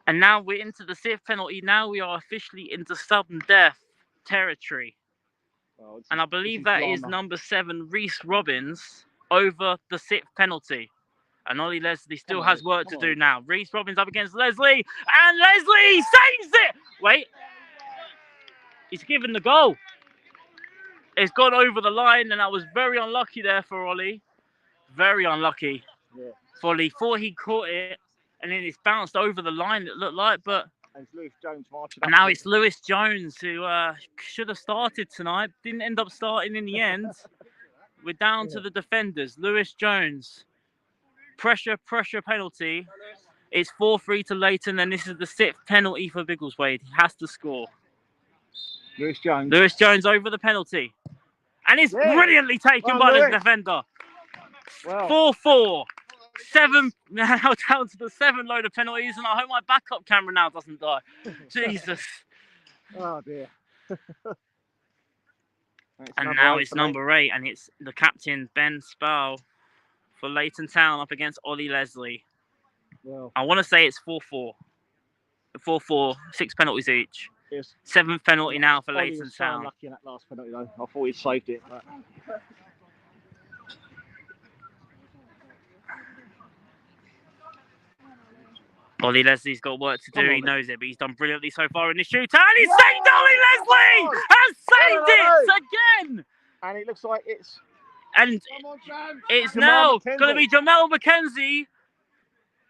And now we're into the 6th penalty. Now we are officially into sudden death territory. Oh, and I believe that is number 7, Reese Robbins, over the 6th penalty. And Oli Leslie still has work to do now. Reese Robbins up against Leslie. And Leslie saves it! Wait. He's given the goal. It's gone over the line, and that was very unlucky there for Oli. Very unlucky. Yeah. For Oli. Thought he caught it, and then it's bounced over the line, it looked like, but... And Lewis Jones and now it's Lewis Jones, who should have started tonight. Didn't end up starting in the end. We're down to the defenders. Lewis Jones. Pressure penalty. It's 4-3 to Leighton, and this is the 6th penalty for Biggleswade. He has to score. Lewis Jones. Lewis Jones over the penalty. And it's brilliantly taken by the defender. 4-4. now down to the 7 load of penalties, and I hope my backup camera now doesn't die. Jesus. Oh dear. And now it's number 8, and it's the captain, Ben Spall, for Leighton Town up against Oli Leslie. Well, I want to say it's 4-4. 4-4, 6 penalties each. yes. 7th penalty now for Oli Leighton was so Town. unlucky in that last penalty though. I thought he'd saved it. But... Oli Leslie's got work to do, he knows it, but he's done brilliantly so far in this shootout. And he's saved Oli Leslie! Has saved it again! And it looks like it's... And it's now going to be Jamal McKenzie.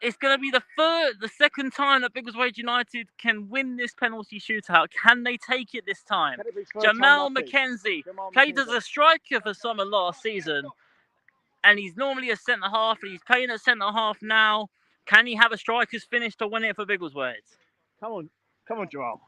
It's going to be the second time that Biggleswade United can win this penalty shootout. Can they take it this time? Jamal McKenzie played as a striker for Summer last season, and he's normally a centre half, and he's playing at centre half now. Can he have a striker's finish to win it for Biggleswade? Come on, Joel.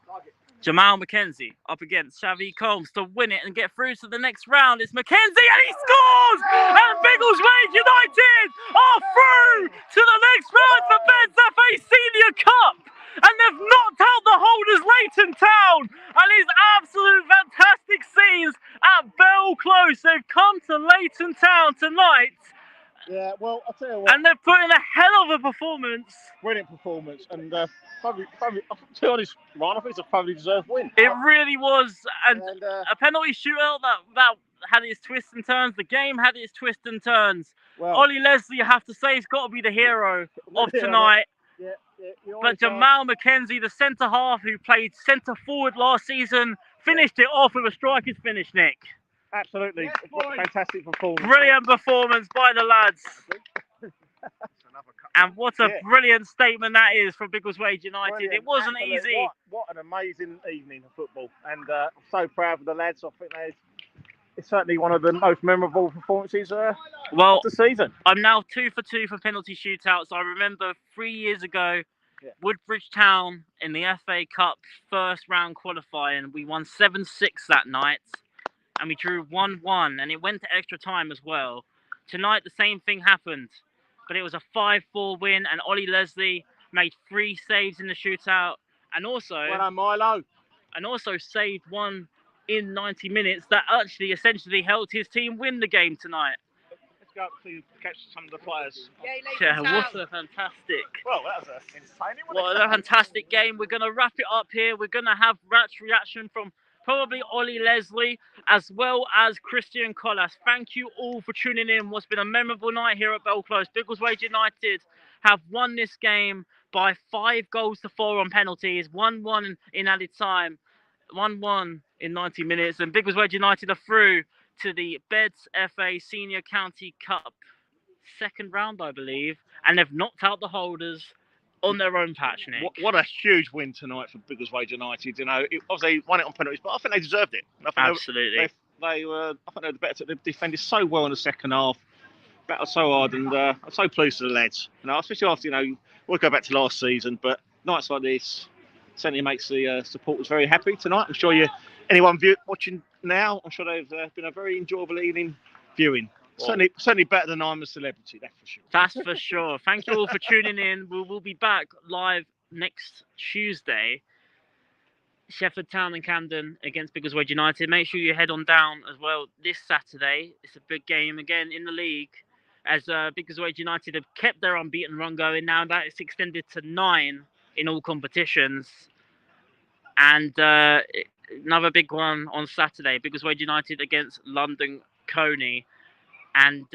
Jamal McKenzie up against Xavi Combs to win it and get through to the next round. It's McKenzie and he scores! And Biggleswade United are through to the next round for Ben's FA Senior Cup. And they've knocked out the holders Leighton Town. And it's absolute fantastic scenes at Bell Close. They've come to Leighton Town tonight. Yeah, well, I'll tell you what. And they're putting a hell of a performance. Brilliant performance. And probably, to be honest, Ryan, I think it's a probably deserved win. It really was. And a penalty shootout that had its twists and turns. The game had its twists and turns. Well, Oli Leslie, you have to say, has got to be the hero of tonight. But Jamal McKenzie, the centre half who played centre forward last season, finished it off with a striker's finish, Nick. Absolutely. Fantastic performance. Brilliant performance by the lads. And what a brilliant statement that is from Biggleswade United. Brilliant. It wasn't easy. What an amazing evening of football. And I'm so proud of the lads. I think it's certainly one of the most memorable performances of the season. I'm now 2 for 2 for penalty shootouts. I remember 3 years ago, Woodbridge Town in the FA Cup first round qualifying. We won 7-6 that night. And we drew 1-1, and it went to extra time as well. Tonight, the same thing happened, but it was a 5-4 win, and Oli Leslie made 3 saves in the shootout, and also saved one in 90 minutes that actually essentially helped his team win the game tonight. Let's go up to catch some of the players. Yeah, what a fantastic! Well, that was insane. What a fantastic game. We're going to wrap it up here. We're going to have Rat's reaction from probably Oli Leslie, as well as Christian Collas. Thank you all for tuning in. What's been a memorable night here at Bell Close. Biggleswade United have won this game by 5 goals to 4 on penalties, 1-1 in added time, 1-1 in 90 minutes, and Biggleswade United are through to the Beds FA Senior County Cup second round, I believe, and they've knocked out the holders on their own patch, Nick. What a huge win tonight for Biggleswade United. You know, obviously won it on penalties, but I think they deserved it. Absolutely. I think they were the better. They defended so well in the second half, battled so hard, and I'm so pleased with the lads. You know, especially after, we'll go back to last season, but nights like this certainly makes the supporters very happy tonight. I'm sure anyone watching now, I'm sure they've been a very enjoyable evening viewing. Certainly better than I'm a celebrity, that's for sure. That's for sure. Thank you all for tuning in. We'll be back live next Tuesday. Sheffield Town and Camden against Biggleswade United. Make sure you head on down as well this Saturday. It's a big game again in the league, as Biggleswade United have kept their unbeaten run going. Now that it's extended to 9 in all competitions. And another big one on Saturday. Biggleswade United against London Coney. And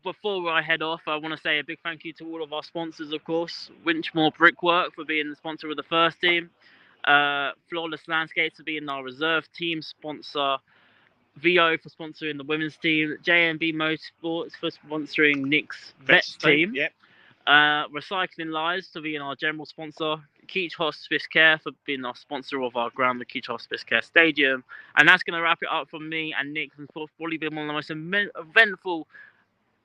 before I head off, I want to say a big thank you to all of our sponsors, of course. Winchmore Brickwork for being the sponsor of the first team. Flawless Landscapes for being our reserve team sponsor. VO for sponsoring the women's team. JMB Motorsports for sponsoring Nick's Vets team. Yep. Recycling Lives for being our general sponsor. Keach Hospice Care for being our sponsor of our ground, the Keach Hospice Care Stadium. And that's going to wrap it up from me and Nick. It's probably been one of the most eventful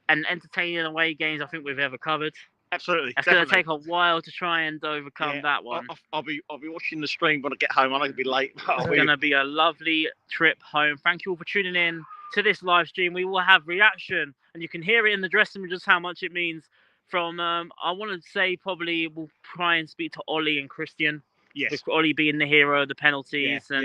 and entertaining away games I think we've ever covered. Absolutely. It's going to take a while to try and overcome that one. I'll be watching the stream when I get home. I know it'll be late. It's going to be a lovely trip home. Thank you all for tuning in. to this live stream, we will have reaction, and you can hear it in the dressing room just how much it means. From I want to say probably we'll try and speak to Oli and Christian. Yes. With Oli being the hero of the penalties, I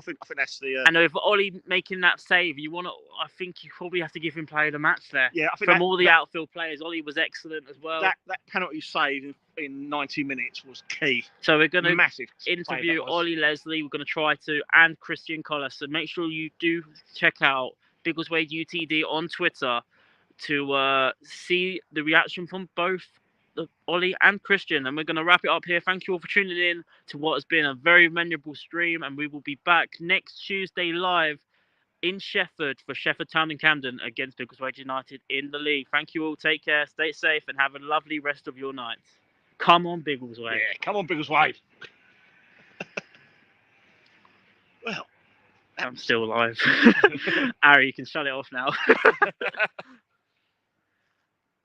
think that's the. I know if Oli making that save, I think you probably have to give him player of the match there. Yeah, I think from all the outfield players, Oli was excellent as well. That penalty save in 90 minutes was key. So we're going to massive interview Oli Leslie. We're going to try to, and Christian Collis. So make sure you do check out Biggleswade UTD on Twitter to see the reaction from both Oli and Christian. And we're going to wrap it up here. Thank you all for tuning in to what has been a very memorable stream. And we will be back next Tuesday live in Shefford for Shefford Town and Camden against Biggleswade United in the league. Thank you all. Take care. Stay safe and have a lovely rest of your night. Come on, Biggleswade. Yeah, come on, Biggleswade. Well, I'm still alive. Ari, you can shut it off now.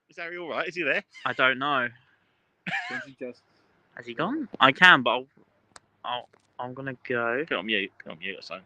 Is Harry all right? Is he there? I don't know. Just Has he gone? I can, but I'm gonna go. Put on mute. Put on mute or something.